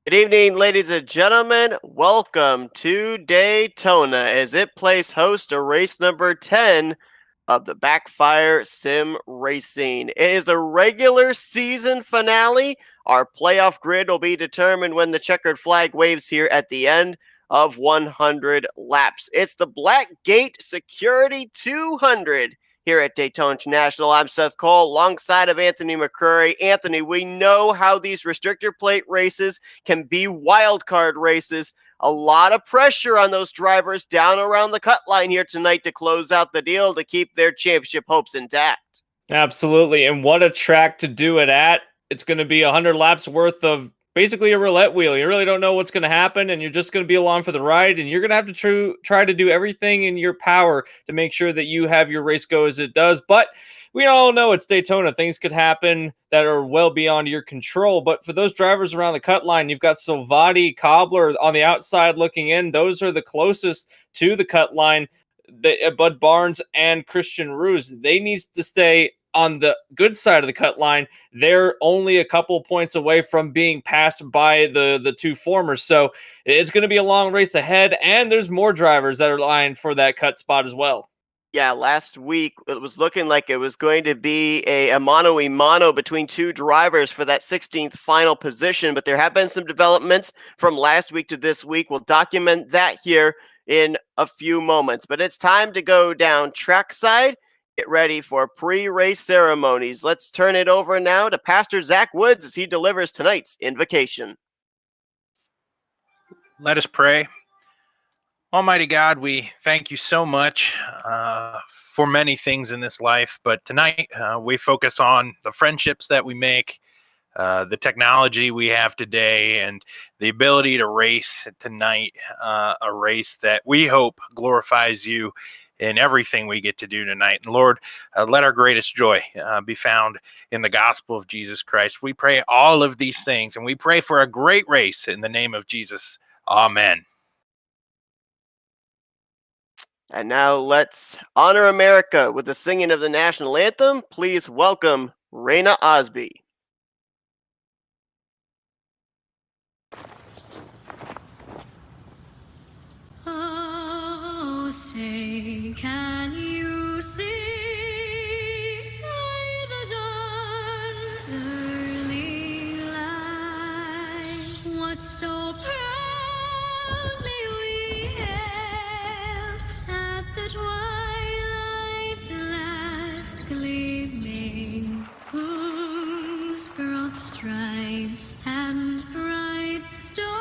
Good evening, ladies and gentlemen. Welcome to Daytona as it plays host to race number 10 of the BackFire Sim Racing. It is the regular season finale. Our playoff grid will be determined when the checkered flag waves here at the end of 100 laps. It's the Black Gate Security 200 here at Daytona International. I'm Seth Cole alongside of Anthony McCurry. Anthony, we know how these restrictor plate races can be wild card races. A lot of pressure on those drivers down around the cut line here tonight to close out the deal to keep their championship hopes intact. Absolutely. And what a track to do it at. It's going to be 100 laps worth of basically a roulette wheel. You really don't know what's going to happen, and you're just going to be along for the ride. And you're going to have to try to do everything in your power to make sure that you have your race go as it does. But we all know it's Daytona. Things could happen that are well beyond your control. But for those drivers around the cut line, you've got Silvati, Cobbler on the outside looking in. Those are the closest to the cut line. Bud Barnes and Christian Ruse, they need to stay on the good side of the cut line. They're only a couple points away from being passed by the two formers. So it's going to be a long race ahead, and there's more drivers that are lying for that cut spot as well. Yeah, last week it was looking like it was going to be a mano-a-mano between two drivers for that 16th final position, but there have been some developments from last week to this week. We'll document that here in a few moments, but it's time to go down trackside. Get ready for pre-race ceremonies. Let's turn it over now to Pastor Zach Woods as he delivers tonight's invocation. Let us pray. Almighty God, we thank you so much for many things in this life, but tonight we focus on the friendships that we make, the technology we have today, and the ability to race tonight, a race that we hope glorifies you in everything we get to do tonight. And Lord, let our greatest joy be found in the gospel of Jesus Christ. We pray all of these things, and we pray for a great race in the name of Jesus. Amen. And now let's honor America with the singing of the National Anthem. Please welcome Raina Osby. Oh, say, can you see by the dawn's early light what so proudly we hailed at the twilight's last gleaming, whose broad stripes and bright stars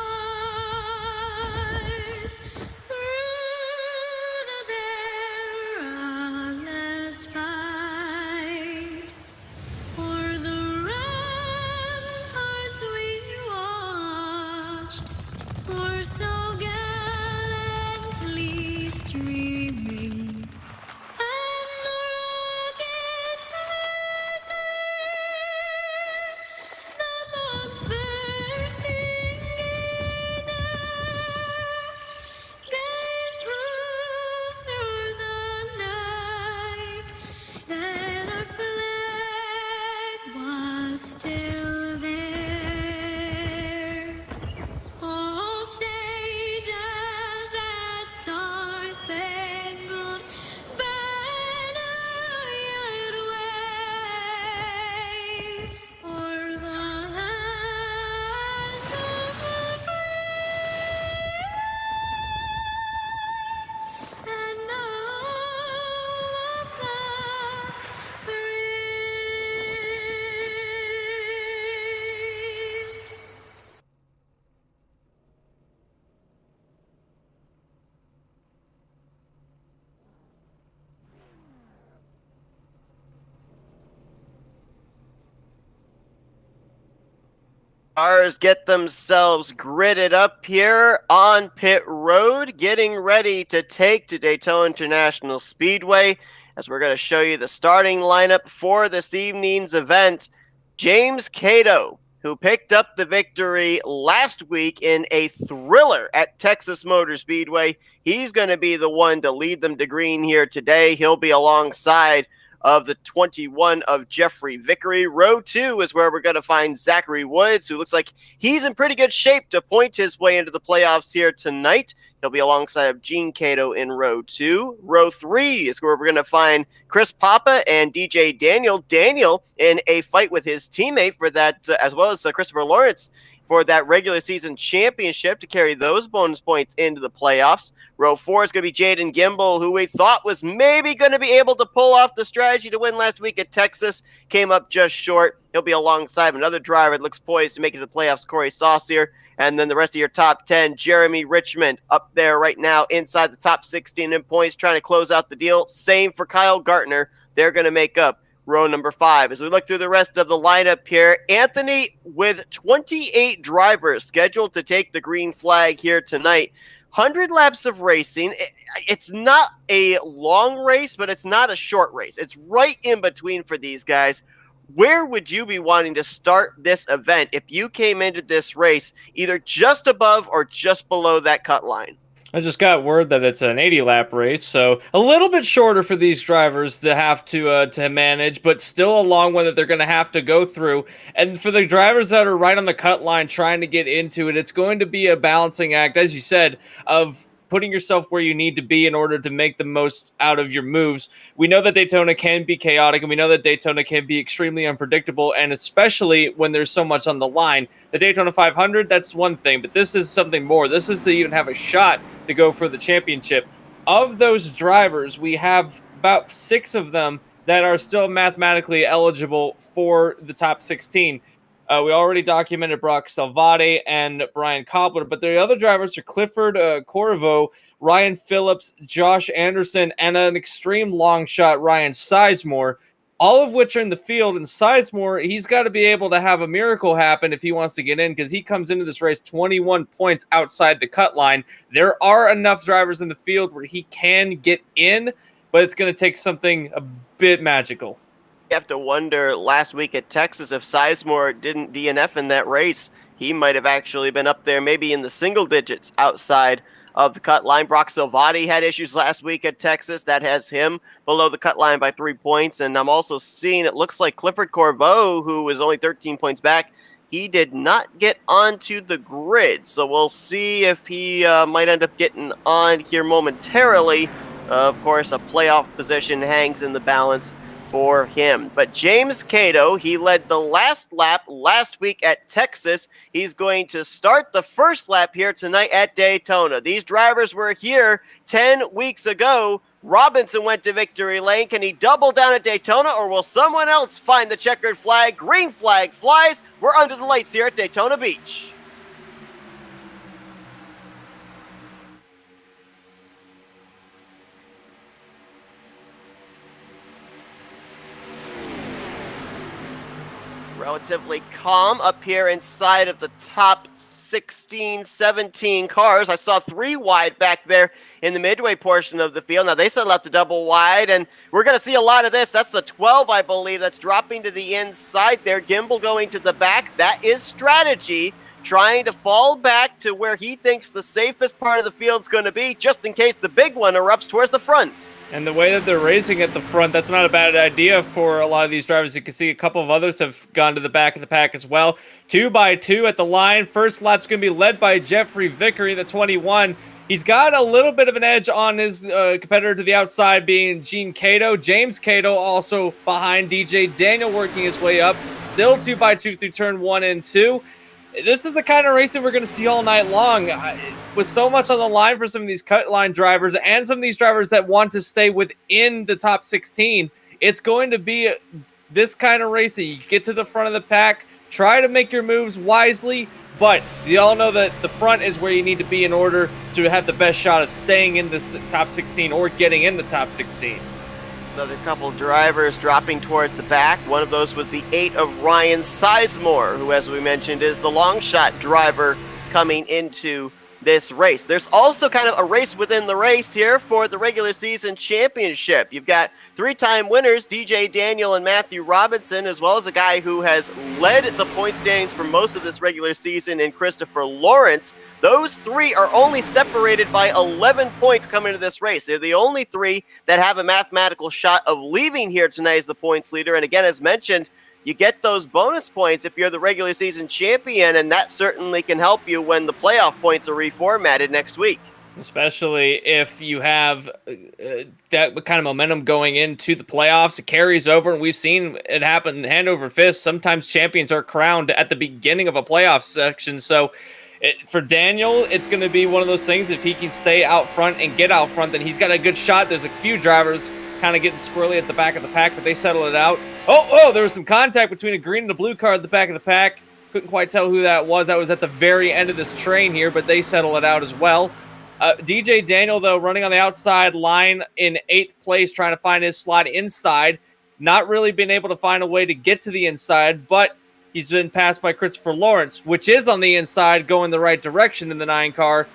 Cars get themselves gridded up here on pit road, getting ready to take to Daytona International Speedway, as we're going to show you the starting lineup for this evening's event. James Cato, who picked up the victory last week in a thriller at Texas Motor Speedway. He's going to be the one to lead them to green here today. He'll be alongside of the 21 of Jeffrey Vickery. Row 2 is where we're going to find Zachary Woods, who looks like he's in pretty good shape to point his way into the playoffs here tonight. He'll be alongside of Gene Cato in row 2. Row 3 is where we're going to find Chris Papa and DJ Daniel. Daniel in a fight with his teammate for that, as well as Christopher Lawrence for that regular season championship to carry those bonus points into the playoffs. Row 4 is going to be Jaden Gimbel, who we thought was maybe going to be able to pull off the strategy to win last week at Texas. Came up just short. He'll be alongside another driver that looks poised to make it to the playoffs, Corey Saucier. And then the rest of your top 10, Jeremy Richmond up there right now inside the top 16 in points, trying to close out the deal. Same for Kyle Gartner. They're going to make up row number 5. As we look through the rest of the lineup here, Anthony with 28 drivers scheduled to take the green flag here tonight. 100 laps of racing. It's not a long race, but it's not a short race. It's right in between for these guys. Where would you be wanting to start this event if you came into this race either just above or just below that cut line? I just got word that it's an 80-lap race, so a little bit shorter for these drivers to have to manage, but still a long one that they're going to have to go through. And for the drivers that are right on the cut line trying to get into it, it's going to be a balancing act, as you said, of putting yourself where you need to be in order to make the most out of your moves. We know that Daytona can be chaotic, and we know that Daytona can be extremely unpredictable, and especially when there's so much on the line. The Daytona 500, that's one thing, but this is something more. This is to even have a shot to go for the championship. Of those drivers, we have about 6 of them that are still mathematically eligible for the top 16. We already documented Brock Salvati and Brian Cobbler, but the other drivers are Clifford Corvo, Ryan Phillips, Josh Anderson, and an extreme long shot, Ryan Sizemore, all of which are in the field. And Sizemore, he's got to be able to have a miracle happen if he wants to get in, because he comes into this race 21 points outside the cut line. There are enough drivers in the field where he can get in, but it's going to take something a bit magical. You have to wonder last week at Texas if Sizemore didn't DNF in that race. He might have actually been up there maybe in the single digits outside of the cut line. Brock Salvati had issues last week at Texas. That has him below the cut line by 3 points. And I'm also seeing it looks like Clifford Corbeau, who was only 13 points back, he did not get onto the grid. So we'll see if he might end up getting on here momentarily. Of course, a playoff position hangs in the balance for him. But James Cato, he led the last lap last week at Texas. He's going to start the first lap here tonight at Daytona. These drivers were here 10 weeks ago. Robinson went to victory lane. Can he double down at Daytona, or will someone else find the checkered flag? Green flag flies. We're under the lights here at Daytona Beach. Relatively calm up here inside of the top 16, 17 cars. I saw 3 wide back there in the midway portion of the field. Now they settle out to double wide, and we're going to see a lot of this. That's the 12, I believe, that's dropping to the inside there. Gimbel going to the back. That is strategy, trying to fall back to where he thinks the safest part of the field's going to be, just in case the big one erupts towards the front. And the way that they're racing at the front, that's not a bad idea for a lot of these drivers. You can see a couple of others have gone to the back of the pack as well. 2 by 2 at the line. First lap's going to be led by Jeffrey Vickery, the 21. He's got a little bit of an edge on his competitor to the outside, being Gene Cato. James Cato also behind DJ Daniel, working his way up. Still 2 by 2 through turn 1 and 2. This is the kind of racing we're going to see all night long. With so much on the line for some of these cut line drivers and some of these drivers that want to stay within the top 16, it's going to be this kind of racing. You get to the front of the pack, try to make your moves wisely, but you all know that the front is where you need to be in order to have the best shot of staying in the top 16 or getting in the top 16. Another couple drivers dropping towards the back. One of those was the 8 of Ryan Sizemore, who, as we mentioned, is the long shot driver coming into this race. There's also kind of a race within the race here for the regular season championship. You've got three-time winners DJ Daniel and Matthew Robinson, as well as a guy who has led the point standings for most of this regular season in Christopher Lawrence. Those three are only separated by 11 points coming into this race. They're the only three that have a mathematical shot of leaving here tonight as the points leader. And again, as mentioned, you get those bonus points if you're the regular season champion, and that certainly can help you when the playoff points are reformatted next week. Especially if you have that kind of momentum going into the playoffs, it carries over, and we've seen it happen hand over fist. Sometimes champions are crowned at the beginning of a playoff section. So for Daniel, it's going to be one of those things. If he can stay out front and get out front, then he's got a good shot. There's a few drivers kind of getting squirrely at the back of the pack, but they settle it out. Oh, there was some contact between a green and a blue car at the back of the pack. Couldn't quite tell who that was. That was at the very end of this train here, but they settle it out as well. DJ Daniel, though, running on the outside line in 8th place, trying to find his slot inside. Not really been able to find a way to get to the inside, but he's been passed by Christopher Lawrence, which is on the inside, going the right direction in the 9 car.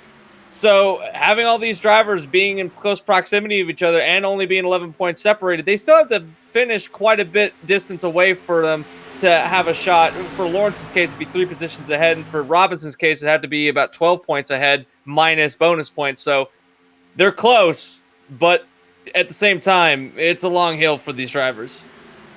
So having all these drivers being in close proximity of each other and only being 11 points separated, they still have to finish quite a bit distance away for them to have a shot. For Lawrence's case, it'd be 3 positions ahead, and for Robinson's case, it'd have to be about 12 points ahead minus bonus points. So they're close, but at the same time, it's a long hill for these drivers.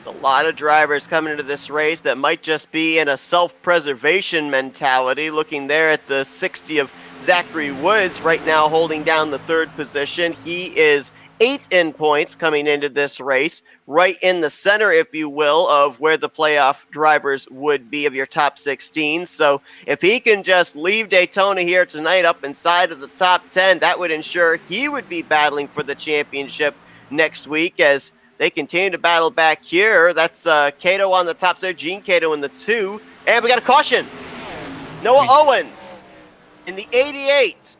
A lot of drivers coming into this race that might just be in a self-preservation mentality. Looking there at the 60 of Zachary Woods right now holding down the 3rd position. He is 8th in points coming into this race, right in the center, if you will, of where the playoff drivers would be of your top 16. So if he can just leave Daytona here tonight up inside of the top 10, that would ensure he would be battling for the championship next week as they continue to battle back here. That's Cato on the top there, Gene Cato in the 2. And we got a caution. Noah Owens in the 88.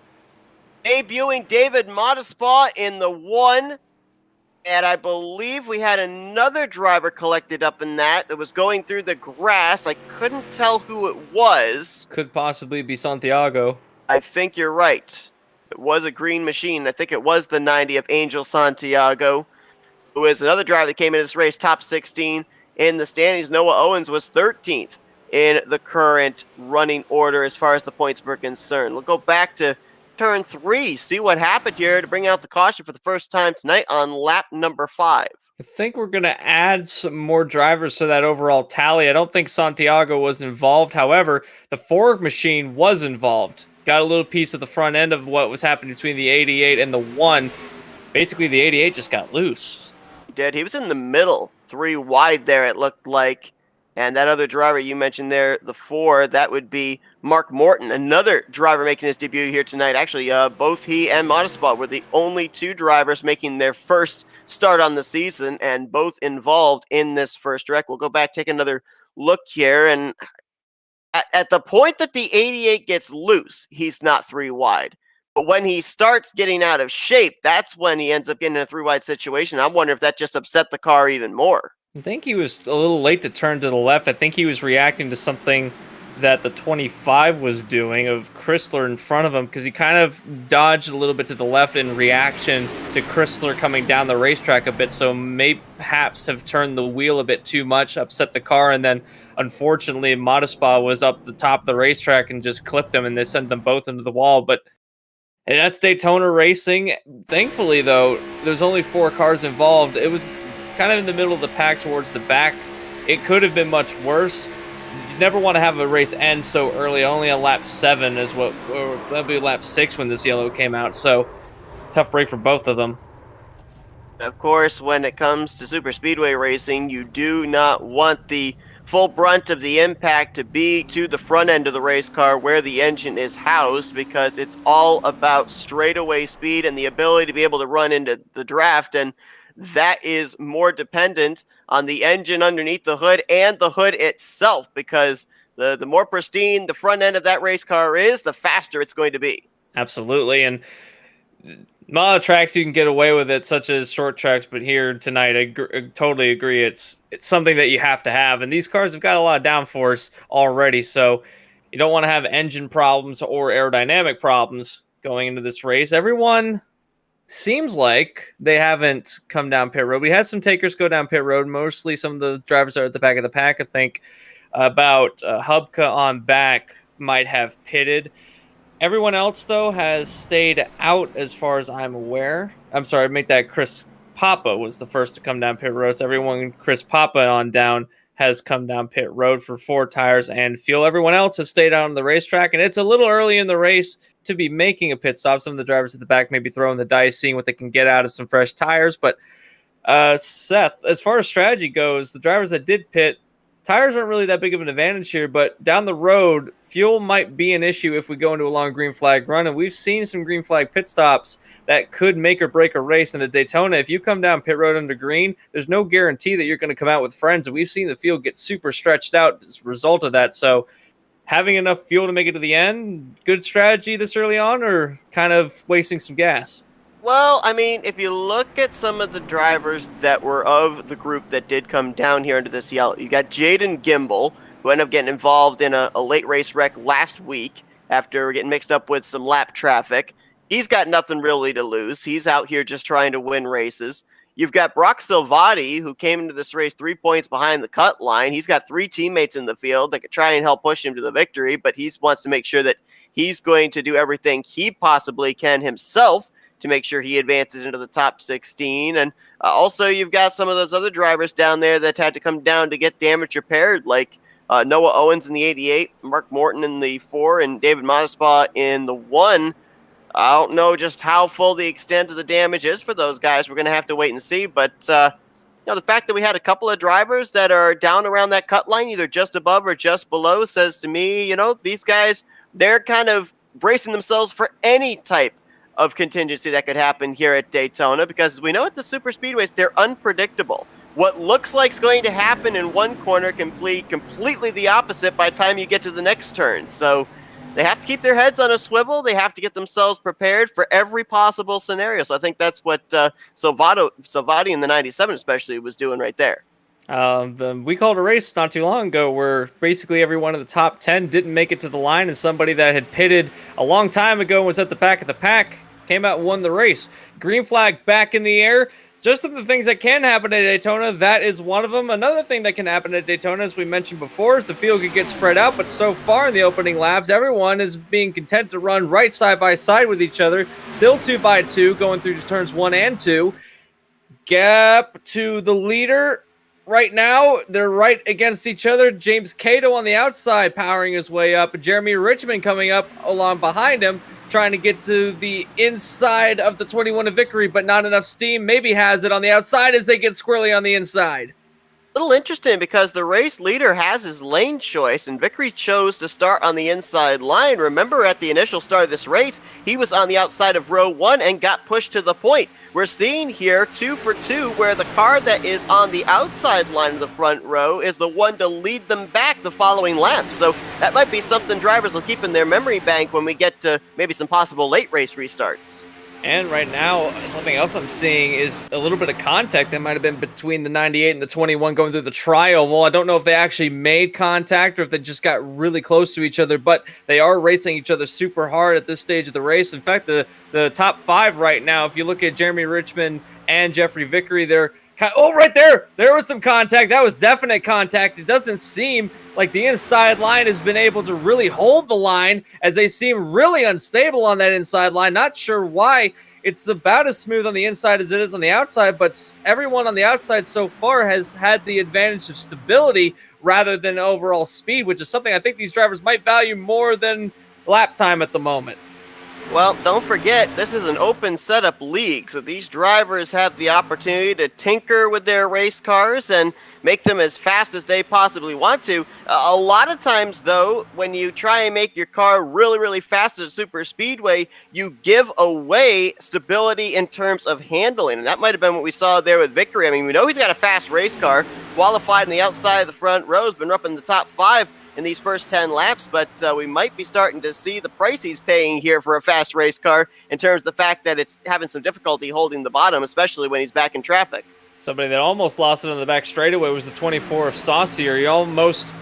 Debuting David Modespaw in the 1. And I believe we had another driver collected up in that was going through the grass. I couldn't tell who it was. Could possibly be Santiago. I think you're right. It was a green machine. I think it was the 90 of Angel Santiago, who is another driver that came into this race, top 16 in the standings. Noah Owens was 13th in the current running order as far as the points were concerned. We'll go back to turn 3, see what happened here to bring out the caution for the first time tonight on lap number 5. I think we're going to add some more drivers to that overall tally. I don't think Santiago was involved. However, the Ford machine was involved. Got a little piece of the front end of what was happening between the 88 and the 1. Basically, the 88 just got loose. He did. He was in the middle, 3 wide there, it looked like. And that other driver you mentioned there, the 4, that would be Mark Morton, another driver making his debut here tonight. Actually, both he and Modespaw were the only 2 drivers making their first start on the season, and both involved in this first wreck. We'll go back, take another look here, and at the point that the 88 gets loose, he's not 3 wide. But when he starts getting out of shape, that's when he ends up getting in a 3 wide situation. I'm wondering if that just upset the car even more. I think he was a little late to turn to the left. I think he was reacting to something that the 25 was doing of Chrysler in front of him, because he kind of dodged a little bit to the left in reaction to Chrysler coming down the racetrack a bit, so may perhaps have turned the wheel a bit too much, upset the car, and then unfortunately Modespaw was up the top of the racetrack and just clipped him, and they sent them both into the wall. But hey, that's Daytona racing. Thankfully, though, there's only 4 cars involved. It was kind of in the middle of the pack towards the back. It could have been much worse. You never want to have a race end so early. Only on lap 7 is what, or that'll be lap 6 when this yellow came out. So tough break for both of them. Of course, when it comes to super speedway racing, you do not want the full brunt of the impact to be to the front end of the race car where the engine is housed, because it's all about straightaway speed and the ability to be able to run into the draft, and that is more dependent on the engine underneath the hood and the hood itself, because the more pristine the front end of that race car is, the faster it's going to be. Absolutely. And a lot of tracks you can get away with it, such as short tracks, but here tonight, I totally agree. It's something that you have to have, and these cars have got a lot of downforce already, so You don't want to have engine problems or aerodynamic problems going into this race. Everyone seems like they haven't come down pit road. We had some takers go down pit road, mostly some of the drivers that are at the back of the pack. I think about Hubka on back might have pitted. Everyone else, though, has stayed out as far as I'm aware. I'm sorry, make that Chris Papa was the first to come down pit road. So everyone Chris Papa on down has come down pit road for 4 tires and fuel. Everyone else has stayed out on the racetrack, and it's a little early in the race to be making a pit stop. Some of the drivers at the back may be throwing the dice, seeing what they can get out of some fresh tires. But Seth, as far as strategy goes, the drivers that did pit, tires aren't really that big of an advantage here, but down the road, fuel might be an issue if we go into a long green flag run, and we've seen some green flag pit stops that could make or break a race. In a Daytona, if you come down pit road under green, there's no guarantee that you're going to come out with friends, and we've seen the field get super stretched out as a result of that. So having enough fuel to make it to the end, good strategy this early on, or kind of wasting some gas? Well, I mean, if you look at some of the drivers that were of the group that did come down here into this yellow, you got Jaden Gimbel, who ended up getting involved in a late race wreck last week after getting mixed up with some lap traffic. He's got nothing really to lose. He's out here just trying to win races. You've got Brock Silvati, who came into this race 3 points behind the cut line. He's got 3 teammates in the field that could try and help push him to the victory, but he wants to make sure that he's going to do everything he possibly can himself to make sure he advances into the top 16. And also you've got some of those other drivers down there that had to come down to get damage repaired, like Noah Owens in the 88, Mark Morton in the 4, and David Modespa in the 1. I don't know just how full the extent of the damage is for those guys. We're going to have to wait and see. But the fact that we had a couple of drivers that are down around that cut line, either just above or just below, says to me, these guys, they're kind of bracing themselves for any type of contingency that could happen here at Daytona, because as we know at the super speedways, they're unpredictable. What looks like is going to happen in one corner can be completely the opposite by the time you get to the next turn. So they have to keep their heads on a swivel. They have to get themselves prepared for every possible scenario. So I think that's what Silvati in the 97 especially was doing right there. We called a race not too long ago where basically every one of the top 10 didn't make it to the line, and somebody that had pitted a long time ago and was at the back of the pack came out and won the race. Green flag back in the air. Just some of the things that can happen at Daytona, that is one of them. Another thing that can happen at Daytona, as we mentioned before, is the field could get spread out, but so far in the opening laps, everyone is being content to run right side by side with each other, still 2 by 2 going through turns 1 and 2. Gap to the leader. Right now, they're right against each other. James Cato on the outside powering his way up. Jeremy Richmond coming up along behind him, trying to get to the inside of the 21 of victory, but not enough steam. Maybe has it on the outside as they get squirrely on the inside. A little interesting because the race leader has his lane choice, and Vickery chose to start on the inside line. Remember, at the initial start of this race, he was on the outside of row 1 and got pushed to the point. We're seeing here 2 for 2, where the car that is on the outside line of the front row is the one to lead them back the following lap. So that might be something drivers will keep in their memory bank when we get to maybe some possible late race restarts. And right now, something else I'm seeing is a little bit of contact that might have been between the 98 and the 21 going through the trial. Well, I don't know if they actually made contact or if they just got really close to each other, but they are racing each other super hard at this stage of the race. In fact, the top 5 right now, if you look at Jeremy Richmond and Jeffrey Vickery, they're right there. There was some contact. That was definite contact. It doesn't seem like the inside line has been able to really hold the line, as they seem really unstable on that inside line. Not sure why. It's about as smooth on the inside as it is on the outside, but everyone on the outside so far has had the advantage of stability rather than overall speed, which is something I think these drivers might value more than lap time at the moment. Well, don't forget, this is an open setup league, so these drivers have the opportunity to tinker with their race cars and make them as fast as they possibly want to. A lot of times, though, when you try and make your car really, really fast at a super speedway, you give away stability in terms of handling, and that might have been what we saw there with Vickery. I mean, we know he's got a fast race car, qualified in the outside of the front row, has been up in the top 5 in these first 10 laps, but we might be starting to see the price he's paying here for a fast race car in terms of the fact that it's having some difficulty holding the bottom, especially when he's back in traffic. Somebody that almost lost it on the back straightaway was the 24 of Saucier. He almost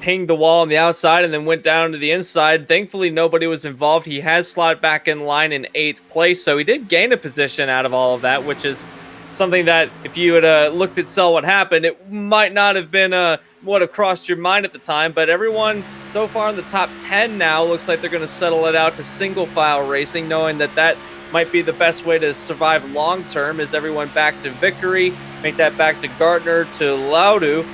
pinged the wall on the outside and then went down to the inside. Thankfully, nobody was involved. He has slotted back in line in 8th place, so he did gain a position out of all of that, which is something that if you had looked at what happened, it might not have been what have crossed your mind at the time. But everyone so far in the top 10 now looks like they're going to settle it out to single file racing, knowing that might be the best way to survive long term. Is everyone back to victory, make that back to Gardner, to Laudu.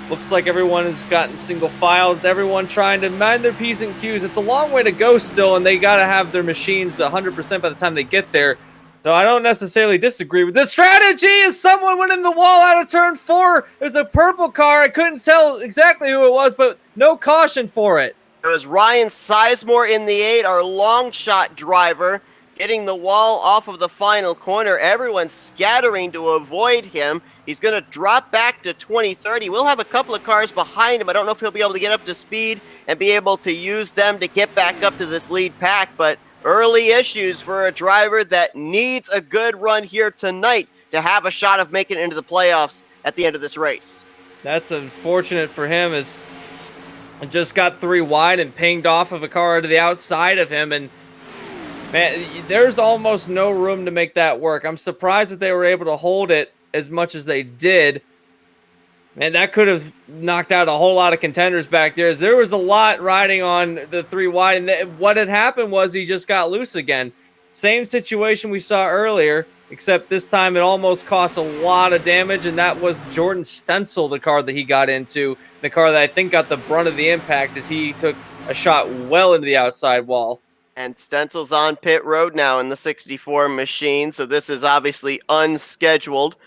Looks like everyone has gotten single filed, everyone trying to mind their P's and Q's. It's a long way to go still, and they got to have their machines 100% by the time they get there. So I don't necessarily disagree with this strategy. Is someone went in the wall out of turn 4? It was a purple car. I couldn't tell exactly who it was, but no caution for it. It was Ryan Sizemore in the 8, our long shot driver, getting the wall off of the final corner. Everyone scattering to avoid him. He's going to drop back to 2030. We'll have a couple of cars behind him. I don't know if he'll be able to get up to speed and be able to use them to get back up to this lead pack, but early issues for a driver that needs a good run here tonight to have a shot of making it into the playoffs at the end of this race. That's unfortunate for him, as it just got 3 wide and pinged off of a car to the outside of him, and man, there's almost no room to make that work. I'm surprised that they were able to hold it as much as they did. Man, that could have knocked out a whole lot of contenders back there. As there was a lot riding on the 3 wide, and what had happened was he just got loose again. Same situation we saw earlier, except this time it almost cost a lot of damage, and that was Jordan Stencil, the car that he got into, the car that I think got the brunt of the impact as he took a shot well into the outside wall. And Stencil's on pit road now in the 64 machine, so this is obviously unscheduled.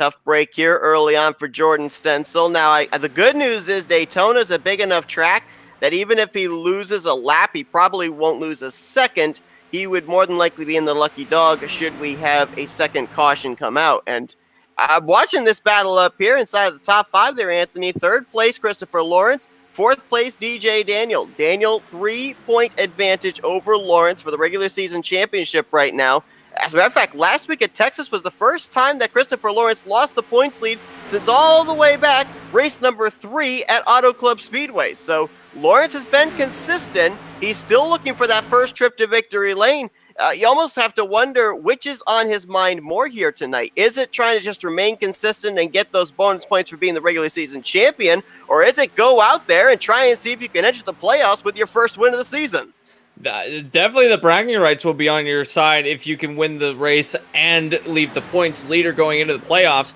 Tough break here early on for Jordan Stencil. Now, the good news is Daytona's a big enough track that even if he loses a lap, he probably won't lose a second. He would more than likely be in the lucky dog should we have a second caution come out. And I'm watching this battle up here inside of the top 5 there, Anthony. 3rd place, Christopher Lawrence. 4th place, DJ Daniel. Daniel, 3-point advantage over Lawrence for the regular season championship right now. As a matter of fact, last week at Texas was the first time that Christopher Lawrence lost the points lead since all the way back race number 3 at Auto Club Speedway. So Lawrence has been consistent. He's still looking for that first trip to victory lane. You almost have to wonder which is on his mind more here tonight. Is it trying to just remain consistent and get those bonus points for being the regular season champion? Or is it go out there and try and see if you can enter the playoffs with your first win of the season? Definitely the bragging rights will be on your side if you can win the race and leave the points leader going into the playoffs.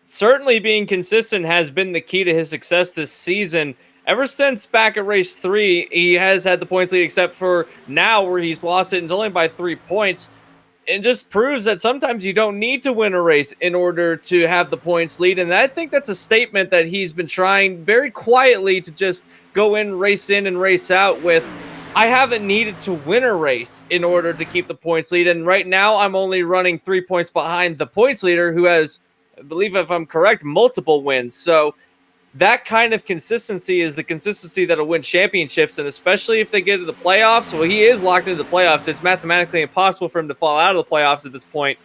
Certainly being consistent has been the key to his success this season. Ever since back at race 3, he has had the points lead, except for now where he's lost it and it's only by 3 points. It just proves that sometimes you don't need to win a race in order to have the points lead. And I think that's a statement that he's been trying very quietly to just go in and race out with. I haven't needed to win a race in order to keep the points lead. And right now I'm only running 3 points behind the points leader, who has, I believe if I'm correct, multiple wins. So that kind of consistency is the consistency that'll win championships. And especially if they get to the playoffs, well, he is locked into the playoffs. It's mathematically impossible for him to fall out of the playoffs at this point.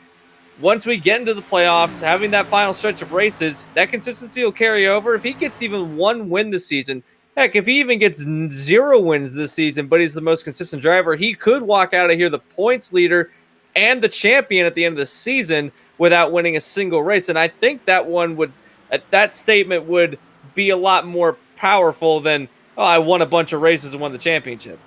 Once we get into the playoffs, having that final stretch of races, that consistency will carry over. If he gets even 1 win this season, heck, if he even gets 0 wins this season, but he's the most consistent driver, he could walk out of here the points leader and the champion at the end of the season without winning a single race. And I think that statement would be a lot more powerful than, oh, I won a bunch of races and won the championship.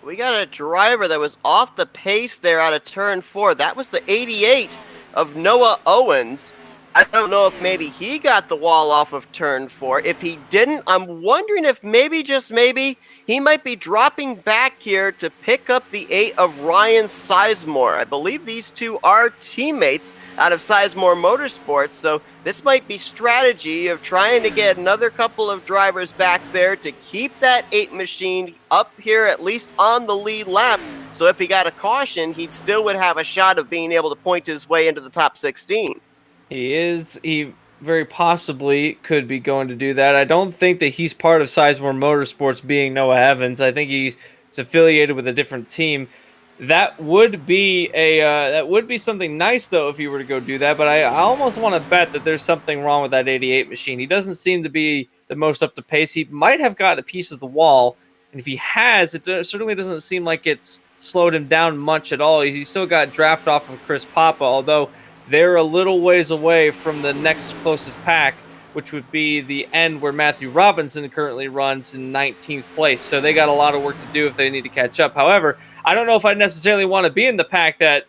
We got a driver that was off the pace there out of turn 4. That was the 88 of Noah Owens. I don't know if maybe he got the wall off of turn 4. If he didn't, I'm wondering if maybe, just maybe, he might be dropping back here to pick up the 8 of Ryan Sizemore. I believe these two are teammates out of Sizemore Motorsports, so this might be strategy of trying to get another couple of drivers back there to keep that 8 machine up here at least on the lead lap. So if he got a caution, he still would have a shot of being able to point his way into the top 16. He very possibly could be going to do that. I don't think that he's part of Sizemore Motorsports being Noah Evans. I think he's affiliated with a different team. That would be something nice though if you were to go do that, but I almost want to bet that there's something wrong with that 88 machine. He doesn't seem to be the most up to pace. He might have got a piece of the wall, and if he has, it certainly doesn't seem like it's slowed him down much at all. He's still got draft off of Chris Papa, although they're a little ways away from the next closest pack, which would be the end where Matthew Robinson currently runs in 19th place. So they got a lot of work to do if they need to catch up. However, I don't know if I necessarily want to be in the pack that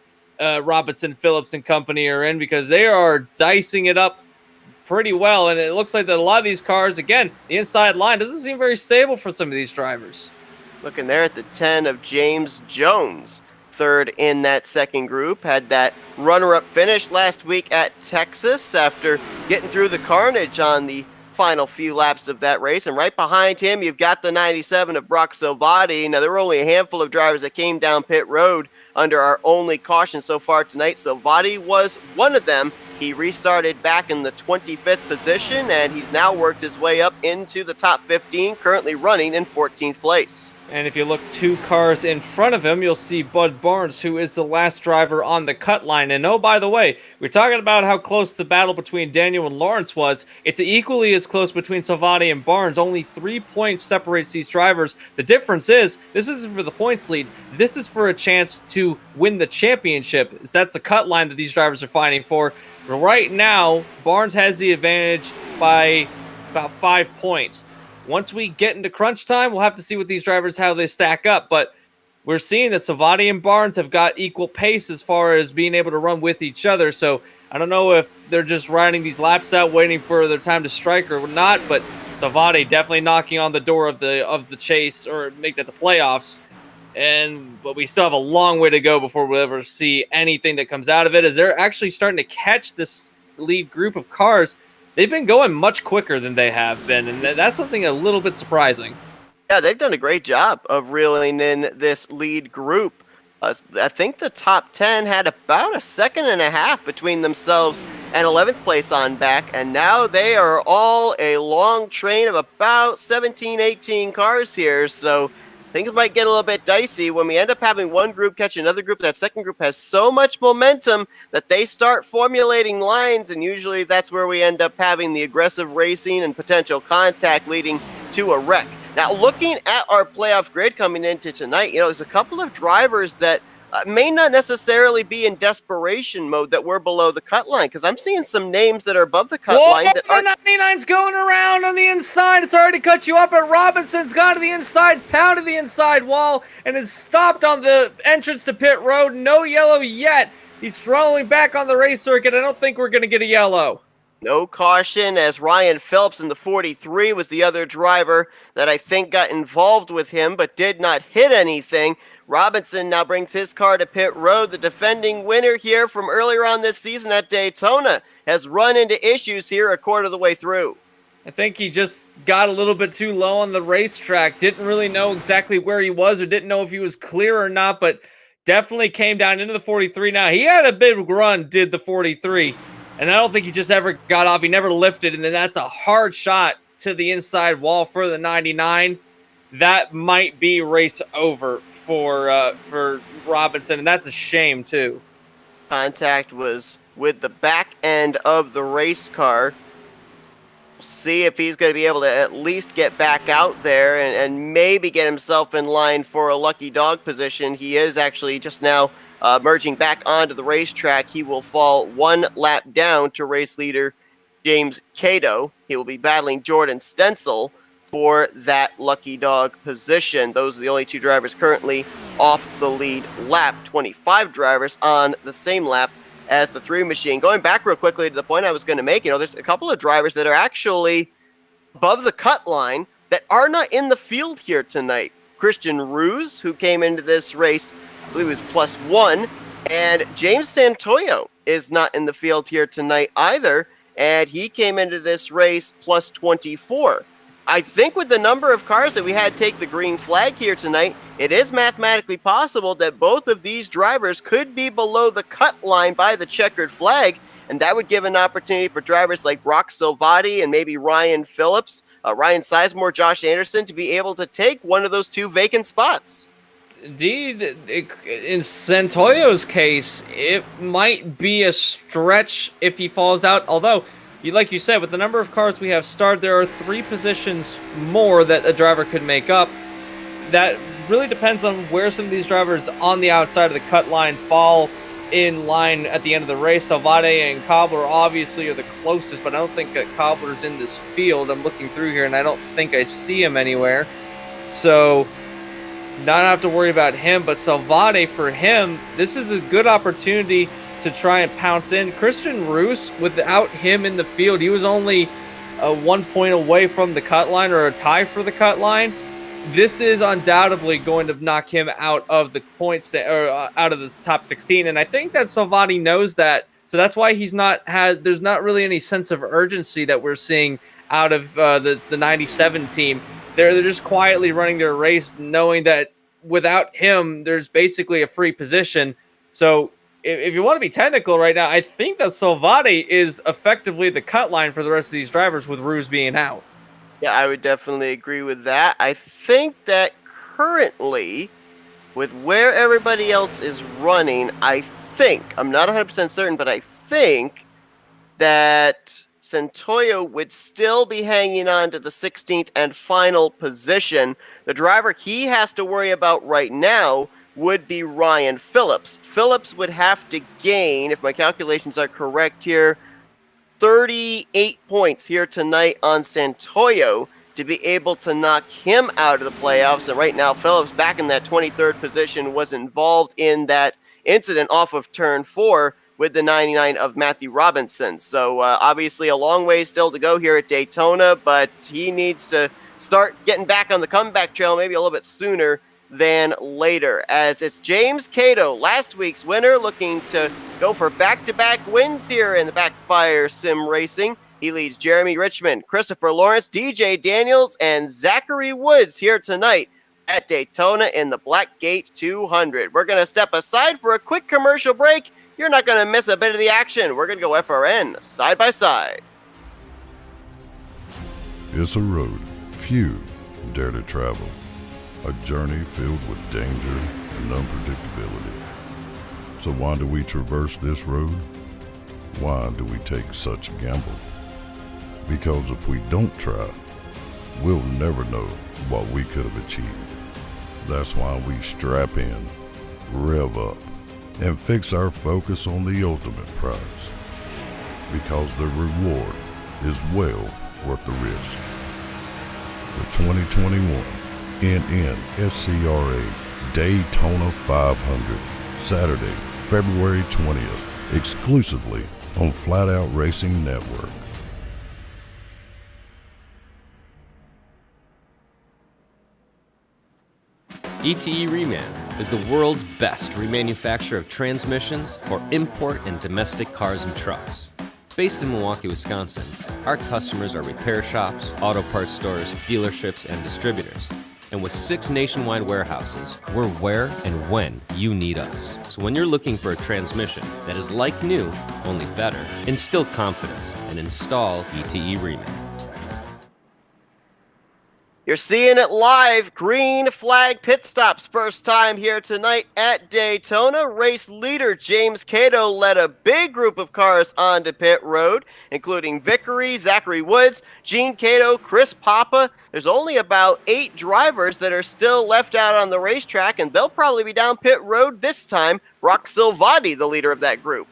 Robinson, Phillips, and company are in, because they are dicing it up pretty well. And it looks like that a lot of these cars, again, the inside line doesn't seem very stable for some of these drivers. Looking there at the 10 of James Jones, third in that second group, had that runner-up finish last week at Texas after getting through the carnage on the final few laps of that race. And right behind him, you've got the 97 of Brock Silvati. Now, there were only a handful of drivers that came down pit road under our only caution so far tonight. Silvati was one of them. He restarted back in the 25th position, and he's now worked his way up into the top 15, currently running in 14th place. And if you look 2 cars in front of him, you'll see Bud Barnes, who is the last driver on the cut line. And oh, by the way, we're talking about how close the battle between Daniel and Lawrence was. It's equally as close between Silvati and Barnes. Only 3 points separates these drivers. The difference is, this isn't for the points lead. This is for a chance to win the championship. That's the cut line that these drivers are fighting for. Right now, Barnes has the advantage by about 5 points. Once we get into crunch time, we'll have to see what these drivers, how they stack up. But we're seeing that Silvati and Barnes have got equal pace as far as being able to run with each other. So I don't know if they're just riding these laps out, waiting for their time to strike or not. But Silvati definitely knocking on the door of the chase, or make that the playoffs. But we still have a long way to go before we'll ever see anything that comes out of it, as they're actually starting to catch this lead group of cars. They've been going much quicker than they have been, and that's something a little bit surprising. Yeah, they've done a great job of reeling in this lead group. I think the top 10 had about a second and a half between themselves and 11th place on back, and now they are all a long train of about 17, 18 cars here, so things might get a little bit dicey when we end up having one group catch another group. That second group has so much momentum that they start formulating lines, and usually that's where we end up having the aggressive racing and potential contact leading to a wreck. Now, looking at our playoff grid coming into tonight, there's a couple of drivers that may not necessarily be in desperation mode that we're below the cut line, because I'm seeing some names that are above the cut line that are... 99's going around on the inside. It's already cut you up, and Robinson's gone to the inside, pounded the inside wall, and is stopped on the entrance to pit road. No yellow yet. He's rolling back on the race circuit. I don't think we're going to get a yellow. No caution, as Ryan Phelps in the 43 was the other driver that I think got involved with him but did not hit anything. Robinson now brings his car to pit road. The defending winner here from earlier on this season at Daytona has run into issues here a quarter of the way through. I think he just got a little bit too low on the racetrack. Didn't really know exactly where he was, or didn't know if he was clear or not, but definitely came down into the 43. Now, he had a big run, did the 43. And I don't think he just ever got off. He never lifted, and then that's a hard shot to the inside wall for the 99. That might be race over for Robinson, and that's a shame too. Contact was with the back end of the race car. See if he's going to be able to at least get back out there and maybe get himself in line for a lucky dog position. He is actually just now merging back onto the racetrack. He will fall one lap down to race leader James Cato. He will be battling Jordan Stencil for that lucky dog position. Those are the only 2 drivers currently off the lead lap. 25 drivers on the same lap as the 3 machine. Going back real quickly to the point I was going to make, there's a couple of drivers that are actually above the cut line that are not in the field here tonight. Christian Ruse, who came into this race, I believe it was +1, and James Santoyo is not in the field here tonight either, and he came into this race +24. I think with the number of cars that we had take the green flag here tonight, it is mathematically possible that both of these drivers could be below the cut line by the checkered flag, and that would give an opportunity for drivers like Brock Silvati and maybe Ryan Phillips, Ryan Sizemore, Josh Anderson to be able to take one of those 2 vacant spots. Indeed, in Santoyo's case, it might be a stretch if he falls out, although like you said, with the number of cars we have started, there are 3 positions more that a driver could make up. That really depends on where some of these drivers on the outside of the cut line fall in line at the end of the race. Salvade and Cobbler obviously are the closest, but I don't think that Cobbler's in this field. I'm looking through here, and I don't think I see him anywhere. So, not have to worry about him, but Salvade, for him, this is a good opportunity to try and pounce in. Christian Roos, without him in the field, he was only 1 point away from the cut line, or a tie for the cut line. This is undoubtedly going to knock him out of the points out of the top 16, and I think that Salvati knows that. So that's why there's not really any sense of urgency that we're seeing out of the 97 team. They're just quietly running their race, knowing that without him, there's basically a free position. So if you want to be technical right now, I think that Salvati is effectively the cut line for the rest of these drivers, with Ruse being out. Yeah, I would definitely agree with that. I think that currently, with where everybody else is running, I'm not 100% certain, but I think that Centoyo would still be hanging on to the 16th and final position. The driver he has to worry about right now would be Ryan Phillips. Phillips would have to gain, if my calculations are correct here, 38 points here tonight on Santoyo to be able to knock him out of the playoffs. And right now, Phillips, back in that 23rd position, was involved in that incident off of turn 4 with the 99 of Matthew Robinson. So obviously a long way still to go here at Daytona, but he needs to start getting back on the comeback trail maybe a little bit sooner than later, as it's James Cato, last week's winner, looking to go for back-to-back wins here in the BackFire Sim Racing. He leads Jeremy Richmond, Christopher Lawrence, DJ Daniels, and Zachary Woods here tonight at Daytona in the Blackgate 200. We're going to step aside for a quick commercial break. You're not going to miss a bit of the action. We're going to go FRN side by side. It's a road few dare to travel. A journey filled with danger and unpredictability. So why do we traverse this road? Why do we take such a gamble? Because if we don't try, we'll never know what we could have achieved. That's why we strap in, rev up, and fix our focus on the ultimate prize. Because the reward is well worth the risk. The 2021 NNSCRA Daytona 500, Saturday, February 20th, exclusively on Flatout Racing Network. ETE Reman is the world's best remanufacturer of transmissions for import and domestic cars and trucks. Based in Milwaukee, Wisconsin, our customers are repair shops, auto parts stores, dealerships, and distributors. And with 6 nationwide warehouses, we're where and when you need us. So when you're looking for a transmission that is like new, only better, instill confidence and install ETE Reman. You're seeing it live. Green flag pit stops. First time here tonight at Daytona. Race leader James Cato led a big group of cars onto pit road, including Vickery, Zachary Woods, Gene Cato, Chris Papa. There's only about 8 drivers that are still left out on the racetrack, and they'll probably be down pit road this time. Brock Silvati, the leader of that group.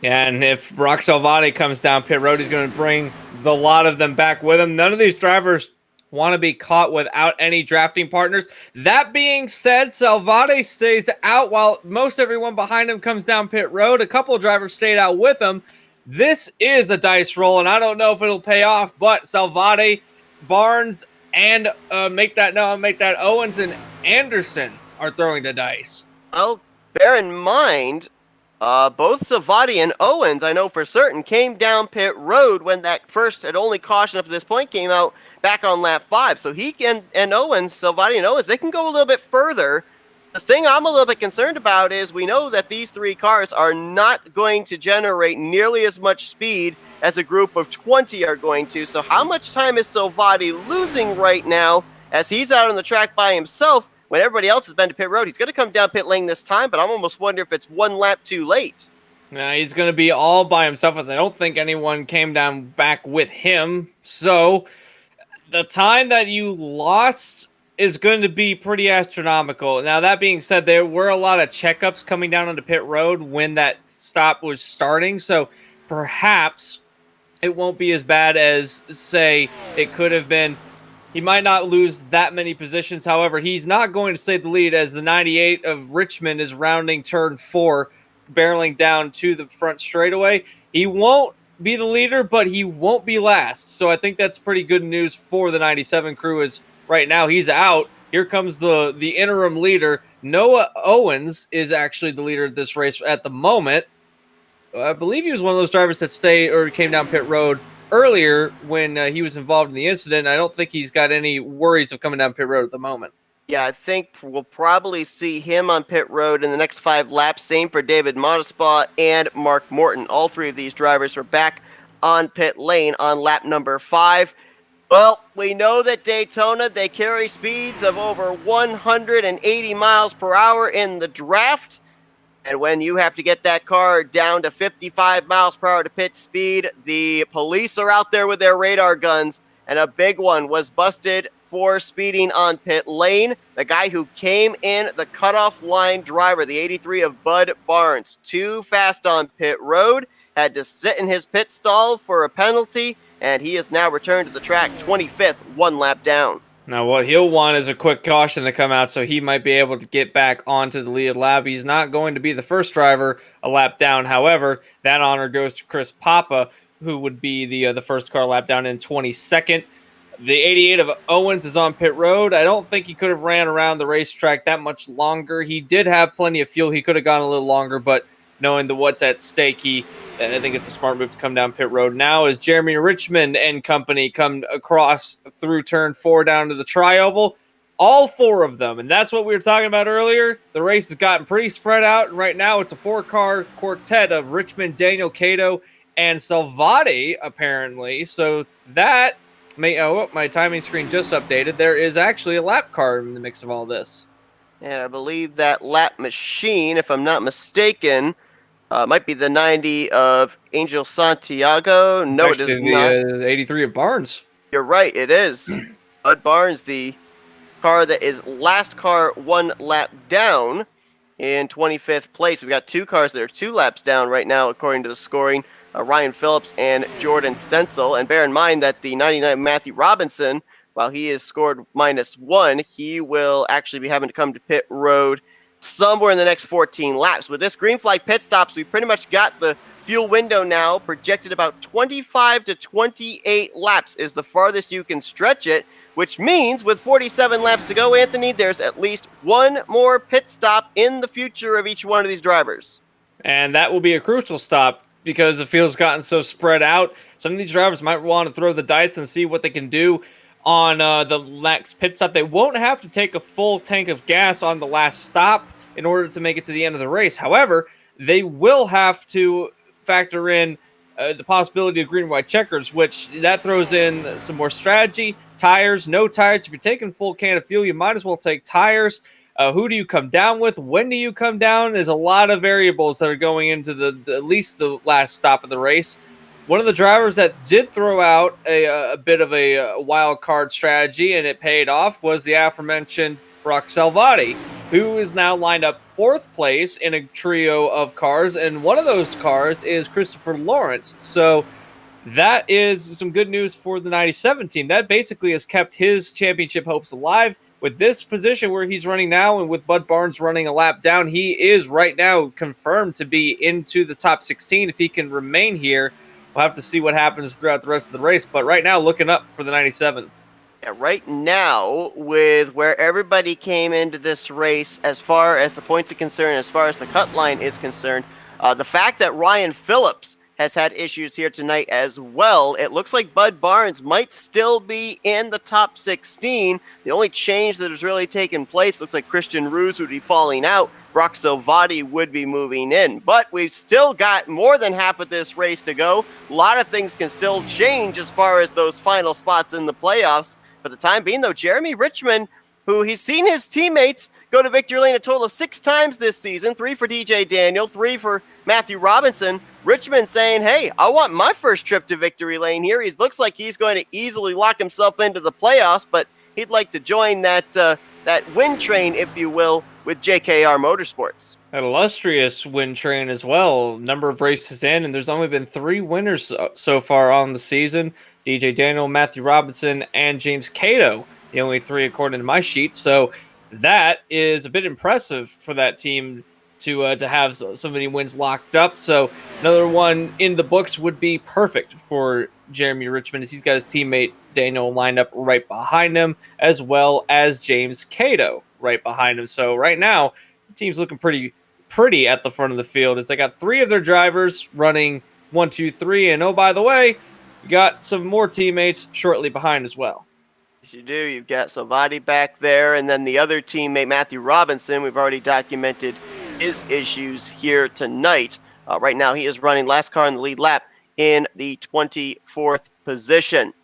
Yeah, and if Brock Silvati comes down pit road, he's going to bring the lot of them back with him. None of these drivers want to be caught without any drafting partners. That being said, Salvati stays out while most everyone behind him comes down pit road. A couple of drivers stayed out with him. This is a dice roll, and I don't know if it'll pay off, but Salvati, Barnes, and Owens and Anderson are throwing the dice. Well, bear in mind, both Savati and Owens, I know for certain, came down pit road when that first and only caution up to this point came out back on lap 5. So he and Owens, Savati and Owens, they can go a little bit further. The thing I'm a little bit concerned about is we know that these 3 cars are not going to generate nearly as much speed as a group of 20 are going to. So how much time is Savati losing right now as he's out on the track by himself? When everybody else has been to pit road, he's going to come down pit lane this time, but I'm almost wondering if it's 1 lap too late. Now he's going to be all by himself, as I don't think anyone came down back with him. So the time that you lost is going to be pretty astronomical. Now, that being said, there were a lot of checkups coming down onto pit road when that stop was starting. So perhaps it won't be as bad as, say, it could have been. He might not lose that many positions. However, he's not going to stay the lead as the 98 of Richmond is rounding turn 4, barreling down to the front straightaway. He won't be the leader, but he won't be last. So I think that's pretty good news for the 97 crew, as right now he's out. Here comes the interim leader. Noah Owens is actually the leader of this race at the moment. I believe he was one of those drivers that stayed or came down pit road earlier when he was involved in the incident. I don't think he's got any worries of coming down pit road at the moment. Yeah, I think we'll probably see him on pit road in the next 5 laps. Same for David Modespa and Mark Morton. All 3 of these drivers were back on pit lane on lap number 5. Well, we know that Daytona, they carry speeds of over 180 miles per hour in the draft. And when you have to get that car down to 55 miles per hour to pit speed, the police are out there with their radar guns. And a big one was busted for speeding on pit lane. The guy who came in, the cutoff line driver, the 83 of Bud Barnes, too fast on pit road, had to sit in his pit stall for a penalty, and he is now returned to the track 25th, 1 lap down. Now, what he'll want is a quick caution to come out so he might be able to get back onto the lead lap. He's not going to be the first driver a lap down. However, that honor goes to Chris Papa, who would be the first car lap down in 22nd. The 88 of Owens is on pit road. I don't think he could have ran around the racetrack that much longer. He did have plenty of fuel. He could have gone a little longer, but knowing what's at stake, I think it's a smart move to come down pit road. Now as Jeremy Richmond and company come across through turn 4 down to the tri-oval, all 4 of them, and that's what we were talking about earlier. The race has gotten pretty spread out, and right now it's a 4-car quartet of Richmond, Daniel Cato, and Salvati, apparently. So that my timing screen just updated. There is actually a lap car in the mix of all this. And I believe that lap machine, if I'm not mistaken, might be the 90 of Angel Santiago. No, Actually, it is not. The 83 of Barnes. You're right, it is. Bud Barnes, the car that is last car 1 lap down in 25th place. We've got 2 cars that are 2 laps down right now, according to the scoring. Ryan Phillips and Jordan Stencil. And bear in mind that the 99 Matthew Robinson, while he is scored -1, he will actually be having to come to pit road somewhere in the next 14 laps. With this green flag pit stops, we pretty much got the fuel window now projected about 25 to 28 laps is the farthest you can stretch it, which means with 47 laps to go, Anthony, there's at least 1 more pit stop in the future of each one of these drivers. And that will be a crucial stop because the field's gotten so spread out. Some of these drivers might want to throw the dice and see what they can do on the next pit stop. They won't have to take a full tank of gas on the last stop in order to make it to the end of the race. However, they will have to factor in the possibility of green and white checkers, which that throws in some more strategy. Tires, no tires. If you're taking full can of fuel, you might as well take tires. Who do you come down with? When do you come down? There's a lot of variables that are going into at least the last stop of the race. One of the drivers that did throw out a bit of a wild card strategy, and it paid off, was the aforementioned Brock Salvati, who is now lined up 4th place in a trio of cars, and one of those cars is Christopher Lawrence. So that is some good news for the 97 team. That basically has kept his championship hopes alive. With this position where he's running now, and with Bud Barnes running a lap down, he is right now confirmed to be into the top 16. If he can remain here, we'll have to see what happens throughout the rest of the race. But right now, looking up for the 97. Yeah, right now, with where everybody came into this race, as far as the points are concerned, as far as the cut line is concerned, the fact that Ryan Phillips has had issues here tonight as well, it looks like Bud Barnes might still be in the top 16. The only change that has really taken place, looks like Christian Ruse would be falling out. Brock Salvati would be moving in. But we've still got more than half of this race to go. A lot of things can still change as far as those final spots in the playoffs. For the time being, though, Jeremy Richmond, who he's seen his teammates go to victory lane a total of 6 times this season, 3 for DJ Daniel, 3 for Matthew Robinson. Richmond saying, hey, I want my first trip to victory lane here. He looks like he's going to easily lock himself into the playoffs, but he'd like to join that win train, if you will, with JKR Motorsports. An illustrious win train as well. Number of races in, and there's only been 3 winners so far on the season. DJ Daniel, Matthew Robinson, and James Cato, the only 3 according to my sheet. So that is a bit impressive for that team to have so many wins locked up. So another one in the books would be perfect for Jeremy Richmond, as he's got his teammate Daniel lined up right behind him, as well as James Cato right behind him. So right now, the team's looking pretty at the front of the field, as they got 3 of their drivers running 1, 2, 3. And oh, by the way, you got some more teammates shortly behind as well. Yes, you do. You've got Salvati back there, and then the other teammate, Matthew Robinson. We've already documented his issues here tonight. Right now, he is running last car in the lead lap in the 24th position.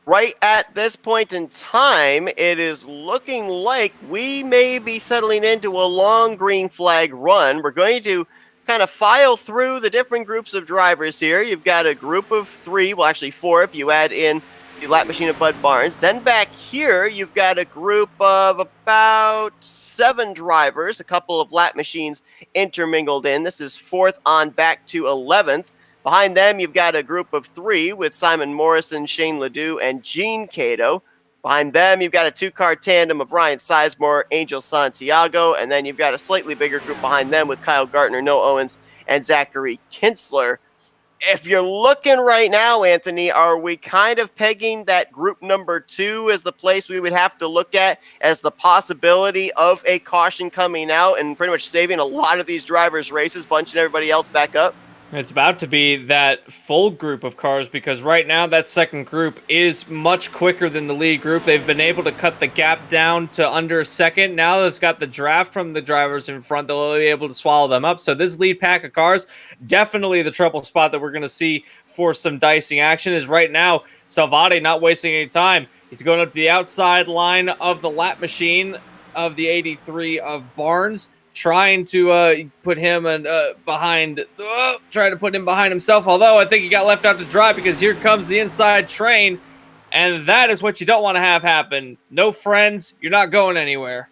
Right at this point in time, it is looking like we may be settling into a long green flag run. We're going to kind of file through the different groups of drivers here. You've got a group of 3, well, actually 4 if you add in the lap machine of Bud Barnes. Then back here, you've got a group of about 7 drivers, a couple of lap machines intermingled in. This is 4th on back to 11th. Behind them, you've got a group of 3 with Simon Morrison, Shane Ledoux, and Gene Cato. Behind them, you've got a 2-car tandem of Ryan Sizemore, Angel Santiago, and then you've got a slightly bigger group behind them with Kyle Gartner, Noah Owens, and Zachary Kinsler. If you're looking right now, Anthony, are we kind of pegging that group number 2 as the place we would have to look at as the possibility of a caution coming out and pretty much saving a lot of these drivers' races, bunching everybody else back up? It's about to be that full group of cars, because right now that second group is much quicker than the lead group. They've been able to cut the gap down to under a second. Now they've got the draft from the drivers in front. They'll be able to swallow them up. So this lead pack of cars, definitely the trouble spot that we're going to see for some dicing action is right now. Salvati not wasting any time. He's going up to the outside line of the lap machine of the 83 of Barnes, trying to put him behind himself, although I think he got left out to dry, because here comes the inside train, and that is what you don't want to have happen. No friends, you're not going anywhere.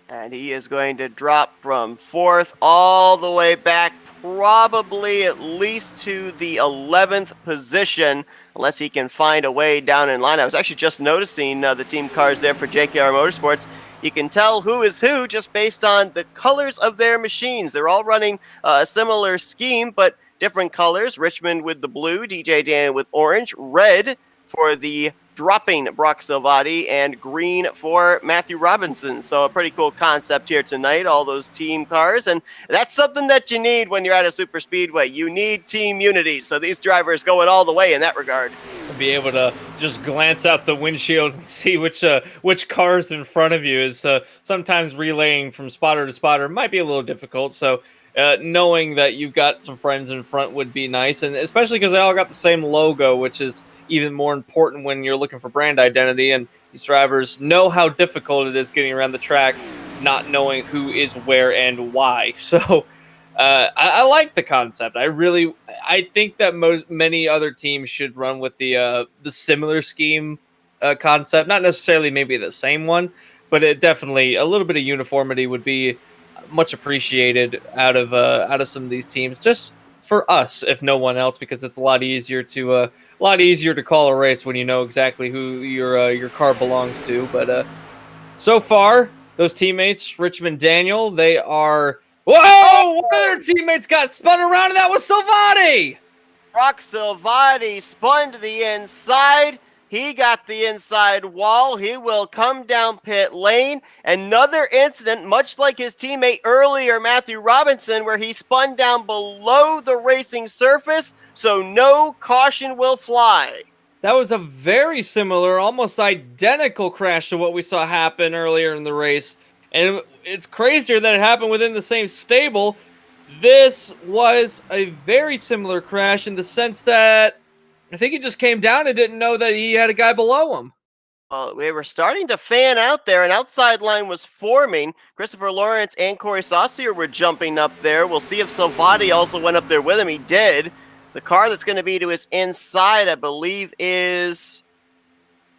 And he is going to drop from 4th all the way back, probably at least to the 11th position, unless he can find a way down in line. I was actually just noticing the team cars there for JKR Motorsports. You can tell who is who just based on the colors of their machines. They're all running a similar scheme, but different colors. Richmond with the blue, DJ Dan with orange, red for the dropping Brock Salvati, and green for Matthew Robinson. So a pretty cool concept here tonight, all those team cars. And that's something that you need when you're at a super speedway. You need team unity. So these drivers going all the way in that regard. Be able to just glance out the windshield and see which cars in front of you is sometimes relaying from spotter to spotter might be a little difficult. So knowing that you've got some friends in front would be nice, and especially because they all got the same logo, which is even more important when you're looking for brand identity. And these drivers know how difficult it is getting around the track, not knowing who is where and why. So I like the concept. I think that many other teams should run with the similar scheme concept, not necessarily maybe the same one, but it definitely a little bit of uniformity would be much appreciated out of some of these teams, just for us, if no one else, because it's a lot easier to call a race when you know exactly who your car belongs to. But so far, those teammates, Richmond Daniel, they are. Whoa! One of their teammates got spun around, and that was Salvati! Brock Salvati spun to the inside. He got the inside wall. He will come down pit lane. Another incident, much like his teammate earlier, Matthew Robinson, where he spun down below the racing surface, so no caution will fly. That was a very similar, almost identical crash to what we saw happen earlier in the race. And it's crazier that it happened within the same stable. This was a very similar crash in the sense that I think he just came down and didn't know that he had a guy below him. We were starting to fan out there. An outside line was forming. Christopher Lawrence and Corey Saucier were jumping up there. We'll see if Salvati also went up there with him. He did. The car that's going to be to his inside, I believe, is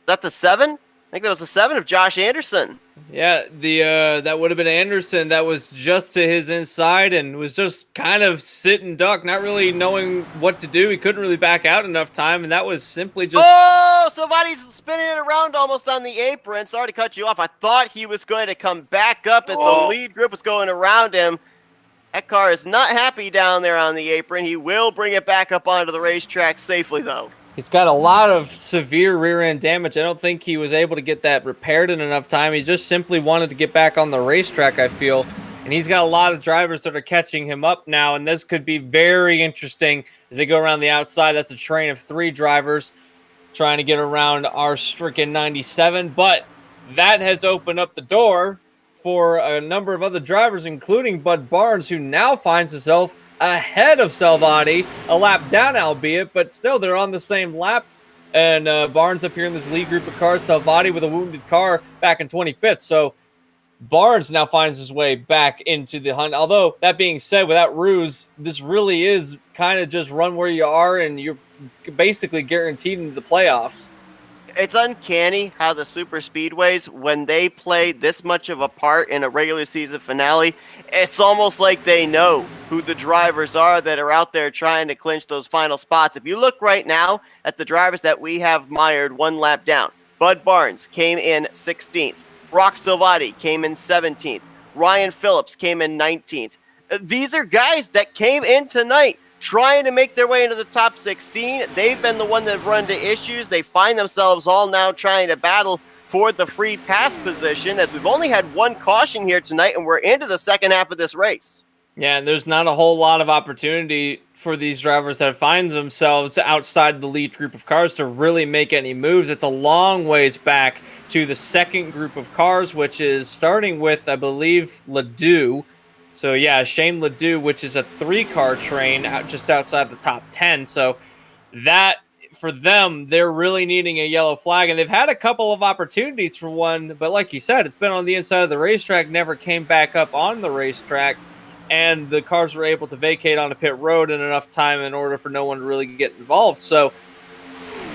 that the 7? I think that was the 7 of Josh Anderson. Yeah, that would have been Anderson. That was just to his inside and was just kind of sitting duck, not really knowing what to do. He couldn't really back out enough time, and that was simply just... Oh, Salvati's spinning it around almost on the apron. Sorry to cut you off. I thought he was going to come back up as the lead group was going around him. That car is not happy down there on the apron. He will bring it back up onto the racetrack safely, though. He's got a lot of severe rear-end damage. I don't think he was able to get that repaired in enough time. He just simply wanted to get back on the racetrack, I feel. And he's got a lot of drivers that are catching him up now, and this could be very interesting as they go around the outside. That's a train of 3 drivers trying to get around our stricken 97, but that has opened up the door for a number of other drivers, including Bud Barnes, who now finds himself ahead of Salvati, a lap down albeit, but still they're on the same lap. And Barnes up here in this lead group of cars, Salvati with a wounded car back in 25th. So Barnes now finds his way back into the hunt. Although, that being said, without Ruse, this really is kind of just run where you are and you're basically guaranteed into the playoffs. It's uncanny how the super speedways, when they play this much of a part in a regular season finale, it's almost like they know who the drivers are that are out there trying to clinch those final spots. If you look right now at the drivers that we have mired one lap down, Bud Barnes came in 16th. Brock Salvati came in 17th. Ryan Phillips came in 19th. These are guys that came in tonight trying to make their way into the top 16. They've been the one that have run into issues. They find themselves all now trying to battle for the free pass position, as we've only had one caution here tonight, and we're into the second half of this race. Yeah, and there's not a whole lot of opportunity for these drivers that find themselves outside the lead group of cars to really make any moves. It's a long ways back to the second group of cars, which is starting with, I believe, Ledoux. So, yeah, Shane Ledoux, which is a 3-car train just outside the top 10. So, that, for them, they're really needing a yellow flag. And they've had a couple of opportunities for one. But like you said, it's been on the inside of the racetrack, never came back up on the racetrack. And the cars were able to vacate onto pit road in enough time in order for no one to really get involved. So,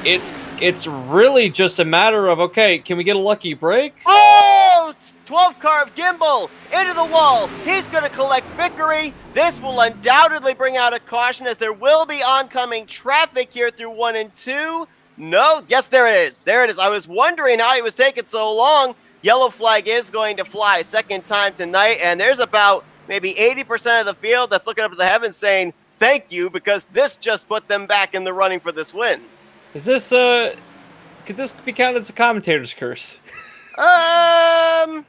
it's really just a matter of, okay, can we get a lucky break? Oh, 12 car of Gimbal into the wall. He's going to collect victory. This will undoubtedly bring out a caution, as there will be oncoming traffic here through 1 and 2. No, yes, there it is. There it is. I was wondering how he was taking so long. Yellow flag is going to fly second time tonight, and there's about maybe 80% of the field that's looking up to the heavens saying thank you, because this just put them back in the running for this win. Is this, could this be counted as a commentator's curse? I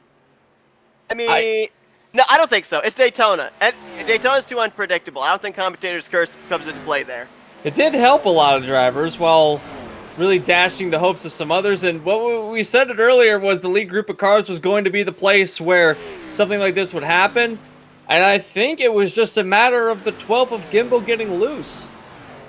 mean, no, I don't think so. It's Daytona, and Daytona's too unpredictable. I don't think commentator's curse comes into play there. It did help a lot of drivers while really dashing the hopes of some others. And what we said it earlier was the lead group of cars was going to be the place where something like this would happen. And I think it was just a matter of the 12th of Gimbal getting loose.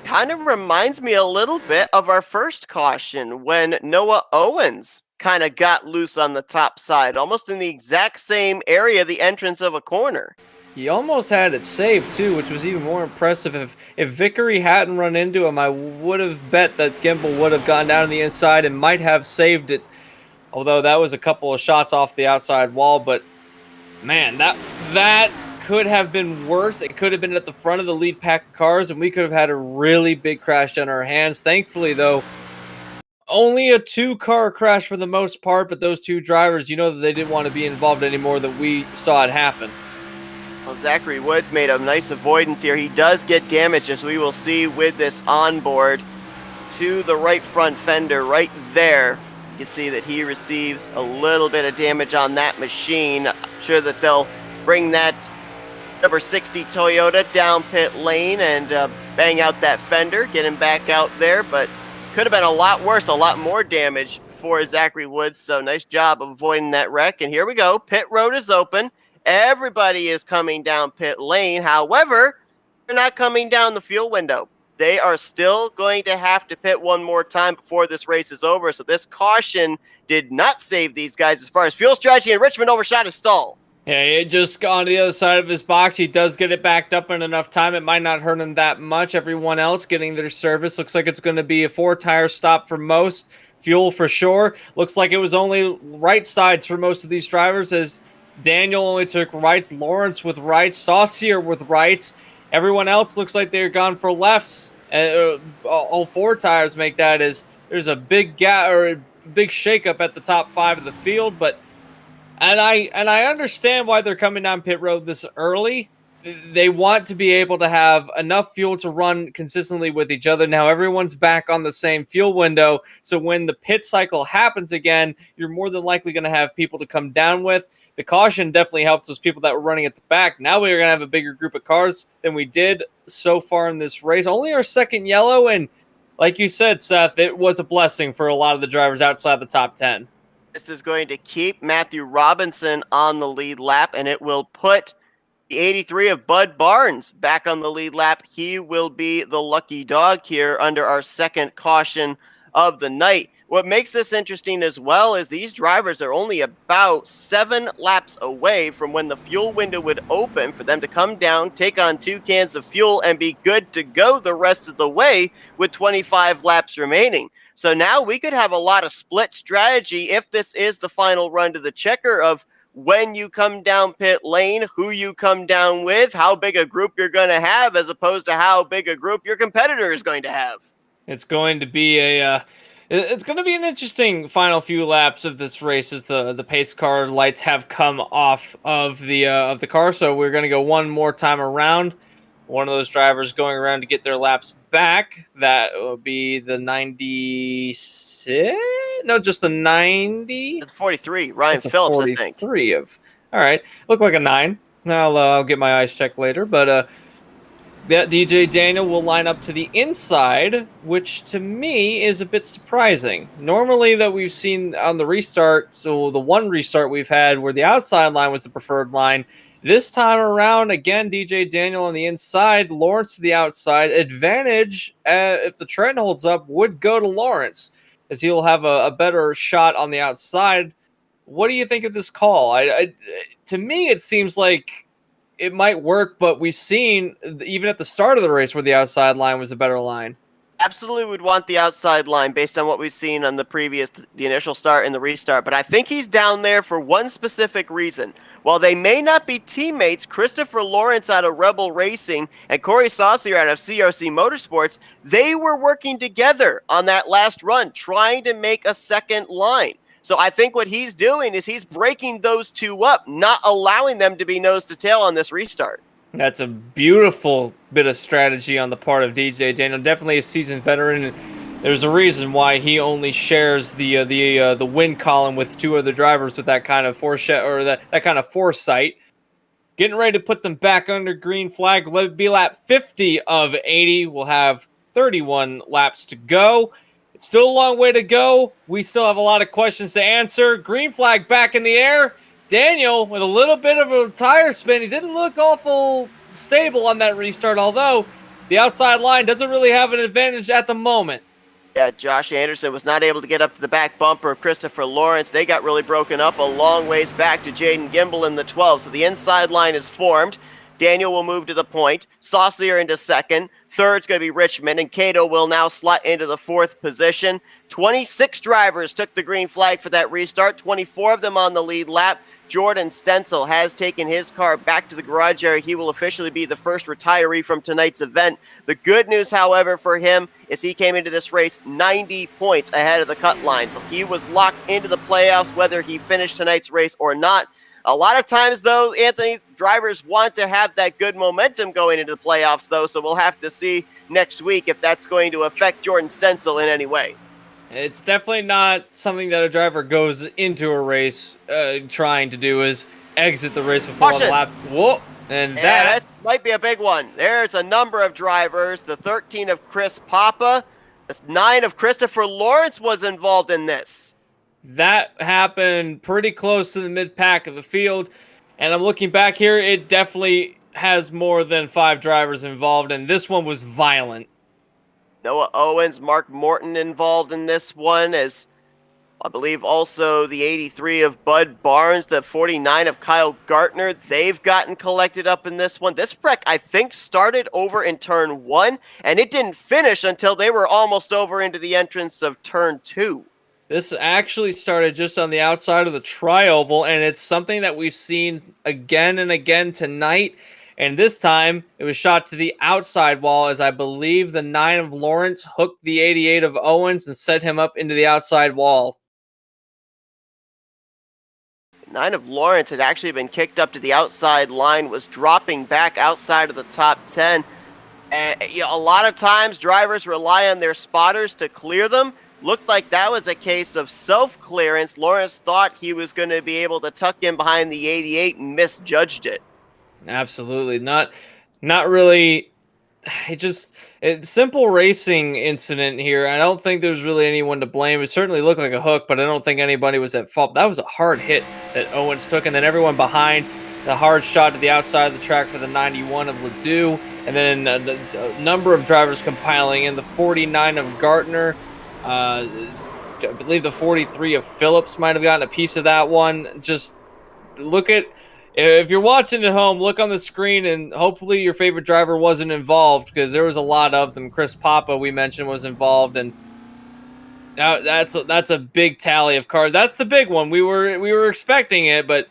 Kind of reminds me a little bit of our first caution when Noah Owens kind of got loose on the top side, almost in the exact same area, the entrance of a corner. He almost had it saved too, which was even more impressive. If Vickery hadn't run into him, I would have bet that Gimbal would have gone down on the inside and might have saved it. Although that was a couple of shots off the outside wall, but man, that could have been worse. It could have been at the front of the lead pack of cars, and we could have had a really big crash on our hands. Thankfully, though, only a 2-car crash for the most part, but those 2 drivers, you know that they didn't want to be involved anymore, that we saw it happen. Well, Zachary Woods made a nice avoidance here. He does get damaged, as we will see with this onboard to the right front fender right there. You can see that he receives a little bit of damage on that machine. I'm sure that they'll bring that number 60 Toyota down pit lane and bang out that fender, get him back out there, but could have been a lot worse, a lot more damage for Zachary Woods, so nice job of avoiding that wreck. And here we go, pit road is open. Everybody is coming down pit lane. However, they're not coming down the fuel window. they are still going to have to pit one more time before this race is over. So this caution did not save these guys as far as fuel strategy, and Richmond overshot his stall. Yeah, it just on the other side of his box. He does get it backed up in enough time. It might not hurt him that much. Everyone else getting their service. Looks like it's going to be a 4-tire stop for most. Fuel for sure. Looks like it was only right sides for most of these drivers, as Daniel only took rights, Lawrence with rights, Saucier with rights. Everyone else looks like they're gone for lefts. All 4 tires make that as there's a big gap or a big shakeup at the top 5 of the field, but And I understand why they're coming down pit road this early. They want to be able to have enough fuel to run consistently with each other. Now everyone's back on the same fuel window, so when the pit cycle happens again, you're more than likely going to have people to come down with. The caution definitely helps those people that were running at the back. Now we're going to have a bigger group of cars than we did so far in this race. Only our second yellow, and like you said, Seth, it was a blessing for a lot of the drivers outside the top 10. This is going to keep Matthew Robinson on the lead lap, and it will put the 83 of Bud Barnes back on the lead lap. He will be the lucky dog here under our second caution of the night. What makes this interesting as well is these drivers are only about 7 laps away from when the fuel window would open for them to come down, take on 2 cans of fuel, and be good to go the rest of the way with 25 laps remaining. So now we could have a lot of split strategy if this is the final run to the checker of when you come down pit lane, who you come down with, how big a group you're going to have, as opposed to how big a group your competitor is going to have. It's going to be it's going to be an interesting final few laps of this race as the pace car lights have come off of the car. So we're going to go one more time around. One of those drivers going around to get their laps back. That will be the 96. No, just the 90. It's 43. Ryan Phillips, I think. 43 of. All right, look like a 9. I'll get my eyes checked later, but that DJ Daniel will line up to the inside, which to me is a bit surprising. Normally that we've seen on the restart, so the one restart we've had where the outside line was the preferred line. This time around, again, DJ Daniel on the inside, Lawrence to the outside. Advantage, if the trend holds up, would go to Lawrence, as he'll have a better shot on the outside. What do you think of this call? To me, it seems like it might work, but we've seen, even at the start of the race, where the outside line was the better line. Absolutely would want the outside line based on what we've seen on the initial start and the restart. But I think he's down there for one specific reason. While they may not be teammates, Christopher Lawrence out of Rebel Racing and Corey Saucier out of CRC Motorsports, they were working together on that last run, trying to make a second line. So I think what he's doing is he's breaking those two up, not allowing them to be nose to tail on this restart. That's a beautiful bit of strategy on the part of DJ Daniel. Definitely a seasoned veteran. There's a reason why he only shares the win column with 2 other drivers with that kind of that kind of foresight. Getting ready to put them back under green flag. Let it be lap 50 of 80. We'll have 31 laps to go. It's still a long way to go. We still have a lot of questions to answer. Green flag back in the air. Daniel, with a little bit of a tire spin, he didn't look awful stable on that restart, although the outside line doesn't really have an advantage at the moment. Yeah, Josh Anderson was not able to get up to the back bumper of Christopher Lawrence. They got really broken up a long ways back to Jaden Gimbel in the 12. So the inside line is formed. Daniel will move to the point. Saucier into second. Third's going to be Richmond, and Cato will now slot into the 4th position. 26 drivers took the green flag for that restart, 24 of them on the lead lap. Jordan Stencil has taken his car back to the garage area. He will officially be the first retiree from tonight's event. The good news, however, for him is he came into this race 90 points ahead of the cut line. So he was locked into the playoffs, whether he finished tonight's race or not. A lot of times, though, Anthony, drivers want to have that good momentum going into the playoffs, though, so we'll have to see next week if that's going to affect Jordan Stencil in any way. It's definitely not something that a driver goes into a race trying to do, is exit the race before the lap. Whoa! And that might be a big one. There's a number of drivers. The 13 of Chris Papa, the 9 of Christopher Lawrence was involved in this. That happened pretty close to the mid-pack of the field. And I'm looking back here, it definitely has more than 5 drivers involved, and this one was violent. Noah Owens, Mark Morton involved in this one, as I believe also the 83 of Bud Barnes, the 49 of Kyle Gartner, they've gotten collected up in this one. This wreck, I think, started over in turn 1, and it didn't finish until they were almost over into the entrance of turn 2. This actually started just on the outside of the tri-oval, and it's something that we've seen again and again tonight. And this time, it was shot to the outside wall, as I believe the 9 of Lawrence hooked the 88 of Owens and set him up into the outside wall. 9 of Lawrence had actually been kicked up to the outside line, was dropping back outside of the top 10. And a lot of times, drivers rely on their spotters to clear them. Looked like that was a case of self-clearance. Lawrence thought he was going to be able to tuck in behind the 88 and misjudged it. Absolutely. Not really. It's simple racing incident here. I don't think there's really anyone to blame. It certainly looked like a hook, but I don't think anybody was at fault. That was a hard hit that Owens took, and then everyone behind, the hard shot to the outside of the track for the 91 of Ledoux, and then the number of drivers compiling in, the 49 of Gartner. I believe the 43 of Phillips might have gotten a piece of that one. Just look at, if you're watching at home, look on the screen, and hopefully your favorite driver wasn't involved, because there was a lot of them. Chris Papa, we mentioned, was involved, and now that's a big tally of cars. That's the big one. We were expecting it, but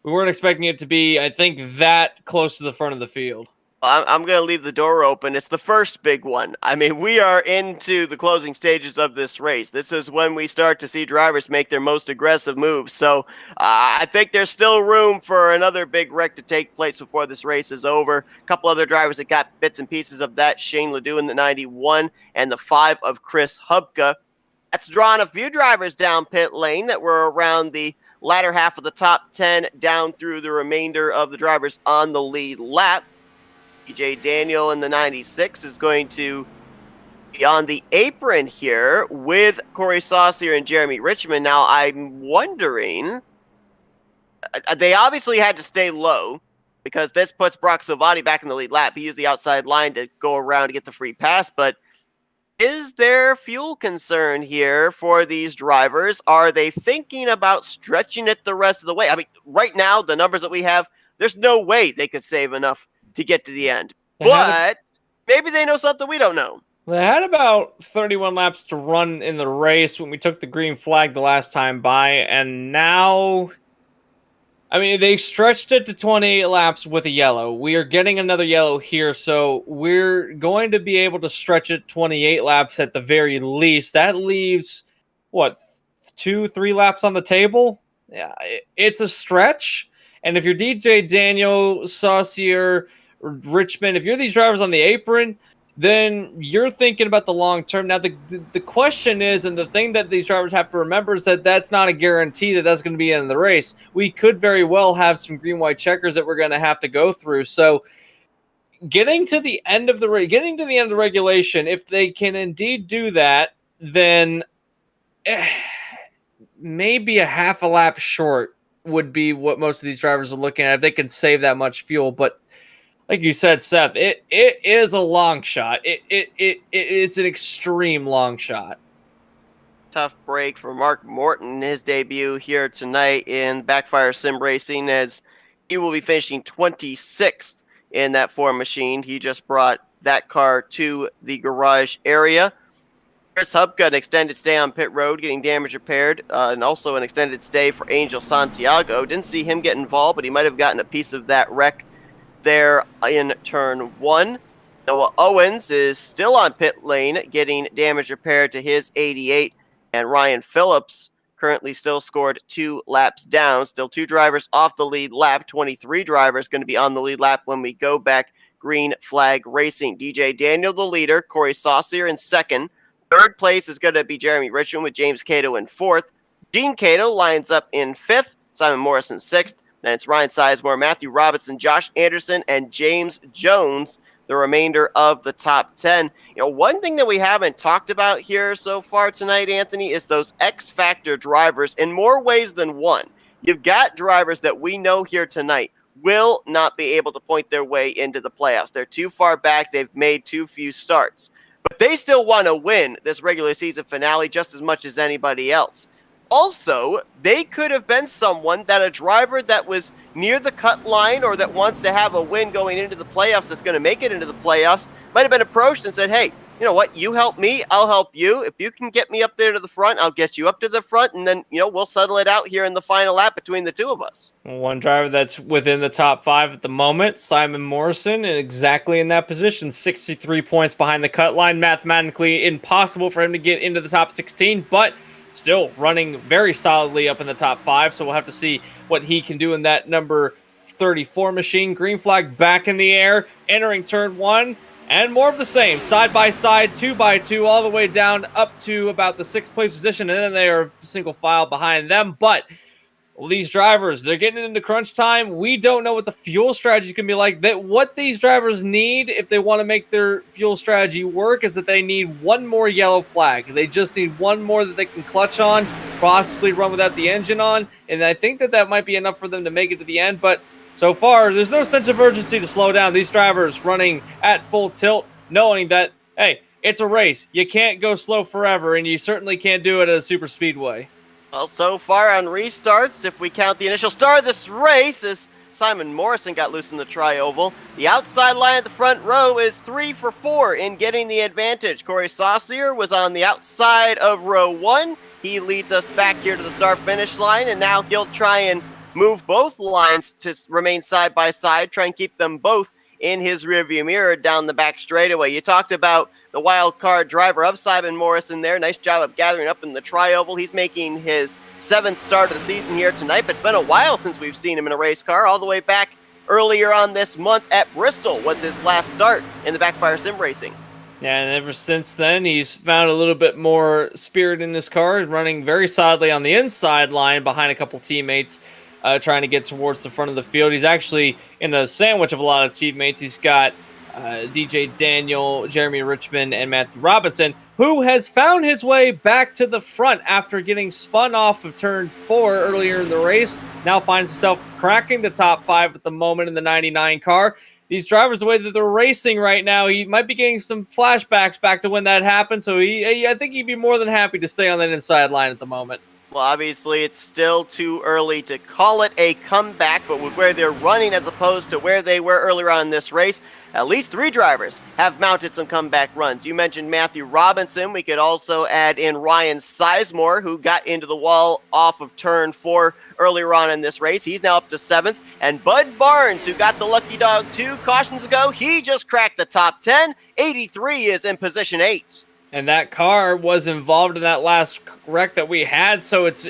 we weren't expecting it to be, I think, that close to the front of the field. I'm going to leave the door open. It's the first big one. I mean, we are into the closing stages of this race. This is when we start to see drivers make their most aggressive moves. So I think there's still room for another big wreck to take place before this race is over. A couple other drivers that got bits and pieces of that: Shane Ledoux in the 91 and the 5 of Chris Hubka. That's drawn a few drivers down pit lane that were around the latter half of the top 10 down through the remainder of the drivers on the lead lap. DJ Daniel in the 96 is going to be on the apron here with Corey Saucier and Jeremy Richmond. Now, I'm wondering, they obviously had to stay low because this puts Brock Silvati back in the lead lap. He used the outside line to go around to get the free pass, but is there fuel concern here for these drivers? Are they thinking about stretching it the rest of the way? I mean, right now, the numbers that we have, there's no way they could save enough to get to the end. But maybe they know something we don't know. They had about 31 laps to run in the race when we took the green flag the last time by, and now, I mean, they stretched it to 28 laps with a yellow. We are getting another yellow here, so we're going to be able to stretch it 28 laps at the very least. That leaves, what, 2-3 laps on the table? Yeah, it's a stretch. And if you're DJ Daniel, Saucier, Richmond, if you're these drivers on the apron, then you're thinking about the long term. Now, the question is, and the thing that these drivers have to remember, is that that's not a guarantee that that's going to be in the race. We could very well have some green-white checkers that we're going to have to go through. So getting to the end of the regulation, if they can indeed do that, then maybe a half a lap short would be what most of these drivers are looking at if they can save that much fuel. But like you said, Seth, it is a long shot. It's an extreme long shot. Tough break for Mark Morton, his debut here tonight in BackFire Sim Racing, as he will be finishing 26th in that Ford machine. He just brought that car to the garage area. Chris Hubka, an extended stay on pit road, getting damage repaired, and also an extended stay for Angel Santiago. Didn't see him get involved, but he might have gotten a piece of that wreck there in turn 1. Noah Owens is still on pit lane, getting damage repaired to his 88, and Ryan Phillips currently still scored 2 laps down. Still 2 drivers off the lead lap. 23 drivers going to be on the lead lap when we go back. Green flag racing. DJ Daniel, the leader. Corey Saucier in second. Third place is going to be Jeremy Richmond with James Cato in fourth. Gene Cato lines up in fifth. Simon Morrison sixth. Then it's Ryan Sizemore, Matthew Robinson, Josh Anderson, and James Jones, the remainder of the top 10. You know, one thing that we haven't talked about here so far tonight, Anthony, is those X-Factor drivers in more ways than one. You've got drivers that we know here tonight will not be able to point their way into the playoffs. They're too far back. They've made too few starts. but they still want to win this regular season finale just as much as anybody else. Also, they could have been someone that a driver that was near the cut line or that wants to have a win going into the playoffs that's going to make it into the playoffs might have been approached and said, hey, you know what, you help me, I'll help you. If you can get me up there to the front, I'll get you up to the front, and then, we'll settle it out here in the final lap between the two of us. One driver that's within the top 5 at the moment, Simon Morrison, and exactly in that position, 63 points behind the cut line. Mathematically impossible for him to get into the top 16, but still running very solidly up in the top 5, so we'll have to see what he can do in that number 34 machine. Green flag back in the air, entering turn 1. And more of the same, side by side, 2x2, all the way down up to about the 6th place position, and then they are single file behind them. But these drivers, they're getting into crunch time. We don't know what the fuel strategy can be like. What these drivers need, if they want to make their fuel strategy work, is that they need one more yellow flag. They just need one more that they can clutch on, possibly run without the engine on, and I think that might be enough for them to make it to the end. But so far, there's no sense of urgency to slow down. These drivers running at full tilt, knowing that, hey, it's a race. You can't go slow forever, and you certainly can't do it at a super speedway. Well, so far on restarts, if we count the initial start of this race, as Simon Morrison got loose in the tri-oval, the outside line at the front row is 3 for 4 in getting the advantage. Corey Saucier was on the outside of row 1. He leads us back here to the start-finish line, and now he'll try and move both lines to remain side by side, try and keep them both in his rearview mirror down the back straightaway. You talked about the wild card driver of Simon Morrison there. Nice job of gathering up in the tri-oval. He's making his 7th start of the season here tonight, but it's been a while since we've seen him in a race car. All the way back earlier on this month at Bristol was his last start in the BackFire Sim Racing. Yeah, and ever since then, he's found a little bit more spirit in his car, running very solidly on the inside line behind a couple teammates, trying to get towards the front of the field. He's actually in a sandwich of a lot of teammates. He's got DJ Daniel, Jeremy Richmond, and Matthew Robinson, who has found his way back to the front after getting spun off of turn 4 earlier in the race. Now finds himself cracking the top 5 at the moment in the 99 car. These drivers, the way that they're racing right now, he might be getting some flashbacks back to when that happened. So I think he'd be more than happy to stay on that inside line at the moment. Well, obviously, it's still too early to call it a comeback, but with where they're running as opposed to where they were earlier on in this race, at least 3 drivers have mounted some comeback runs. You mentioned Matthew Robinson. We could also add in Ryan Sizemore, who got into the wall off of turn 4 earlier on in this race. He's now up to 7th. And Bud Barnes, who got the lucky dog 2 cautions ago, he just cracked the top 10. 83 is in position 8. And that car was involved in that last wreck that we had, so it's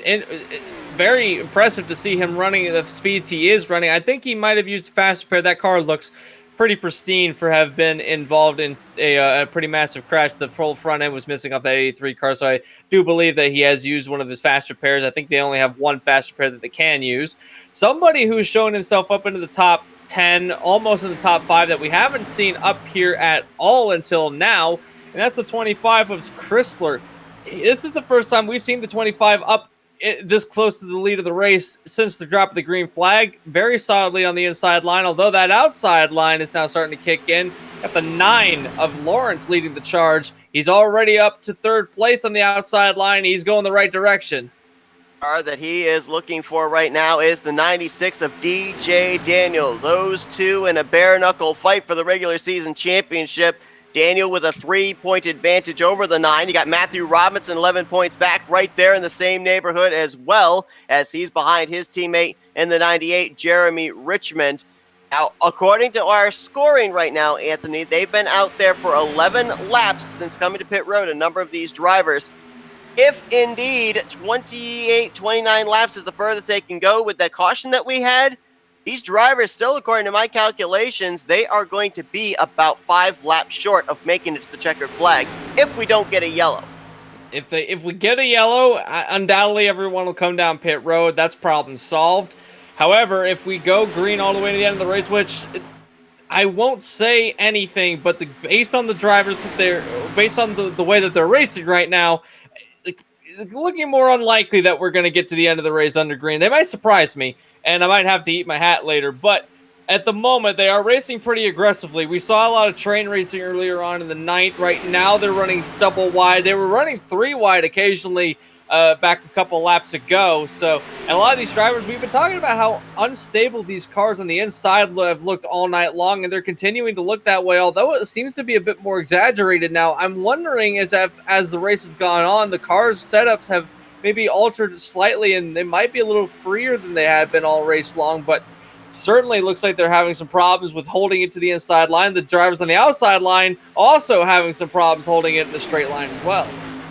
very impressive to see him running at the speeds he is running. I think he might have used a fast repair. That car looks pretty pristine for have been involved in a pretty massive crash. The full front end was missing off that 83 car, so I do believe that he has used one of his fast repairs. I think they only have one fast repair that they can use. Somebody who's shown himself up into the top 10, almost in the top 5, that we haven't seen up here at all until now, and that's the 25 of Chrysler. This is the first time we've seen the 25 up this close to the lead of the race since the drop of the green flag. Very solidly on the inside line, although that outside line is now starting to kick in. Got the 9 of Lawrence leading the charge. He's already up to 3rd place on the outside line. He's going the right direction. The car that he is looking for right now is the 96 of DJ Daniel. Those two in a bare-knuckle fight for the regular season championship. Daniel with a 3-point advantage over the 9. You got Matthew Robinson 11 points back right there in the same neighborhood as well, as he's behind his teammate in the 98, Jeremy Richmond. Now, according to our scoring right now, Anthony, they've been out there for 11 laps since coming to pit road, a number of these drivers. If indeed 28, 29 laps is the furthest they can go with that caution that we had, these drivers still, according to my calculations, they are going to be about 5 laps short of making it to the checkered flag if we don't get a yellow. If we get a yellow, undoubtedly everyone will come down pit road. That's problem solved. However, if we go green all the way to the end of the race, which I won't say anything, but based on the drivers based on the way that they're racing right now, it's looking more unlikely that we're going to get to the end of the race under green. They might surprise me, and I might have to eat my hat later, but at the moment, they are racing pretty aggressively. We saw a lot of train racing earlier on in the night. Right now, they're running double wide. They were running 3 wide occasionally back a couple laps ago. So, and a lot of these drivers, we've been talking about how unstable these cars on the inside have looked all night long, and they're continuing to look that way, although it seems to be a bit more exaggerated now. I'm wondering, as the race has gone on, the cars' setups have maybe altered slightly, and they might be a little freer than they had been all race long, but certainly looks like they're having some problems with holding it to the inside line. The drivers on the outside line also having some problems holding it in the straight line as well.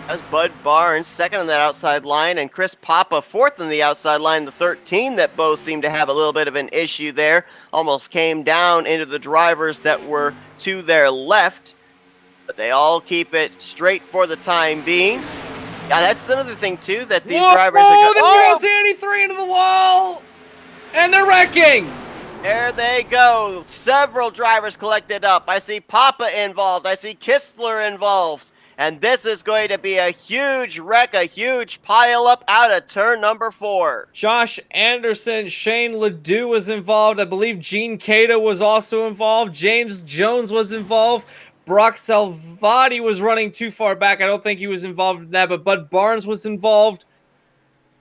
That's Bud Barnes, second on that outside line, and Chris Papa, fourth on the outside line, the 13, that both seem to have a little bit of an issue there. Almost came down into the drivers that were to their left, but they all keep it straight for the time being. Yeah, that's another thing, too, that these drivers are going. Oh, the 83 into the wall! And they're wrecking! There they go. Several drivers collected up. I see Papa involved. I see Kistler involved. And this is going to be a huge wreck, a huge pileup out of turn number 4. Josh Anderson, Shane Ledoux was involved. I believe Gene Cato was also involved. James Jones was involved. Brock Salvati was running too far back. I don't think he was involved in that, but Bud Barnes was involved.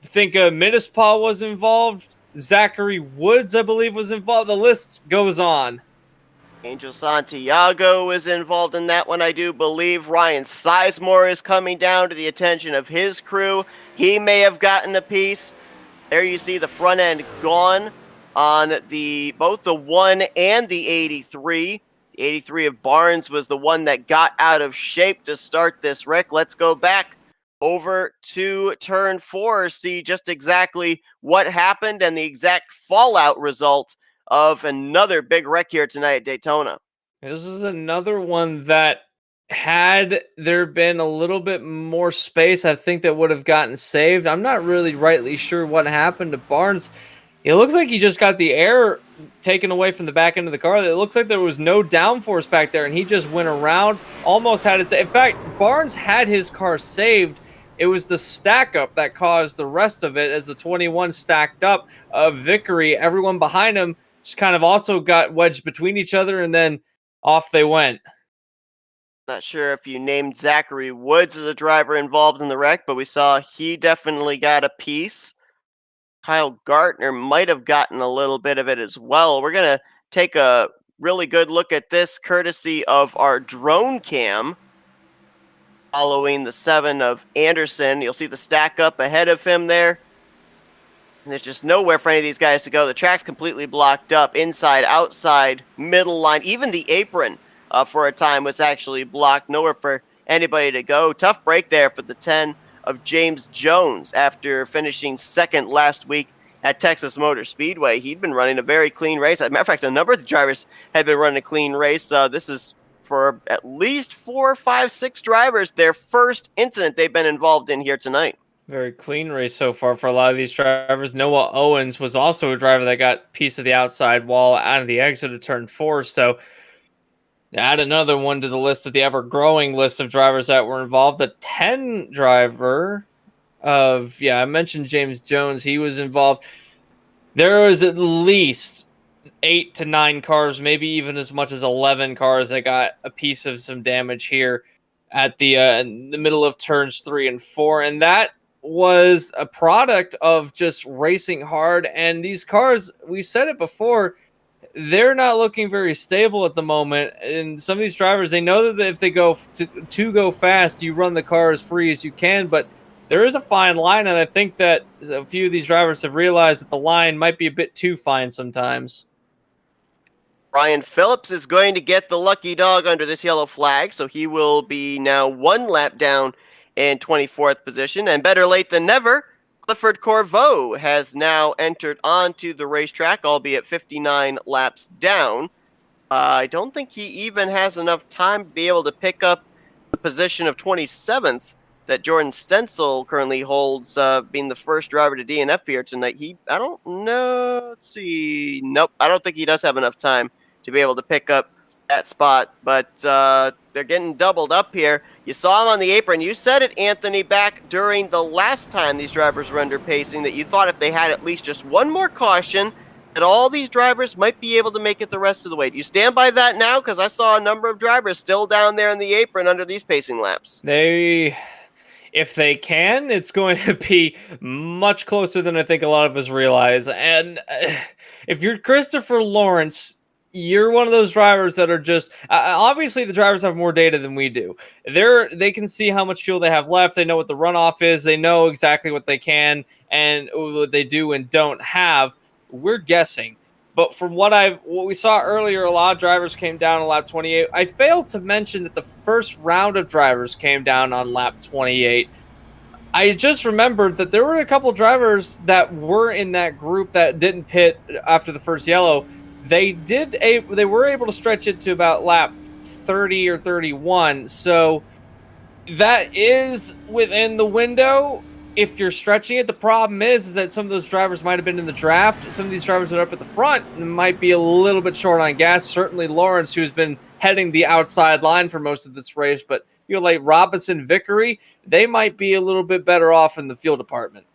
I think Minispa was involved. Zachary Woods, I believe, was involved. The list goes on. Angel Santiago is involved in that one, I do believe. Ryan Sizemore is coming down to the attention of his crew. He may have gotten a piece. There you see the front end gone on both the 1 and the 83. The 83 of Barnes was the one that got out of shape to start this wreck. Let's go back over to turn 4, see just exactly what happened and the exact fallout result of another big wreck here tonight at Daytona. This is another one that, had there been a little bit more space, I think that would have gotten saved. I'm not really rightly sure what happened to Barnes. It looks like he just got the air taken away from the back end of the car. It looks like there was no downforce back there, and he just went around, almost had it saved. In fact, Barnes had his car saved. It was the stack up that caused the rest of it, as the 21 stacked up. Vickery, everyone behind him just kind of also got wedged between each other, and then off they went. Not sure if you named Zachary Woods as a driver involved in the wreck, but we saw he definitely got a piece. Kyle Gartner might have gotten a little bit of it as well. We're going to take a really good look at this courtesy of our drone cam. Following the 7 of Anderson, you'll see the stack up ahead of him there. And there's just nowhere for any of these guys to go. The track's completely blocked up, inside, outside, middle line. Even the apron for a time was actually blocked. Nowhere for anybody to go. Tough break there for the 10 of James Jones after finishing second last week at Texas Motor Speedway. He'd been running a very clean race. As a matter of fact, a number of the drivers had been running a clean race. This is for at least 4, 5, 6 drivers, their first incident they've been involved in here tonight. Very clean race so far for a lot of these drivers. Noah Owens was also a driver that got a piece of the outside wall out of the exit of turn 4. So add another one to the list of the ever-growing list of drivers that were involved. The 10 driver of, I mentioned James Jones. He was involved. There was at least 8 to 9 cars, maybe even as much as 11 cars that got a piece of some damage here at in the middle of turns 3 and 4. And that was a product of just racing hard. And these cars, we said it before, they're not looking very stable at the moment. And some of these drivers, they know that if they go to go fast, you run the car as free as you can. But there is a fine line, and I think that a few of these drivers have realized that the line might be a bit too fine sometimes. Ryan Phillips is going to get the lucky dog under this yellow flag, so he will be now 1 lap down in 24th position. And better late than never, Clifford Corveau has now entered onto the racetrack, albeit 59 laps down. I don't think he even has enough time to be able to pick up the position of 27th that Jordan Stencil currently holds, being the first driver to DNF here tonight. I don't know. Let's see. Nope, I don't think he does have enough time to be able to pick up that spot, but they're getting doubled up here. You saw him on the apron. You said it, Anthony, back during the last time these drivers were under pacing, that you thought if they had at least just one more caution, that all these drivers might be able to make it the rest of the way. Do you stand by that now? Because I saw a number of drivers still down there in the apron under these pacing laps. If they can, it's going to be much closer than I think a lot of us realize. And if you're Christopher Lawrence, you're one of those drivers that are just obviously the drivers have more data than we do. They can see how much fuel they have left. They know what the runoff is. They know exactly what they can and what they do and don't have. We're guessing. But from what we saw earlier, a lot of drivers came down on lap 28. I failed to mention that the first round of drivers came down on lap 28. I just remembered that there were a couple drivers that were in that group that didn't pit after the first yellow. They were able to stretch it to about lap 30 or 31. So that is within the window. If you're stretching it, the problem is that some of those drivers might have been in the draft. Some of these drivers that are up at the front might be a little bit short on gas. Certainly Lawrence, who's been heading the outside line for most of this race, but like Robinson, Vickery, they might be a little bit better off in the fuel department.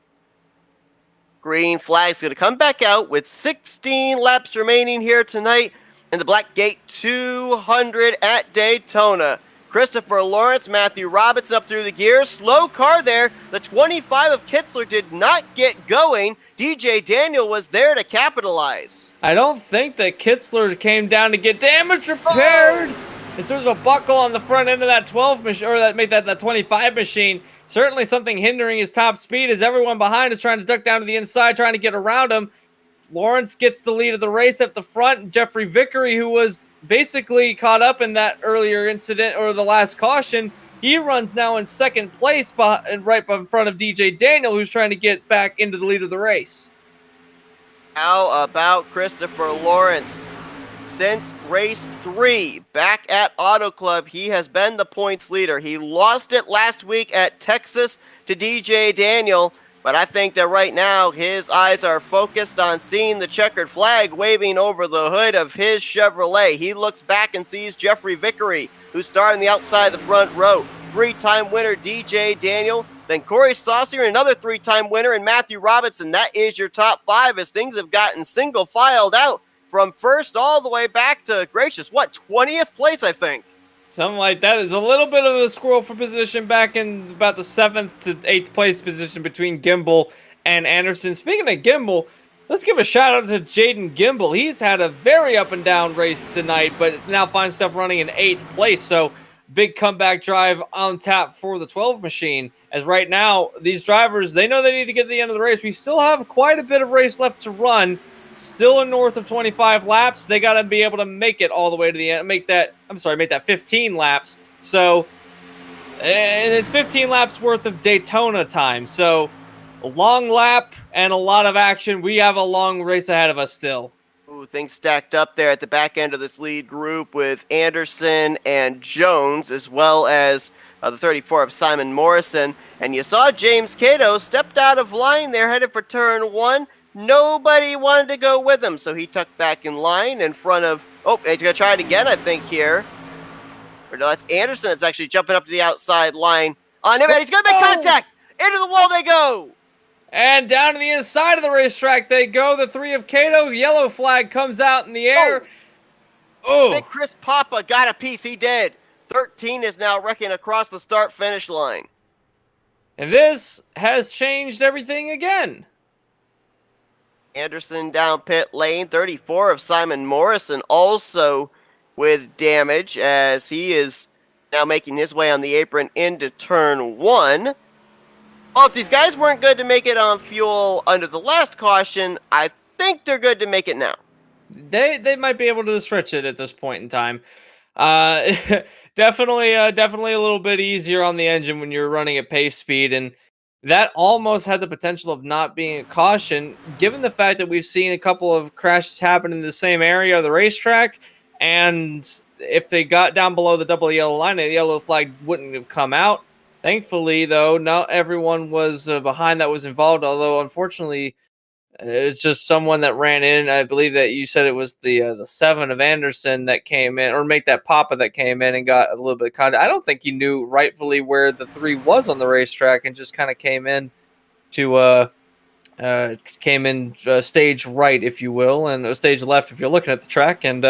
Green flag's going to come back out with 16 laps remaining here tonight in the Black Gate 200 at Daytona. Christopher Lawrence, Matthew Robinson up through the gears. Slow car there. The 25 of Kitzler did not get going. DJ Daniel was there to capitalize. I don't think that Kitzler came down to get damage repaired. If there's a buckle on the front end of that 12 machine, or that 25 machine, certainly something hindering his top speed as everyone behind is trying to duck down to the inside, trying to get around him. Lawrence gets the lead of the race up the front. Jeffrey Vickery, who was basically caught up in that earlier incident or the last caution, he runs now in second place right in front of DJ Daniel, who's trying to get back into the lead of the race. How about Christopher Lawrence? Since race 3, back at Auto Club, he has been the points leader. He lost it last week at Texas to DJ Daniel, but I think that right now his eyes are focused on seeing the checkered flag waving over the hood of his Chevrolet. He looks back and sees Jeffrey Vickery, who's starting the outside of the front row. 3-time winner DJ Daniel, then Corey Saucier, another 3-time winner, and Matthew Robinson. That is your top 5 as things have gotten single filed out from first all the way back to, 20th place, I think. Something like that. There's a little bit of a squirrel for position back in about the 7th to 8th place position between Gimbel and Anderson. Speaking of Gimbel, let's give a shout out to Jaden Gimbel. He's had a very up and down race tonight, but now finds stuff running in 8th place. So big comeback drive on tap for the 12 machine. As right now, these drivers, they know they need to get to the end of the race. We still have quite a bit of race left to run. Still north of 25 laps. They got to be able to make it all the way to the end. Make that 15 laps. So, and it's 15 laps worth of Daytona time. So, a long lap and a lot of action. We have a long race ahead of us still. Ooh, things stacked up there at the back end of this lead group with Anderson and Jones, as well as the 34 of Simon Morrison. And you saw James Cato stepped out of line there, headed for turn 1. Nobody wanted to go with him, so he tucked back in line in front of... Oh, he's going to try it again, I think, here. Or no, that's Anderson that's actually jumping up to the outside line on him, and he's going to make contact! Into the wall they go! And down to the inside of the racetrack they go. The 3 of Cato. Yellow flag comes out in the air. I think Chris Papa got a piece. He did. 13 is now wrecking across the start-finish line. And this has changed everything again. Anderson down pit lane. 34 of Simon Morrison also with damage as he is now making his way on the apron into turn 1. Well, if these guys weren't good to make it on fuel under the last caution, I think they're good to make it now. They might be able to stretch it at this point in time. Definitely a little bit easier on the engine when you're running at pace speed, and that almost had the potential of not being a caution, given the fact that we've seen a couple of crashes happen in the same area of the racetrack, and if they got down below the double yellow line, the yellow flag wouldn't have come out. Thankfully, though, not everyone was behind that was involved, although unfortunately, it's just someone that ran in. I believe that you said it was the 7 of Anderson that came in, or make that Papa that came in and got a little bit of contact. I don't think he knew rightfully where the 3 was on the racetrack and just kind of came in to came in stage right, if you will, and stage left if you're looking at the track, and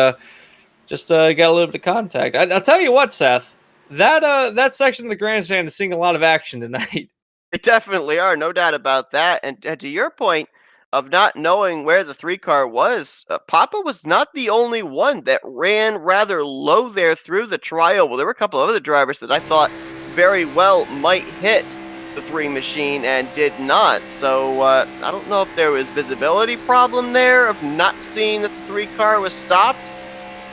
just got a little bit of contact. I'll tell you what, Seth, that section of the grandstand is seeing a lot of action tonight. They definitely are, no doubt about that. And to your point of not knowing where the 3-car was, Papa was not the only one that ran rather low there through the tri-oval. There were a couple of other drivers that I thought very well might hit the 3 machine and did not. So I don't know if there was visibility problem there of not seeing that the 3-car was stopped.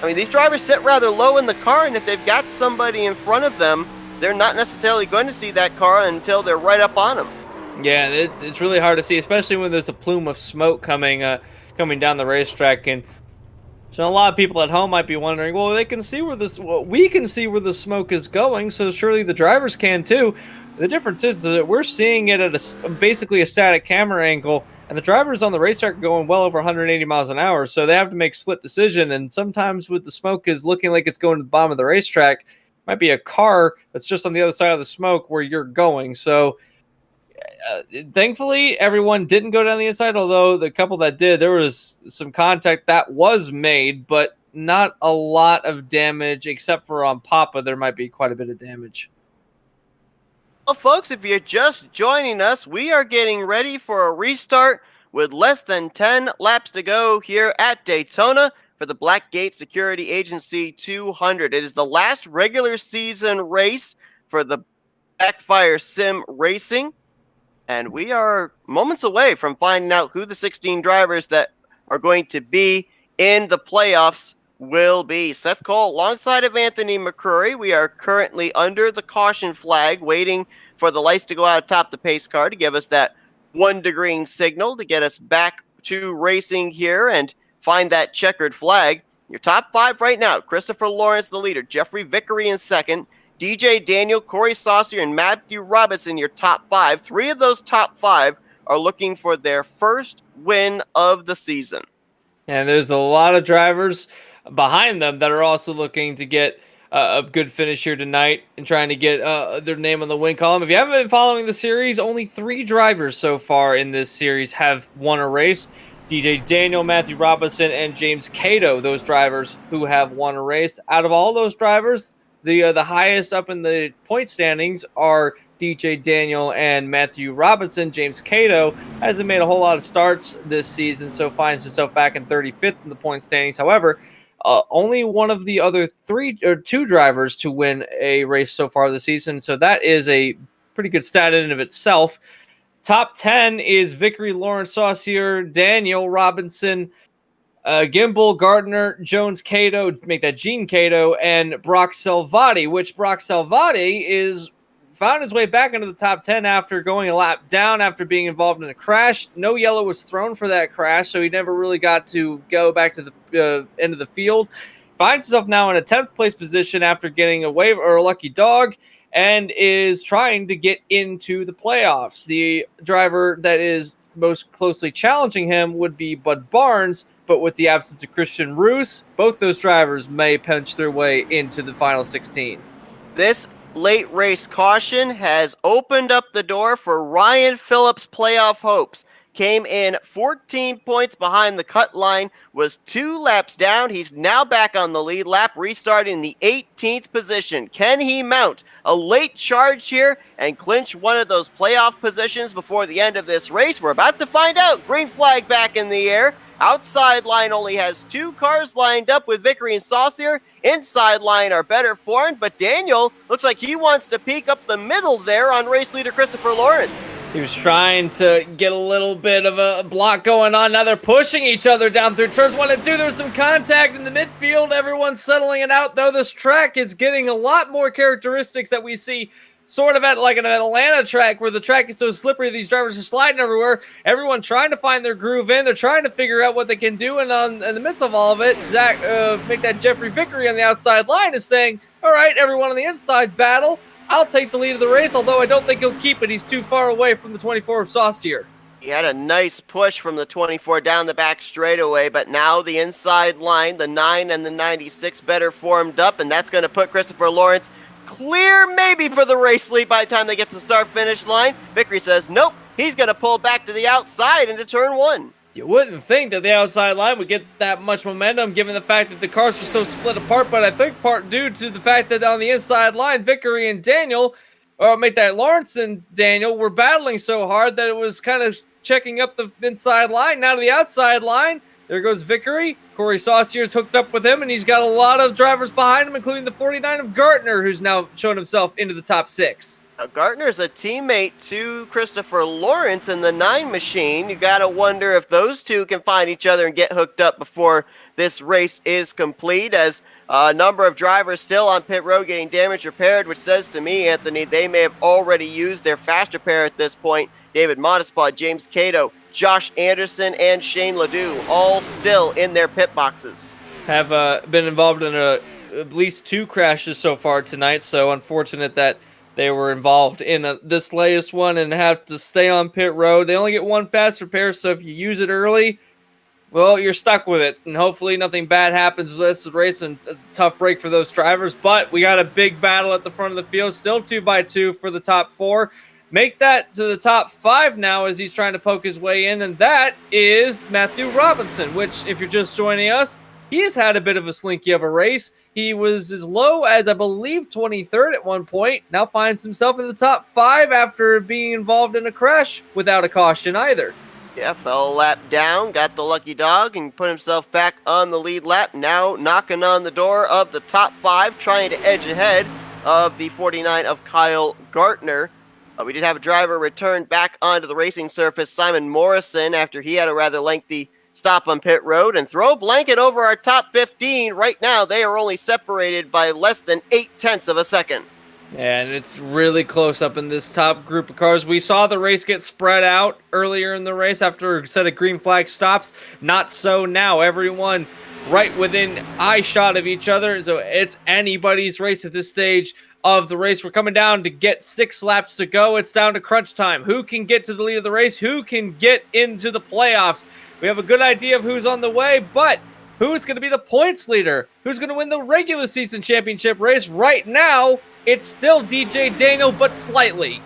I mean, these drivers sit rather low in the car, and if they've got somebody in front of them, they're not necessarily going to see that car until they're right up on them. Yeah, it's really hard to see, especially when there's a plume of smoke coming down the racetrack. And so a lot of people at home might be wondering, well, we can see where the smoke is going, so surely the drivers can too. The difference is that we're seeing it at basically a static camera angle, and the drivers on the racetrack are going well over 180 miles an hour, so they have to make split decision. And sometimes with the smoke is looking like it's going to the bottom of the racetrack, might be a car that's just on the other side of the smoke where you're going. So thankfully everyone didn't go down the inside, although the couple that did, there was some contact that was made, but not a lot of damage, except for on Papa there might be quite a bit of damage. Well, folks, if you're just joining us, we are getting ready for a restart with less than 10 laps to go here at Daytona for the Blackgate Security Agency 200. It is the last regular season race for the BackFire Sim Racing, and we are moments away from finding out who the 16 drivers that are going to be in the playoffs will be. Seth Cole alongside of Anthony McCrory. We are currently under the caution flag, waiting for the lights to go out atop the pace car to give us that 1 green signal to get us back to racing here and find that checkered flag. Your top 5 right now: Christopher Lawrence, the leader; Jeffrey Vickery in second; DJ Daniel, Corey Saucier, and Matthew Robinson, your top 5. 3 of those top 5 are looking for their first win of the season. And there's a lot of drivers behind them that are also looking to get a good finish here tonight and trying to get their name on the win column. If you haven't been following the series, only 3 drivers so far in this series have won a race. DJ Daniel, Matthew Robinson, and James Cato, those drivers who have won a race. Out of all those drivers, the highest up in the point standings are DJ Daniel and Matthew Robinson. James Cato hasn't made a whole lot of starts this season, so finds himself back in 35th in the point standings. However, only one of the other 2 drivers to win a race so far this season, so that is a pretty good stat in and of itself. Top 10 is Vickery, Lawrence, Saucier, Daniel, Robinson, Gimbel, Gardner, Jones, Cato, make that Gene Cato, and Brock Salvati, which Brock Salvati is found his way back into the top 10 after going a lap down after being involved in a crash. No yellow was thrown for that crash, so he never really got to go back to the end of the field. Finds himself now in a 10th place position after getting a waiver or a lucky dog, and is trying to get into the playoffs. The driver that is most closely challenging him would be Bud Barnes, but with the absence of Christian Roos, both those drivers may punch their way into the final 16. This late race caution has opened up the door for Ryan Phillips' playoff hopes. Came in 14 points behind the cut line, was 2 laps down. He's now back on the lead lap, restarting in the 18th position. Can he mount a late charge here and clinch one of those playoff positions before the end of this race? We're about to find out. Green flag back in the air. Outside line only has 2 cars lined up with Vickery and Saucier. Inside line are better formed, but Daniel looks like he wants to peek up the middle there on race leader Christopher Lawrence. He was trying to get a little bit of a block going on. Now they're pushing each other down through turns 1 and 2. There's some contact in the midfield. Everyone's settling it out, though. This track is getting a lot more characteristics that we see sort of at like an Atlanta track, where the track is so slippery, these drivers are sliding everywhere. Everyone trying to find their groove in. They're trying to figure out what they can do. And in the midst of all of it, make that Jeffrey Vickery on the outside line is saying, all right, everyone on the inside battle. I'll take the lead of the race, although I don't think he'll keep it. He's too far away from the 24 of Saucier. He had a nice push from the 24 down the back straightaway, but now the inside line, the 9 and the 96 better formed up, and that's going to put Christopher Lawrence clear maybe for the race lead by the time they get to the start-finish line. Vickery says, nope, He's going to pull back to the outside into turn 1. You wouldn't think that the outside line would get that much momentum given the fact that the cars were so split apart, but I think part due to the fact that on the inside line, Vickery and Daniel, or make that Lawrence and Daniel, were battling so hard that it was kind of checking up the inside line. Now to the outside line, there goes Vickery. Corey Saucier's hooked up with him, and he's got a lot of drivers behind him, including the 49 of Gartner, who's now shown himself into the top 6. Now, Gartner's a teammate to Christopher Lawrence in the 9 machine. You got to wonder if those two can find each other and get hooked up before this race is complete, as a number of drivers still on pit road getting damage repaired, which says to me, Anthony, they may have already used their fast repair at this point. David Modespaw, James Cato, Josh Anderson, and Shane Ledoux all still in their pit boxes. Have been involved in at least 2 crashes so far tonight, so unfortunate that they were involved in this latest one and have to stay on pit road. They only get 1 fast repair, so if you use it early, well, you're stuck with it. And hopefully nothing bad happens this race, and a tough break for those drivers. But we got a big battle at the front of the field. Still 2x2 for the top 4. Make that to the top 5 now as he's trying to poke his way in. And that is Matthew Robinson, which, if you're just joining us, he's had a bit of a slinky of a race. He was as low as, I believe, 23rd at one point. Now finds himself in the top 5 after being involved in a crash without a caution either. Yeah, fell a lap down, got the lucky dog, and put himself back on the lead lap. Now knocking on the door of the top 5, trying to edge ahead of the 49 of Kyle Gartner. We did have a driver return back onto the racing surface, Simon Morrison, after he had a rather lengthy stop on pit road, and throw a blanket over our top 15. Right now, they are only separated by less than 0.8 of a second. And it's really close up in this top group of cars. We saw the race get spread out earlier in the race after a set of green flag stops. Not so now. Everyone right within eye shot of each other. So it's anybody's race at this stage of the race. We're coming down to get 6 laps to go. It's down to crunch time. Who can get to the lead of the race? Who can get into the playoffs? We have a good idea of who's on the way, but who's going to be the points leader? Who's going to win the regular season championship race? Right now, it's still DJ Daniel, but slightly.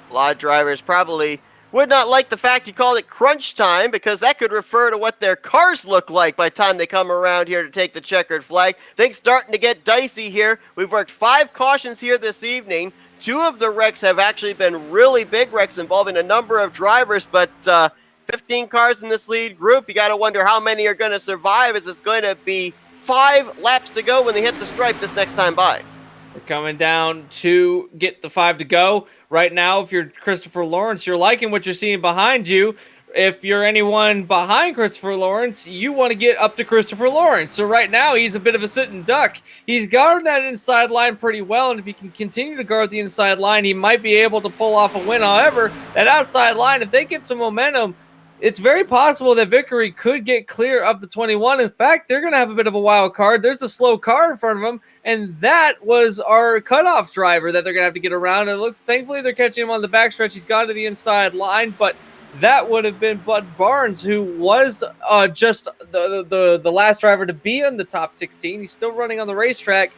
A lot of drivers probably would not like the fact you called it crunch time, because that could refer to what their cars look like by the time they come around here to take the checkered flag. Things starting to get dicey here. We've worked 5 cautions here this evening. 2 of the wrecks have actually been really big wrecks involving a number of drivers, but 15 cars in this lead group. You got to wonder how many are going to survive, as it's going to be 5 laps to go when they hit the stripe this next time by. We're coming down to get the 5 to go. Right now, if you're Christopher Lawrence, you're liking what you're seeing behind you. If you're anyone behind Christopher Lawrence, you want to get up to Christopher Lawrence. So right now, he's a bit of a sitting duck. He's guarded that inside line pretty well, and if he can continue to guard the inside line, he might be able to pull off a win. However, that outside line, if they get some momentum, it's very possible that Vickery could get clear of the 21. In fact, they're going to have a bit of a wild card. There's a slow car in front of them, and that was our cutoff driver that they're going to have to get around. And it looks, thankfully, they're catching him on the backstretch. He's gone to the inside line, but that would have been Bud Barnes, who was just the last driver to be in the top 16. He's still running on the racetrack.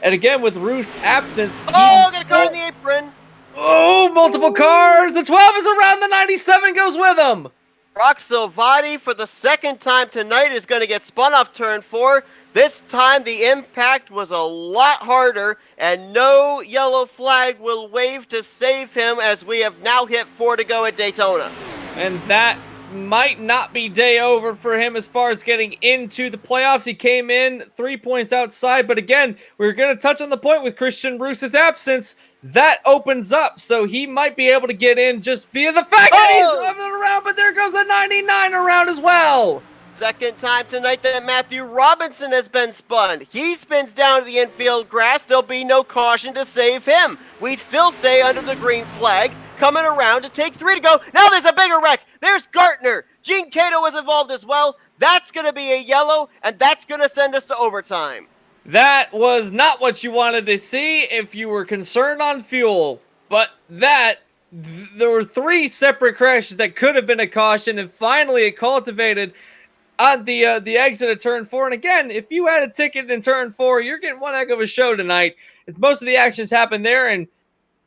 And again, with Roos' absence... Oh, got a car in the apron! Oh, multiple cars! The 12 is around, the 97 goes with him! Brock Silvati, for the second time tonight, is going to get spun off turn 4. This time, the impact was a lot harder, and no yellow flag will wave to save him, as we have now hit 4 to go at Daytona. And that might not be day over for him as far as getting into the playoffs. He came in 3 points outside, but again, we're going to touch on the point with Christian Roos' absence. That opens up, so he might be able to get in just via the fact that he's driving around, but there goes the 99 around as well. Second time tonight that Matthew Robinson has been spun. He spins down to the infield grass. There'll be no caution to save him. We still stay under the green flag, coming around to take 3 to go. Now there's a bigger wreck. There's Gartner. Gene Cato was involved as well. That's going to be a yellow, and that's going to send us to overtime. That was not what you wanted to see if you were concerned on fuel. But there were 3 separate crashes that could have been a caution, and finally it cultivated on the exit of turn 4. And again, if you had a ticket in turn 4, you're getting one heck of a show tonight, as most of the actions happened there. And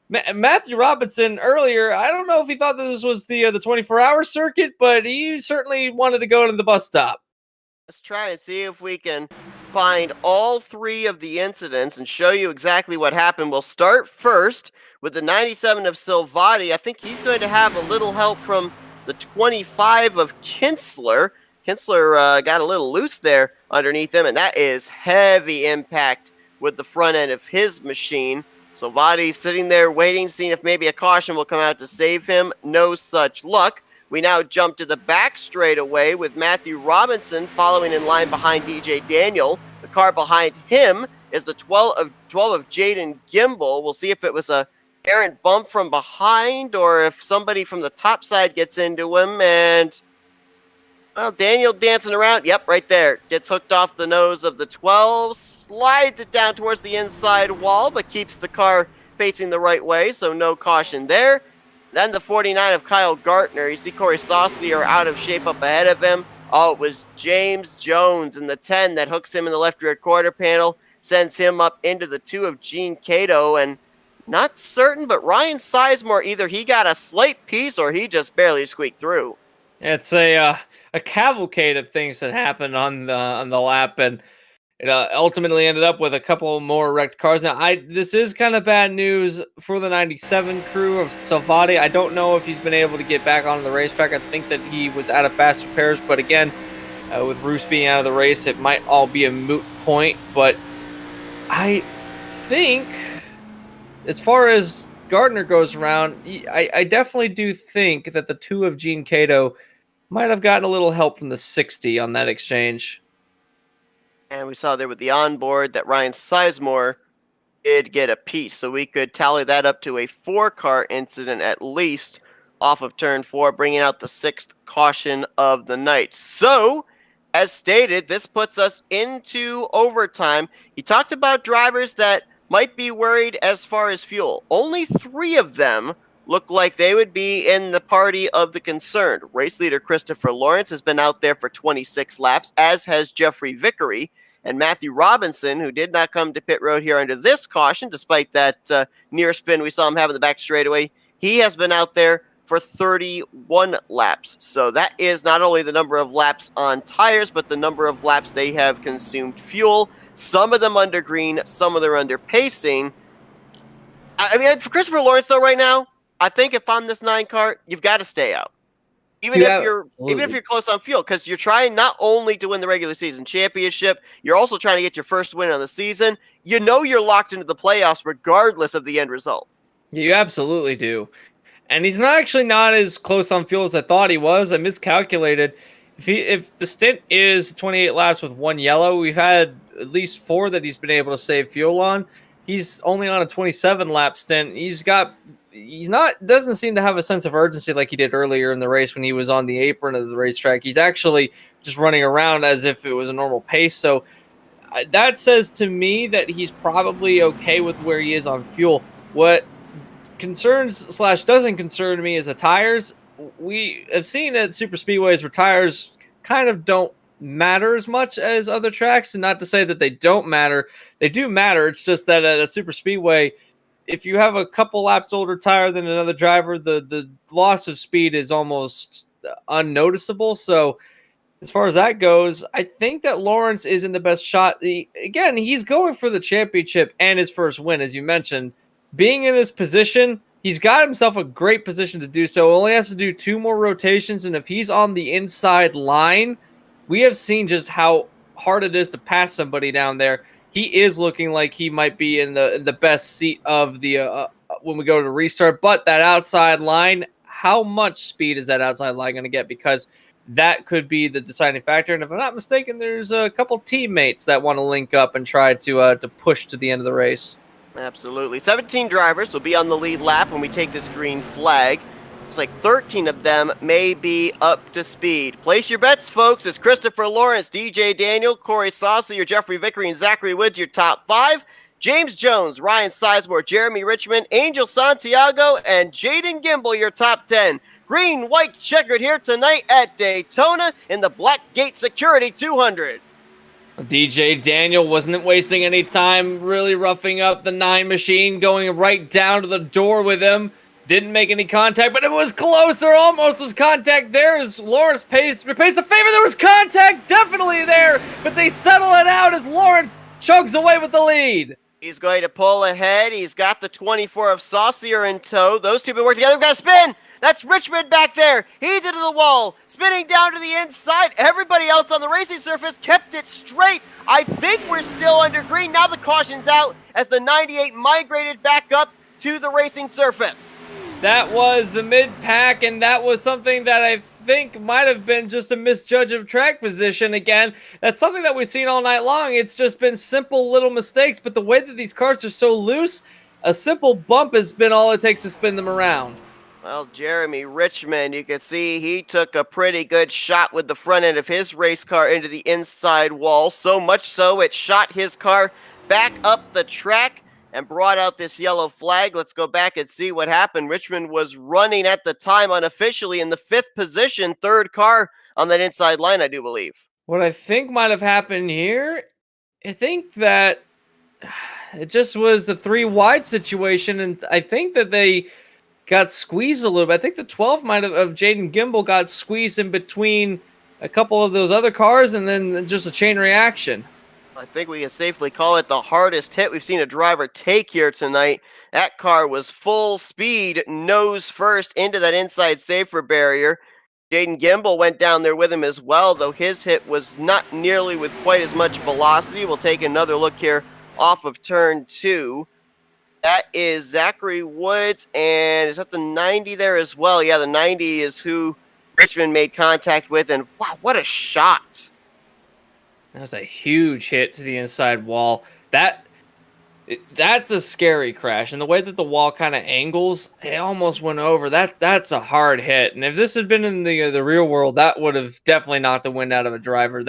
Matthew Robinson earlier, I don't know if he thought that this was the 24-hour circuit, but he certainly wanted to go to the bus stop. Let's try and see if we can find all three of the incidents and show you exactly what happened. We'll start first with the 97 of Silvati. I think he's going to have a little help from the 25 of Kinsler. Kinsler got a little loose there underneath him, and that is heavy impact with the front end of his machine. Silvati's sitting there waiting, seeing if maybe a caution will come out to save him. No such luck. We now jump to the back straightaway with Matthew Robinson following in line behind DJ Daniel. The car behind him is the 12 of Jaden Gimbel. We'll see if it was a errant bump from behind or if somebody from the top side gets into him. And, well, Daniel dancing around. Yep, right there. Gets hooked off the nose of the 12, slides it down towards the inside wall, but keeps the car facing the right way, so no caution there. Then the 49 of Kyle Gartner. You see Corey Saucier out of shape up ahead of him. Oh, it was James Jones in the 10 that hooks him in the left rear quarter panel, sends him up into the 2 of Gene Cato, and not certain, but Ryan Sizemore, either he got a slight piece or he just barely squeaked through. It's a cavalcade of things that happened on the lap, and it ultimately ended up with a couple more wrecked cars. Now, this is kind of bad news for the 97 crew of Salvati. I don't know if he's been able to get back onto the racetrack. I think that he was out of fast repairs, but again, with Roos being out of the race, it might all be a moot point. But I think, as far as Gardner goes around, I definitely do think that the 2 of Gene Cato might have gotten a little help from the 60 on that exchange. And we saw there with the onboard that Ryan Sizemore did get a piece. So we could tally that up to a 4-car incident at least off of turn 4, bringing out the 6th caution of the night. So, as stated, this puts us into overtime. He talked about drivers that might be worried as far as fuel. Only 3 of them look like they would be in the party of the concerned. Race leader Christopher Lawrence has been out there for 26 laps, as has Jeffrey Vickery. And Matthew Robinson, who did not come to pit road here under this caution, despite that near spin we saw him have in the back straightaway, he has been out there for 31 laps. So that is not only the number of laps on tires, but the number of laps they have consumed fuel. Some of them under green, some of them under pacing. I mean, for Christopher Lawrence, though, right now, I think if I'm this 9 car, you've got to stay out. Even if you're close on fuel, because you're trying not only to win the regular season championship, you're also trying to get your first win on the season. You know you're locked into the playoffs regardless of the end result. You absolutely do. And he's not as close on fuel as I thought he was. I miscalculated. If the stint is 28 laps with 1 yellow, we've had at least 4 that he's been able to save fuel on. He's only on a 27 lap stint. Doesn't seem to have a sense of urgency like he did earlier in the race when he was on the apron of the racetrack. He's actually just running around as if it was a normal pace. So that says to me that he's probably okay with where he is on fuel. What concerns/doesn't concern me is the tires. We have seen at super speedways where tires kind of don't matter as much as other tracks, and not to say that they don't matter. They do matter. It's just that at a super speedway, if you have a couple laps older tire than another driver, the loss of speed is almost unnoticeable. So as far as that goes, I think that Lawrence is in the best shot. Again, he's going for the championship and his first win, as you mentioned. Being in this position, he's got himself a great position to do so. Only has to do 2 more rotations, and if he's on the inside line, we have seen just how hard it is to pass somebody down there. He is looking like he might be in the best seat of the when we go to restart. But that outside line, how much speed is that outside line going to get? Because that could be the deciding factor. And if I'm not mistaken, there's a couple teammates that want to link up and try to push to the end of the race. Absolutely. 17 drivers will be on the lead lap when we take this green flag. Looks like 13 of them may be up to speed. Place your bets, folks. It's Christopher Lawrence, DJ Daniel, Corey Saucier, Jeffrey Vickery, and Zachary Woods, your top 5. James Jones, Ryan Sizemore, Jeremy Richmond, Angel Santiago, and Jaden Gimbel, your top 10. Green, white, checkered here tonight at Daytona in the Blackgate Security 200. DJ Daniel wasn't wasting any time, really roughing up the 9 machine, going right down to the door with him. Didn't make any contact, but it was close. There almost was contact there as Lawrence pays the favor. There was contact definitely there, but they settle it out as Lawrence chugs away with the lead. He's going to pull ahead. He's got the 24 of Saucier in tow. Those two been working together. We've got a spin. That's Richmond back there. He's into the wall, spinning down to the inside. Everybody else on the racing surface kept it straight. I think we're still under green. Now the caution's out as the 98 migrated back up to the racing surface. That was the mid-pack, and that was something that I think might have been just a misjudge of track position again. That's something that we've seen all night long. It's just been simple little mistakes, but the way that these cars are so loose, a simple bump has been all it takes to spin them around. Well, Jeremy Richmond, you can see he took a pretty good shot with the front end of his race car into the inside wall, so much so it shot his car back up the track and brought out this yellow flag. Let's go back and see what happened. Richmond was running at the time unofficially in the 5th position, 3rd car on that inside line, I do believe. What I think might have happened here, I think that it just was the 3 wide situation, and I think that they got squeezed a little bit. I think the 12 might have of Jaden Gimbel got squeezed in between a couple of those other cars, and then just a chain reaction. I think we can safely call it the hardest hit we've seen a driver take here tonight. That car was full speed, nose first into that inside safer barrier. Jaden Gimbel went down there with him as well, though his hit was not nearly with quite as much velocity. We'll take another look here off of turn 2. That is Zachary Woods, and is that the 90 there as well? Yeah, the 90 is who Richmond made contact with, and wow, what a shot. That was a huge hit to the inside wall. That's a scary crash, and the way that the wall kind of angles, it almost went over. That's a hard hit, and if this had been in the real world, that would have definitely knocked the wind out of a driver.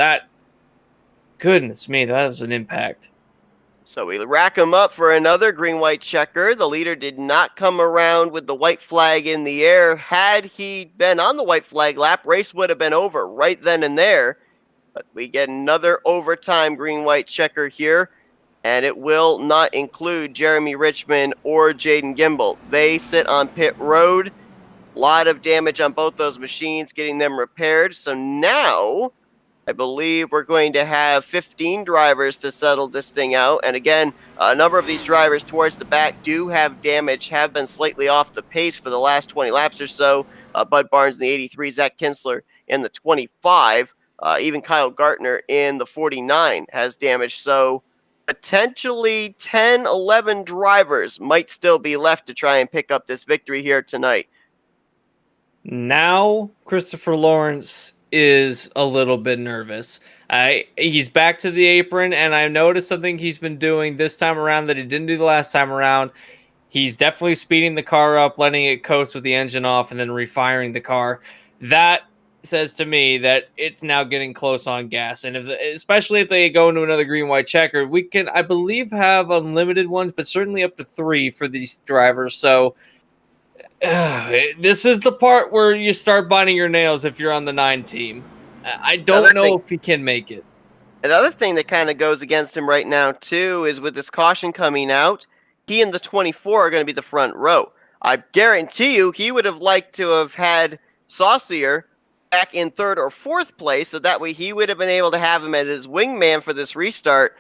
Goodness me, that was an impact. So we rack him up for another green-white checker. The leader did not come around with the white flag in the air. Had he been on the white flag lap, race would have been over right then and there. But we get another overtime green-white checker here, and it will not include Jeremy Richmond or Jaden Gimbel. They sit on pit road. A lot of damage on both those machines, getting them repaired. So now I believe we're going to have 15 drivers to settle this thing out. And again, a number of these drivers towards the back do have damage, have been slightly off the pace for the last 20 laps or so. Bud Barnes in the 83, Zach Kinsler in the 25. Even Kyle Gartner in the 49 has damage. So potentially 10, 11 drivers might still be left to try and pick up this victory here tonight. Now Christopher Lawrence is a little bit nervous. He's back to the apron, and I noticed something he's been doing this time around that he didn't do the last time around. He's definitely speeding the car up, letting it coast with the engine off, and then refiring the car. That says to me that it's now getting close on gas, and especially if they go into another green-white checker, we can, I believe, have unlimited ones, but certainly up to 3 for these drivers. So this is the part where you start biting your nails if you're on the 9 team. I don't know if he can make it. Another thing that kind of goes against him right now, too, is with this caution coming out, he and the 24 are going to be the front row. I guarantee you he would have liked to have had Saucier back in 3rd or 4th place, so that way he would have been able to have him as his wingman for this restart.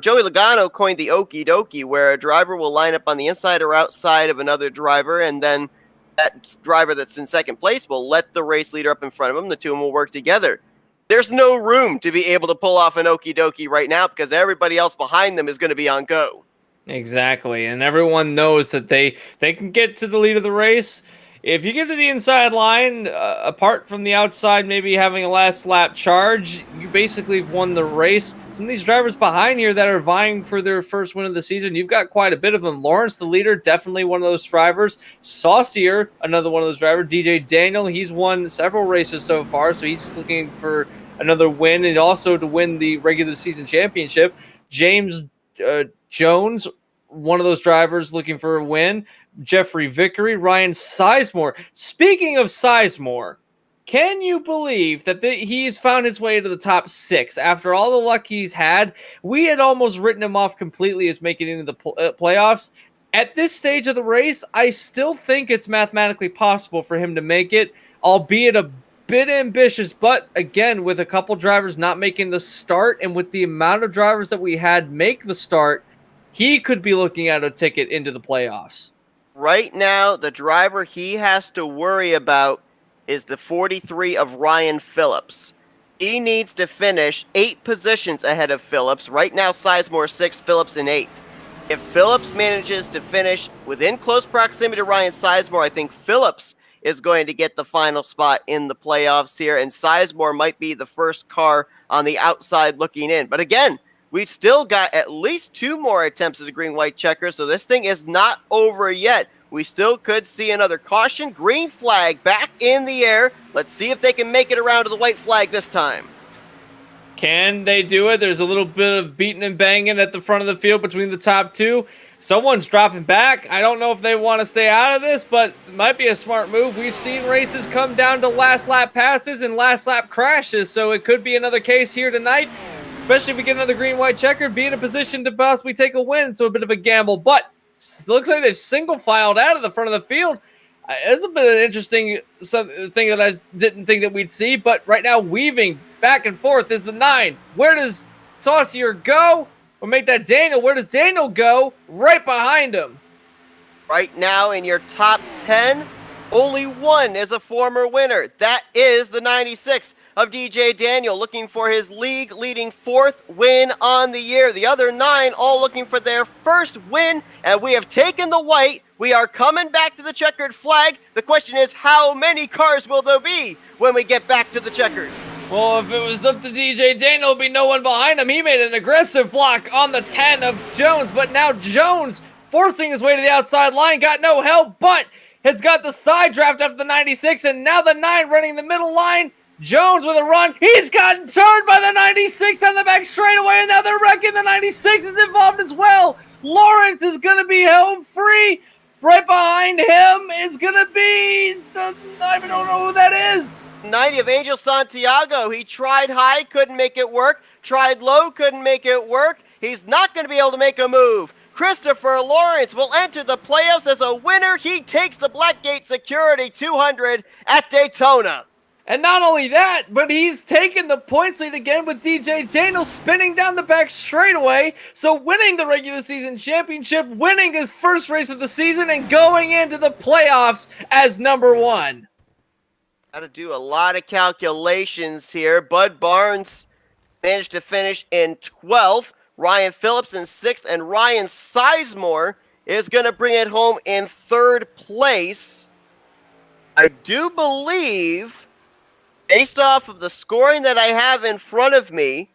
Joey Logano coined the okie dokie, where a driver will line up on the inside or outside of another driver, and then that driver that's in 2nd place will let the race leader up in front of him. The two of them will work together. There's no room to be able to pull off an okie dokie right now because everybody else behind them is going to be on go. Exactly, and everyone knows that they can get to the lead of the race. If you get to the inside line, apart from the outside maybe having a last lap charge, you basically have won the race. Some of these drivers behind here that are vying for their first win of the season, you've got quite a bit of them. Lawrence, the leader, definitely one of those drivers. Saucier, another one of those drivers. DJ Daniel, he's won several races so far, so he's just looking for another win and also to win the regular season championship. James Jones, one of those drivers looking for a win. Jeffrey Vickery, Ryan Sizemore. Speaking of Sizemore, Can you believe that he's found his way to the top 6 after all the luck he's had? We had almost written him off completely as making it into the playoffs. At this stage of the race, I still think it's mathematically possible for him to make it, albeit a bit ambitious. But again, with a couple drivers not making the start and with the amount of drivers that we had make the start, he could be looking at a ticket into the playoffs. Right now, the driver he has to worry about is the 43 of Ryan Phillips. He needs to finish 8 positions ahead of Phillips. Right now, Sizemore 6th, Phillips in 8th. If Phillips manages to finish within close proximity to Ryan Sizemore, I think Phillips is going to get the final spot in the playoffs here, and Sizemore might be the first car on the outside looking in. But again, we've still got at least 2 more attempts at the green-white checker, so this thing is not over yet. We still could see another caution. Green flag back in the air. Let's see if they can make it around to the white flag this time. Can they do it? There's a little bit of beating and banging at the front of the field between the top 2. Someone's dropping back. I don't know if they want to stay out of this, but it might be a smart move. We've seen races come down to last lap passes and last lap crashes, so it could be another case here tonight, especially if we get another green-white checker, be in a position to possibly take a win. So a bit of a gamble, but it looks like they've single filed out of the front of the field. It's a bit of an interesting thing that I didn't think that we'd see, but right now weaving back and forth is the 9. Where does Saucier go? Or make that Daniel. Where does Daniel go? Right behind him. Right now in your top 10, only one is a former winner. That is the 96 of DJ Daniel, looking for his league-leading 4th win on the year. The other 9 all looking for their first win, and we have taken the white. We are coming back to the checkered flag. The question is, how many cars will there be when we get back to the checkers? Well, if it was up to DJ Daniel, there'd be no one behind him. He made an aggressive block on the 10 of Jones, but now Jones forcing his way to the outside line, got no help, but has got the side draft after the 96, and now the 9 running the middle line. Jones with a run. He's gotten turned by the 96 down the back straightaway, and now they're wrecking. The 96 is involved as well. Lawrence is going to be home free. Right behind him is going to be, I don't know who that is. 90 of Angel Santiago. He tried high, couldn't make it work. Tried low, couldn't make it work. He's not going to be able to make a move. Christopher Lawrence will enter the playoffs as a winner. He takes the Blackgate Security 200 at Daytona. And not only that, but he's taken the points lead again with DJ Daniel spinning down the back straightaway. So winning the regular season championship, winning his first race of the season, and going into the playoffs as number 1. Got to do a lot of calculations here. Bud Barnes managed to finish in 12th. Ryan Phillips in 6th. And Ryan Sizemore is going to bring it home in 3rd place. I do believe, based off of the scoring that I have in front of me,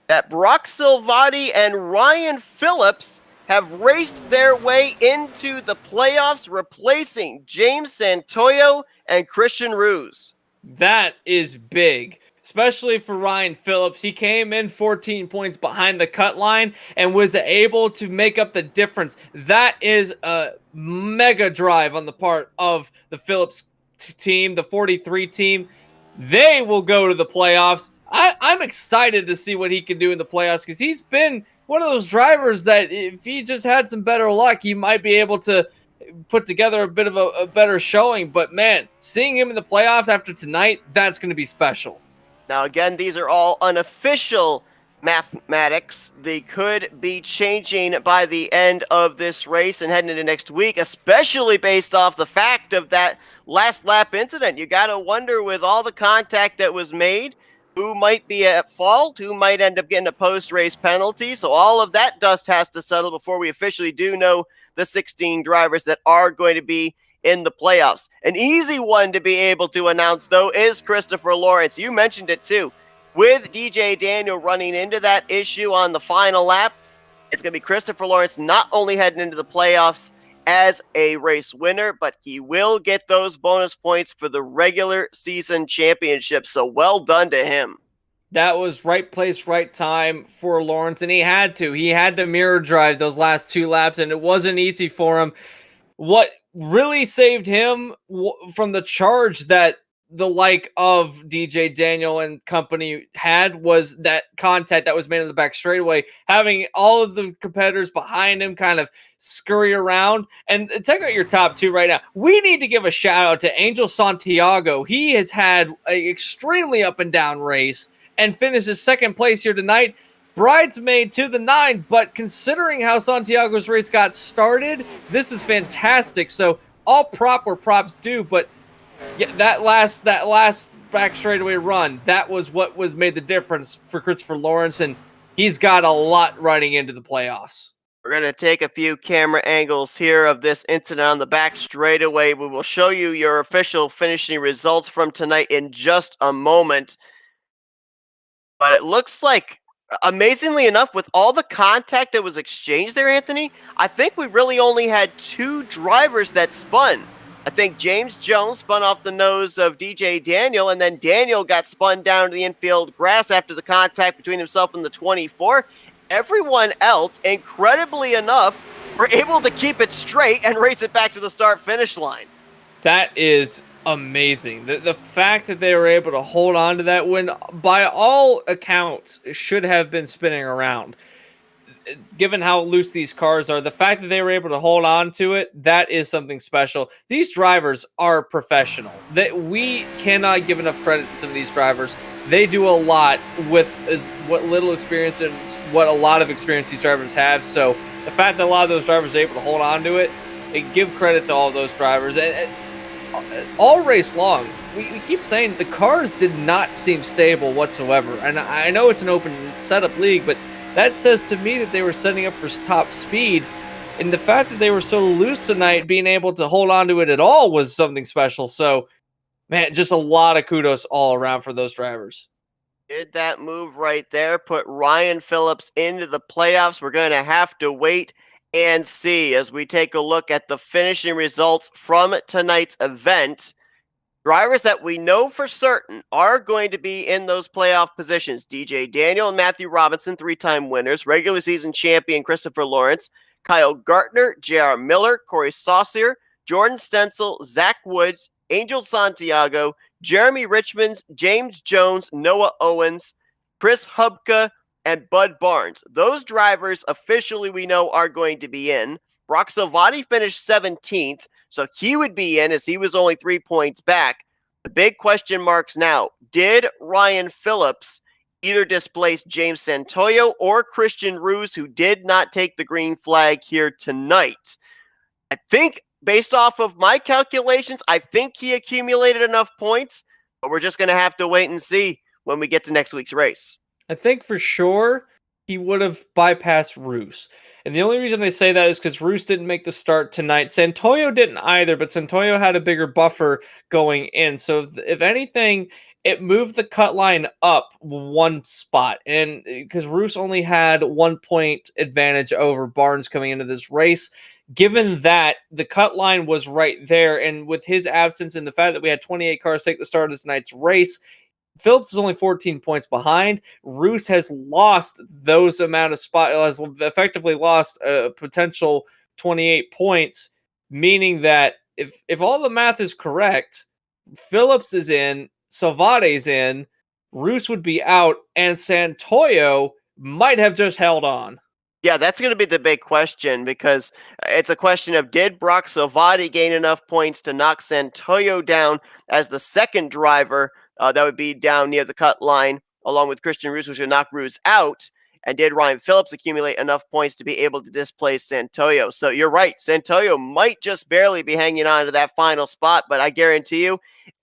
that Brock Silvati and Ryan Phillips have raced their way into the playoffs, replacing James Santoyo and Christian Ruse. That is big, especially for Ryan Phillips. He came in 14 points behind the cut line and was able to make up the difference. That is a mega drive on the part of the Phillips team, the 43 team. They will go to the playoffs. I'm excited to see what he can do in the playoffs, because he's been one of those drivers that if he just had some better luck, he might be able to put together a bit of a better showing. But man, seeing him in the playoffs after tonight, that's going to be special. Now again, these are all unofficial mathematics. They could be changing by the end of this race and heading into next week, especially based off the fact of that last lap incident. You got to wonder, with all the contact that was made, who might be at fault, who might end up getting a post-race penalty. So all of that dust has to settle before we officially do know the 16 drivers that are going to be in the playoffs. An easy one to be able to announce, though, is Christopher Lawrence. You mentioned it, too. With DJ Daniel running into that issue on the final lap, it's going to be Christopher Lawrence not only heading into the playoffs as a race winner, but he will get those bonus points for the regular season championship. So well done to him. That was right place, right time for Lawrence, and he had to. He had to mirror drive those last 2 laps, and it wasn't easy for him. What really saved him from the charge that the like of DJ Daniel and company had was that contact that was made in the back straightaway, having all of the competitors behind him kind of scurry around. And check out your top two right now. We need to give a shout out to Angel Santiago. He has had an extremely up and down race and finishes second place here tonight. Bridesmaid to the 9, but considering how Santiago's race got started, this is fantastic. So all prop where props due, but yeah, that last back straightaway run, that was what was made the difference for Christopher Lawrence, and he's got a lot running into the playoffs. We're going to take a few camera angles here of this incident on the back straightaway. We will show you your official finishing results from tonight in just a moment. But it looks like, amazingly enough, with all the contact that was exchanged there, Anthony, I think we really only had 2 drivers that spun. I think James Jones spun off the nose of DJ Daniel, and then Daniel got spun down to the infield grass after the contact between himself and the 24. Everyone else, incredibly enough, were able to keep it straight and race it back to the start-finish line. That is amazing. The fact that they were able to hold on to that win, by all accounts, should have been spinning around. Given how loose these cars are, the fact that they were able to hold on to it, that is something special. These drivers are professional. We cannot give enough credit to some of these drivers. They do a lot with what little experience and what a lot of experience these drivers have. So the fact that a lot of those drivers are able to hold on to it, give credit to all of those drivers. And all race long, we keep saying the cars did not seem stable whatsoever. And I know it's an open setup league, but that says to me that they were setting up for top speed. And the fact that they were so loose tonight, being able to hold on to it at all was something special. So, man, just a lot of kudos all around for those drivers. Did that move right there put Ryan Phillips into the playoffs? We're going to have to wait and see as we take a look at the finishing results from tonight's event. Drivers that we know for certain are going to be in those playoff positions: DJ Daniel and Matthew Robinson, 3-time winners; regular season champion Christopher Lawrence; Kyle Gartner, JR Miller, Corey Saucier, Jordan Stencil, Zach Woods, Angel Santiago, Jeremy Richmonds, James Jones, Noah Owens, Chris Hubka, and Bud Barnes. Those drivers officially we know are going to be in. Brock Salvati finished 17th, so he would be in as he was only 3 points back. The big question marks now: did Ryan Phillips either displace James Santoyo or Christian Ruse, who did not take the green flag here tonight? I think, based off of my calculations, I think he accumulated enough points, but we're just going to have to wait and see when we get to next week's race. I think for sure he would have bypassed Roos. And the only reason I say that is because Roos didn't make the start tonight. Santoyo didn't either, but Santoyo had a bigger buffer going in. So if anything, it moved the cut line up 1 spot. And because Roos only had 1 point advantage over Barnes coming into this race, given that the cut line was right there, and with his absence and the fact that we had 28 cars take the start of tonight's race, Phillips is only 14 points behind. Roos has lost those amount of spots, has effectively lost a potential 28 points, meaning that if all the math is correct, Phillips is in, Salvati's in, Roos would be out, and Santoyo might have just held on. Yeah, that's going to be the big question, because it's a question of, did Brock Salvati gain enough points to knock Santoyo down as the second driver that would be down near the cut line, along with Christian Ruse, which would knock Ruse out? And did Ryan Phillips accumulate enough points to be able to displace Santoyo? So you're right, Santoyo might just barely be hanging on to that final spot, but I guarantee you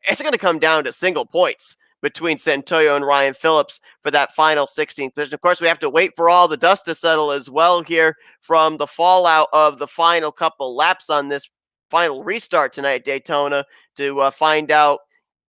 it's going to come down to single points between Santoyo and Ryan Phillips for that final 16th position. Of course, we have to wait for all the dust to settle as well here from the fallout of the final couple laps on this final restart tonight at Daytona to find out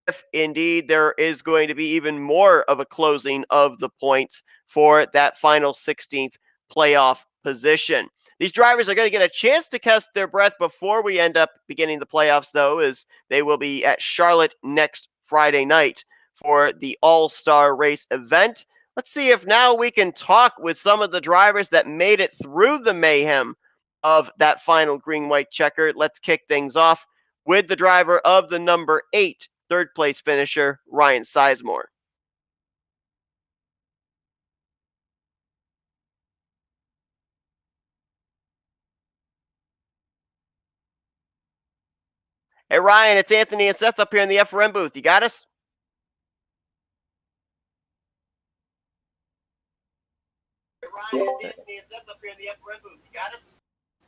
if indeed there is going to be even more of a closing of the points for that final 16th playoff position. These drivers are going to get a chance to catch their breath before we end up beginning the playoffs, though, as they will be at Charlotte next Friday night for the All-Star Race event. Let's see if now we can talk with some of the drivers that made it through the mayhem of that final green-white checker. Let's kick things off with the driver of the number 8 third place finisher Ryan Sizemore. Hey Ryan, it's Anthony and Seth up here in the FRM booth. You got us? Hey Ryan, it's Anthony and Seth up here in the FRM booth. You got us?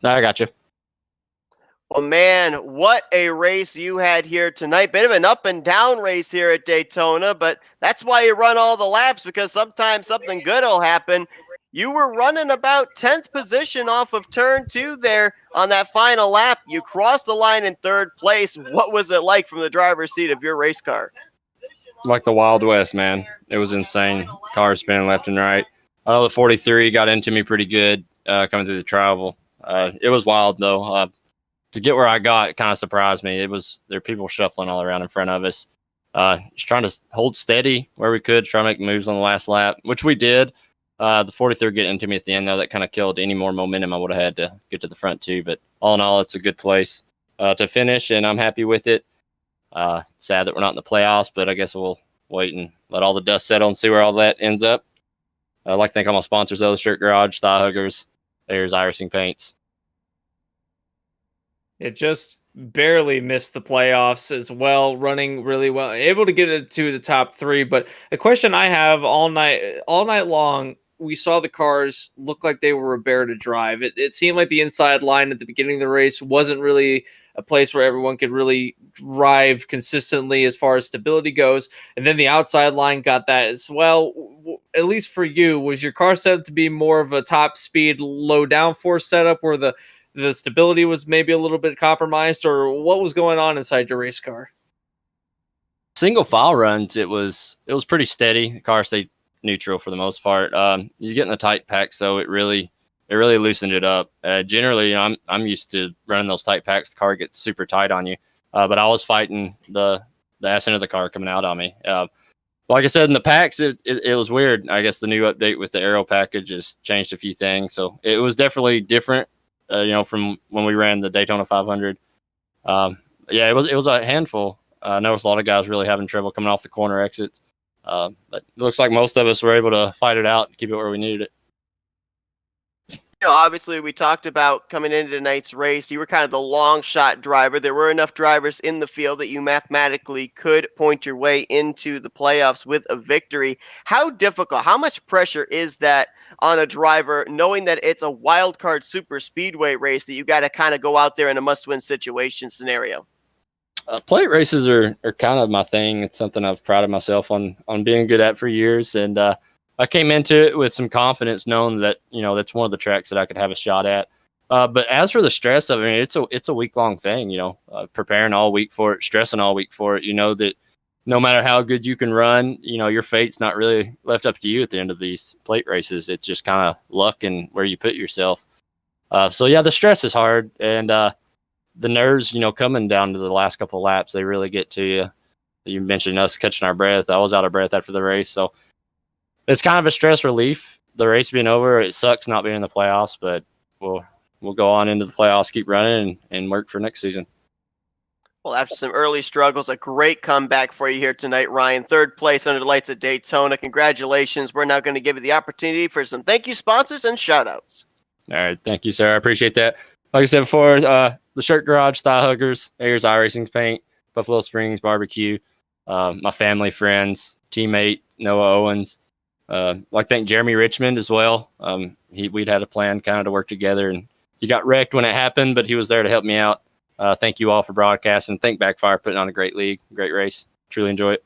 No, I got you. Well, man, what a race you had here tonight. Bit of an up and down race here at Daytona, but that's why you run all the laps, because sometimes something good will happen. You were running about 10th position off of turn 2 there on that final lap. You crossed the line in third place. What was it like from the driver's seat of your race car? Like the Wild West, man. It was insane. Cars spinning left and right. I know the 43 got into me pretty good coming through the travel. It was wild, though. To get where I got, it kind of surprised me. There were people shuffling all around in front of us. Just trying to hold steady where we could, try to make moves on the last lap, which we did. The 43 getting into me at the end, though, that kind of killed any more momentum I would have had to get to the front, too. But all in all, it's a good place to finish, and I'm happy with it. Sad that we're not in the playoffs, but I guess we'll wait and let all the dust settle and see where all that ends up. I'd like to thank all my sponsors, though, the Shirt Garage, Thigh Huggers, Ayers Irising Paints. It just barely missed the playoffs as well, running really well, able to get it to the top 3. But a question I have all night long, we saw the cars look like they were a bear to drive. It seemed like the inside line at the beginning of the race wasn't really a place where everyone could really drive consistently as far as stability goes. And then the outside line got that as well. At least for you, was your car set up to be more of a top speed, low downforce setup where the stability was maybe a little bit compromised, or what was going on inside your race car? Single file runs, it was pretty steady. The car stayed neutral for the most part. You get in the tight packs, so it really loosened it up. Generally, I'm used to running those tight packs. The car gets super tight on you, but I was fighting the ass end of the car coming out on me. Like I said, in the packs, it was weird. I guess the new update with the aero package has changed a few things, so it was definitely different. From when we ran the Daytona 500. It was a handful. I noticed a lot of guys really having trouble coming off the corner exits. But it looks like most of us were able to fight it out and keep it where we needed it. Obviously, we talked about coming into tonight's race. You were kind of the long shot driver. There were enough drivers in the field that you mathematically could point your way into the playoffs with a victory. How difficult, how much pressure is that on a driver, knowing that it's a wild card super speedway race that you got to kind of go out there in a must-win situation scenario? Plate races are kind of my thing. It's something I've prided myself on being good at for years, and I came into it with some confidence, knowing that that's one of the tracks that I could have a shot at. But as for the stress of it, it's a week-long thing. Preparing all week for it, stressing all week for it. You know that no matter how good you can run, your fate's not really left up to you at the end of these plate races. It's just kind of luck and where you put yourself. The stress is hard, and the nerves, coming down to the last couple of laps, they really get to you. You mentioned us catching our breath. I was out of breath after the race, so it's kind of a stress relief. The race being over, it sucks not being in the playoffs, but we'll go on into the playoffs, keep running, and work for next season. Well, after some early struggles, a great comeback for you here tonight, Ryan. Third place under the lights at Daytona. Congratulations. We're now going to give you the opportunity for some thank you sponsors and shout-outs. All right. Thank you, sir. I appreciate that. Like I said before, the Shirt Garage, Thigh Huggers, Ayers Irising Paint, Buffalo Springs Barbecue, my family, friends, teammate, Noah Owens. Like to thank Jeremy Richmond as well. We'd had a plan kind of to work together, and he got wrecked when it happened, but he was there to help me out. Thank you all for broadcasting. Thank BackFire putting on a great league, great race. Truly enjoy it.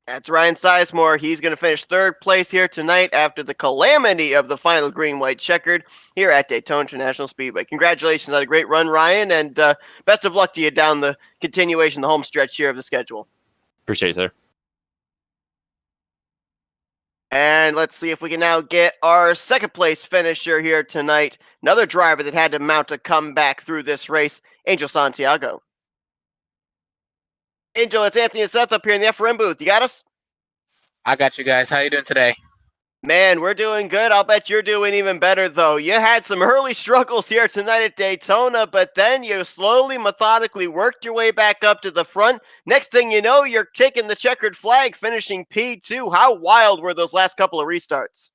That's Ryan Sizemore. He's going to finish third place here tonight after the calamity of the final green-white checkered here at Daytona International Speedway. Congratulations on a great run, Ryan, and best of luck to you down the continuation, the home stretch here of the schedule. Appreciate it, sir. And let's see if we can now get our second place finisher here tonight. Another driver that had to mount a comeback through this race, Angel Santiago. Angel, it's Anthony and Seth up here in the FRM booth. You got us? I got you guys. How you doing today? Man, we're doing good. I'll bet you're doing even better, though. You had some early struggles here tonight at Daytona, but then you slowly, methodically worked your way back up to the front. Next thing you know, you're taking the checkered flag, finishing P2. How wild were those last couple of restarts?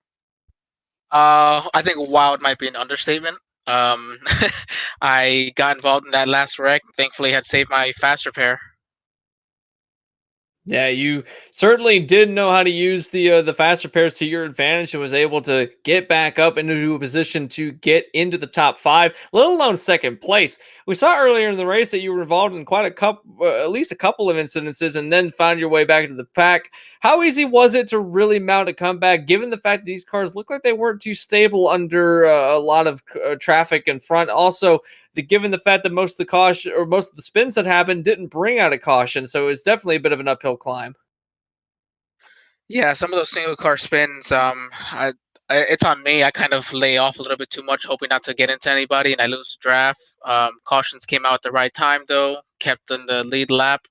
I think wild might be an understatement. I got involved in that last wreck. Thankfully, had saved my fast repair. Yeah, you certainly did know how to use the fast repairs to your advantage and was able to get back up into a position to get into the top 5, let alone second place. We saw earlier in the race that you were involved in quite a couple, at least a couple of incidences, and then found your way back into the pack. How easy was it to really mount a comeback, given the fact that these cars looked like they weren't too stable under a lot of traffic in front? Also, given the fact that most of the caution or most of the spins that happened didn't bring out a caution, so it's definitely a bit of an uphill climb. Yeah, some of those single car spins, it's on me. I kind of lay off a little bit too much, hoping not to get into anybody, and I lose the draft. Cautions came out at the right time, though, kept in the lead lap.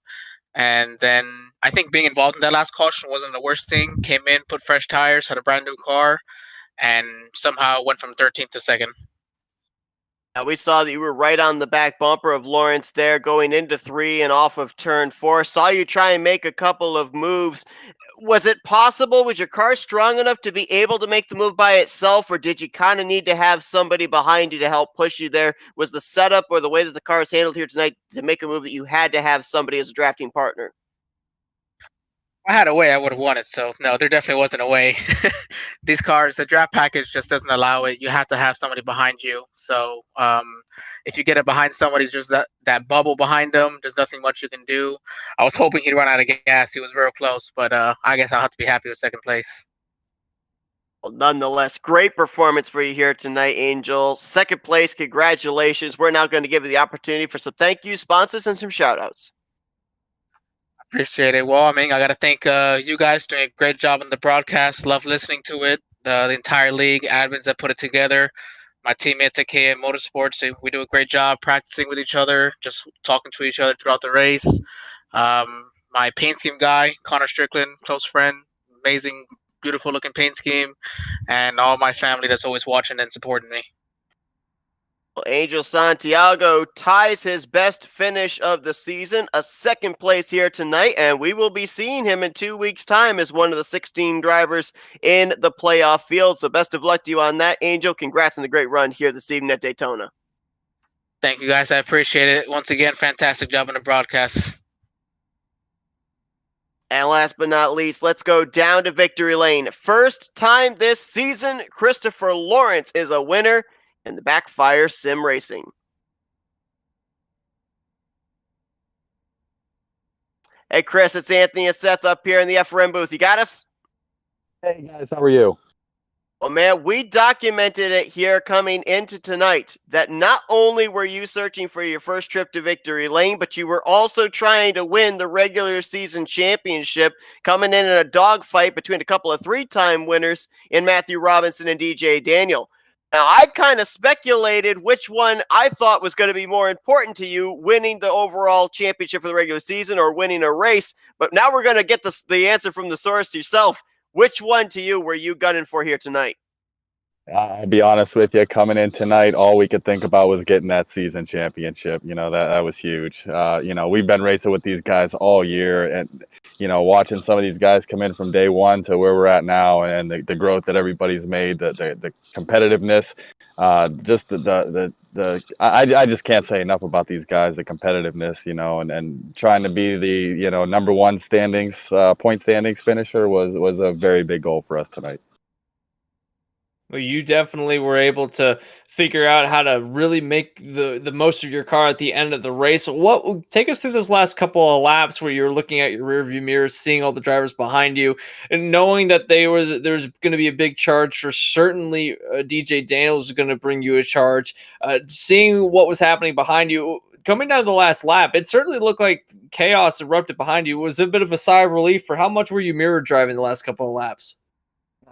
And then I think being involved in that last caution wasn't the worst thing. Came in, put fresh tires, had a brand new car, and somehow went from 13th to second. We saw that you were right on the back bumper of Lawrence there going into 3 and off of turn 4. Saw you try and make a couple of moves. Was it possible? Was your car strong enough to be able to make the move by itself, or did you kind of need to have somebody behind you to help push you there? Was the setup or the way that the car is handled here tonight to make a move that you had to have somebody as a drafting partner? I had a way, I would have won it. So no, there definitely wasn't a way. These cars, the draft package just doesn't allow it. You have to have somebody behind you. So if you get it behind somebody, just that bubble behind them, there's nothing much you can do. I was hoping he'd run out of gas. He was real close, but I guess I'll have to be happy with second place. Well, nonetheless, great performance for you here tonight, Angel. Second place, congratulations. We're now going to give you the opportunity for some thank you, sponsors, and some shout outs. Appreciate it. Well, I mean, I got to thank you guys doing a great job on the broadcast. Love listening to it. The entire league, admins that put it together. My teammates at KM Motorsports, we do a great job practicing with each other, just talking to each other throughout the race. My paint scheme guy, Connor Strickland, close friend, amazing, beautiful looking paint scheme, and all my family that's always watching and supporting me. Angel Santiago ties his best finish of the season, a second place here tonight, and we will be seeing him in 2 weeks' time as one of the 16 drivers in the playoff field. So best of luck to you on that, Angel. Congrats on the great run here this evening at Daytona. Thank you, guys. I appreciate it. Once again, fantastic job on the broadcast. And last but not least, let's go down to victory lane. First time this season, Christopher Lawrence is a winner in the BackFire Sim Racing. Hey, Chris, it's Anthony and Seth up here in the FRM booth. You got us? Hey, guys, how are you? Well, man, we documented it here coming into tonight that not only were you searching for your first trip to victory lane, but you were also trying to win the regular season championship, coming in a dogfight between a couple of 3-time winners in Matthew Robinson and DJ Daniel. Now, I kind of speculated which one I thought was going to be more important to you, winning the overall championship for the regular season or winning a race. But now we're going to get the answer from the source yourself. Which one to you were you gunning for here tonight? I'll be honest with you, coming in tonight, all we could think about was getting that season championship. You know, that was huge. You know, we've been racing with these guys all year, and, you know, watching some of these guys come in from day one to where we're at now, and the growth that everybody's made, the competitiveness, just I just can't say enough about these guys, the competitiveness, you know, and trying to be the, you know, number one standings, point standings finisher was a very big goal for us tonight. Well, you definitely were able to figure out how to really make the most of your car at the end of the race. Take us through this last couple of laps where you're looking at your rearview mirrors, seeing all the drivers behind you, and knowing that there's going to be a big charge for certainly DJ Daniels is going to bring you a charge. Seeing what was happening behind you. Coming down to the last lap, it certainly looked like chaos erupted behind you. Was it a bit of a sigh of relief? For how much were you mirror driving the last couple of laps?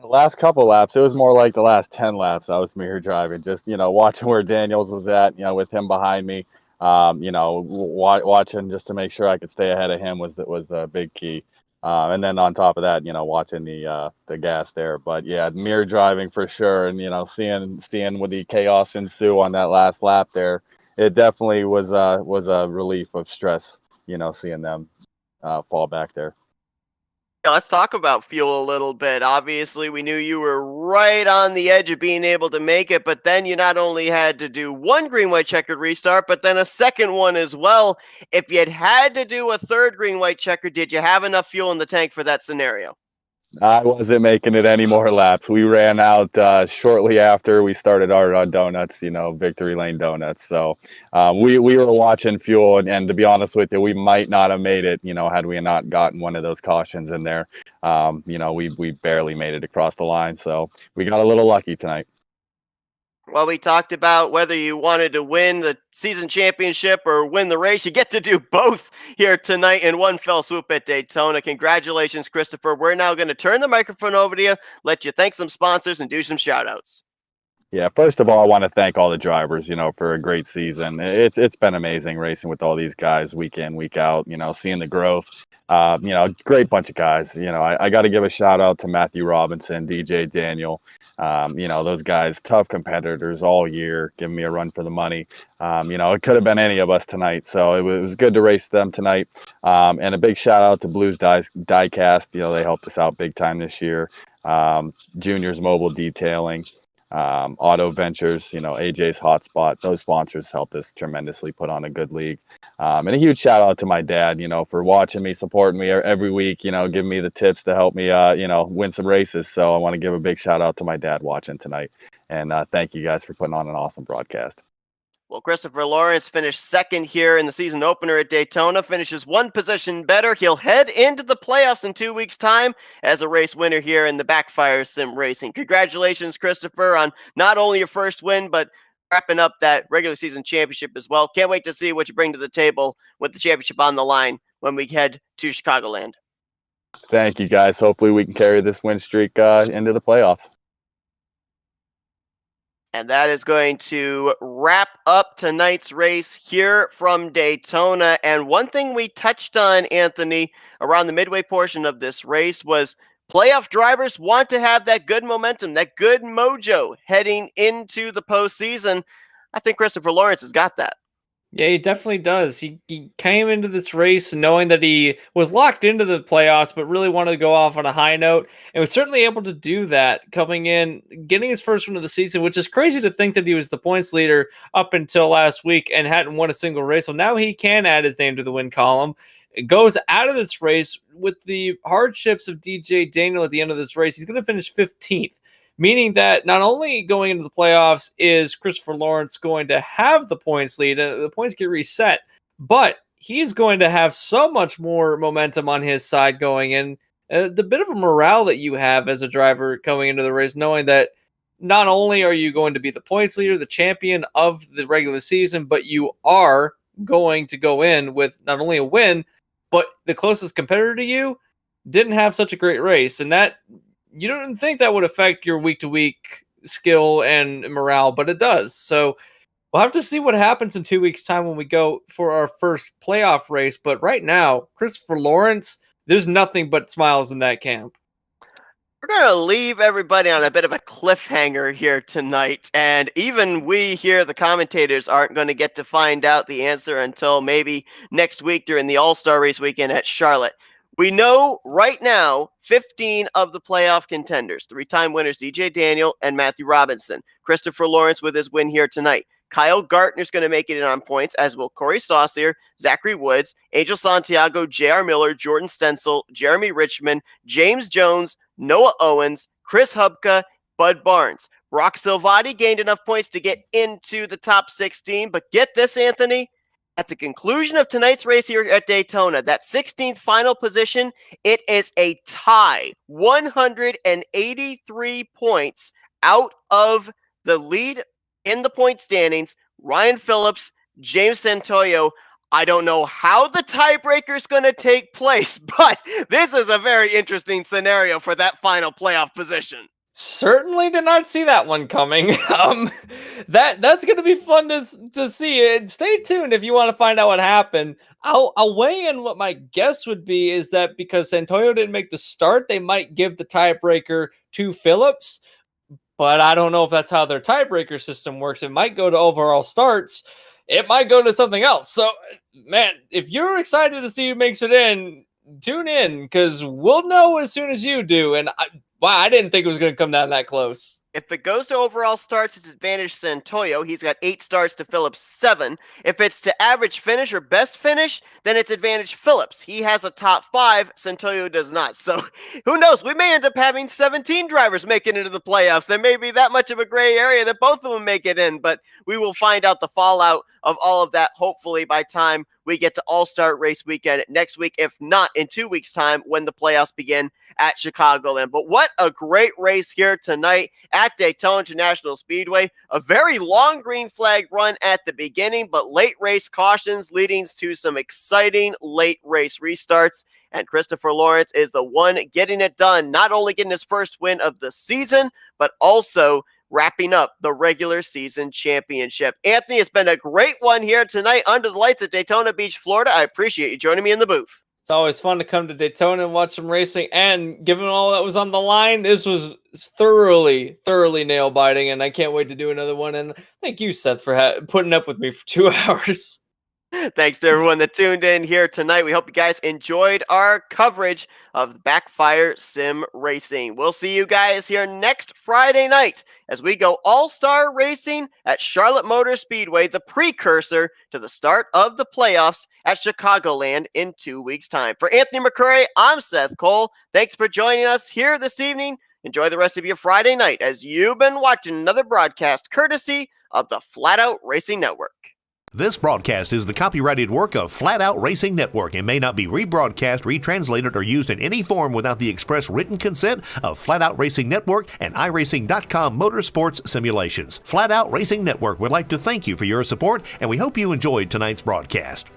The last couple laps, it was more like the last 10 laps I was mirror driving, just, you know, watching where Daniels was at, you know, with him behind me, you know, watching just to make sure I could stay ahead of him was the big key. And then on top of that, watching the gas there. But yeah, mirror driving for sure, and seeing with the chaos ensue on that last lap there, it definitely was a relief of stress. Seeing them fall back there. Yeah, let's talk about fuel a little bit. Obviously, we knew you were right on the edge of being able to make it, but then you not only had to do one green, white, checkered restart, but then a second one as well. If you had to do a third green, white, checkered, did you have enough fuel in the tank for that scenario? I wasn't making it any more laps. We ran out shortly after we started our donuts, victory lane donuts. So we were watching fuel, and to be honest with you, we might not have made it, had we not gotten one of those cautions in there. We barely made it across the line. So we got a little lucky tonight. Well, we talked about whether you wanted to win the season championship or win the race. You get to do both here tonight in one fell swoop at Daytona. Congratulations, Christopher. We're now going to turn the microphone over to you, let you thank some sponsors, and do some shout-outs. Yeah, first of all, I want to thank all the drivers, for a great season. It's been amazing racing with all these guys week in, week out, seeing the growth. Great bunch of guys. I got to give a shout out to Matthew Robinson, DJ Daniel. Those guys, tough competitors all year, giving me a run for the money. It could have been any of us tonight, so it was good to race them tonight. And a big shout out to Blues Diecast. They helped us out big time this year. Juniors Mobile Detailing. Auto Ventures, AJ's Hotspot, those sponsors helped us tremendously put on a good league. And a huge shout out to my dad, for watching me, supporting me every week, giving me the tips to help me, win some races. So I want to give a big shout out to my dad watching tonight. And thank you guys for putting on an awesome broadcast. Well, Christopher Lawrence finished second here in the season opener at Daytona, finishes one position better. He'll head into the playoffs in 2 weeks' time as a race winner here in the BackFire Sim Racing. Congratulations, Christopher, on not only your first win, but wrapping up that regular season championship as well. Can't wait to see what you bring to the table with the championship on the line when we head to Chicagoland. Thank you, guys. Hopefully we can carry this win streak into the playoffs. And that is going to wrap up tonight's race here from Daytona. And one thing we touched on, Anthony, around the midway portion of this race was playoff drivers want to have that good momentum, that good mojo heading into the postseason. I think Christopher Lawrence has got that. Yeah, he definitely does. He came into this race knowing that he was locked into the playoffs, but really wanted to go off on a high note, and was certainly able to do that coming in, getting his first win of the season, which is crazy to think that he was the points leader up until last week and hadn't won a single race. So now he can add his name to the win column. It goes out of this race with the hardships of DJ Daniel at the end of this race. He's going to finish 15th. Meaning that not only going into the playoffs is Christopher Lawrence going to have the points lead, the points get reset, but he's going to have so much more momentum on his side going in. The bit of a morale that you have as a driver coming into the race, knowing that not only are you going to be the points leader, the champion of the regular season, but you are going to go in with not only a win, but the closest competitor to you didn't have such a great race. And that, you don't think that would affect your week-to-week skill and morale, but it does. So we'll have to see what happens in 2 weeks' time when we go for our first playoff race. But right now, Christopher Lawrence, there's nothing but smiles in that camp. We're going to leave everybody on a bit of a cliffhanger here tonight. And even we here, the commentators, aren't going to get to find out the answer until maybe next week during the All-Star Race weekend at Charlotte. We know right now 15 of the playoff contenders, three-time winners DJ Daniel and Matthew Robinson. Christopher Lawrence with his win here tonight. Kyle Gartner's going to make it in on points, as will Corey Saucier, Zachary Woods, Angel Santiago, J.R. Miller, Jordan Stencil, Jeremy Richmond, James Jones, Noah Owens, Chris Hubka, Bud Barnes. Brock Silvati gained enough points to get into the top 16, but get this, Anthony. At the conclusion of tonight's race here at Daytona, that 16th final position, it is a tie. 183 points out of the lead in the point standings. Ryan Phillips, James Santoyo. I don't know how the tiebreaker is going to take place, but this is a very interesting scenario for that final playoff position. Certainly did not see that one coming. That's gonna be fun to see. And stay tuned if you want to find out what happened. I'll weigh in what my guess would be is that because Santoyo didn't make the start, they might give the tiebreaker to Phillips. But I don't know if that's how their tiebreaker system works. It might go to overall starts. It might go to something else. So, man, if you're excited to see who makes it in, tune in because we'll know as soon as you do. And wow, I didn't think it was going to come down that close. If it goes to overall starts, it's advantage Santoyo. He's got 8 starts to Phillips' 7. If it's to average finish or best finish, then it's advantage Phillips. He has a top 5. Santoyo does not. So who knows? We may end up having 17 drivers making it into the playoffs. There may be that much of a gray area that both of them make it in, but we will find out the fallout of all of that hopefully by time we get to All-Star Race Weekend next week, if not in 2 weeks' time when the playoffs begin at Chicagoland. But what a great race here tonight at Daytona International Speedway. A very long green flag run at the beginning, but late race cautions leading to some exciting late race restarts. And Christopher Lawrence is the one getting it done, not only getting his first win of the season, but also wrapping up the regular season championship. Anthony, it's been a great one here tonight under the lights at Daytona Beach, Florida. I appreciate you joining me in the booth. It's always fun to come to Daytona and watch some racing. And given all that was on the line, this was thoroughly nail biting. And I can't wait to do another one. And thank you, Seth, for putting up with me for 2 hours. Thanks to everyone that tuned in here tonight. We hope you guys enjoyed our coverage of BackFire Sim Racing. We'll see you guys here next Friday night as we go all-star racing at Charlotte Motor Speedway, the precursor to the start of the playoffs at Chicagoland in 2 weeks' time. For Anthony McCurry, I'm Seth Cole. Thanks for joining us here this evening. Enjoy the rest of your Friday night as you've been watching another broadcast courtesy of the Flatout Racing Network. This broadcast is the copyrighted work of Flatout Racing Network and may not be rebroadcast, retranslated, or used in any form without the express written consent of Flatout Racing Network and iRacing.com Motorsports Simulations. Flatout Racing Network would like to thank you for your support, and we hope you enjoyed tonight's broadcast.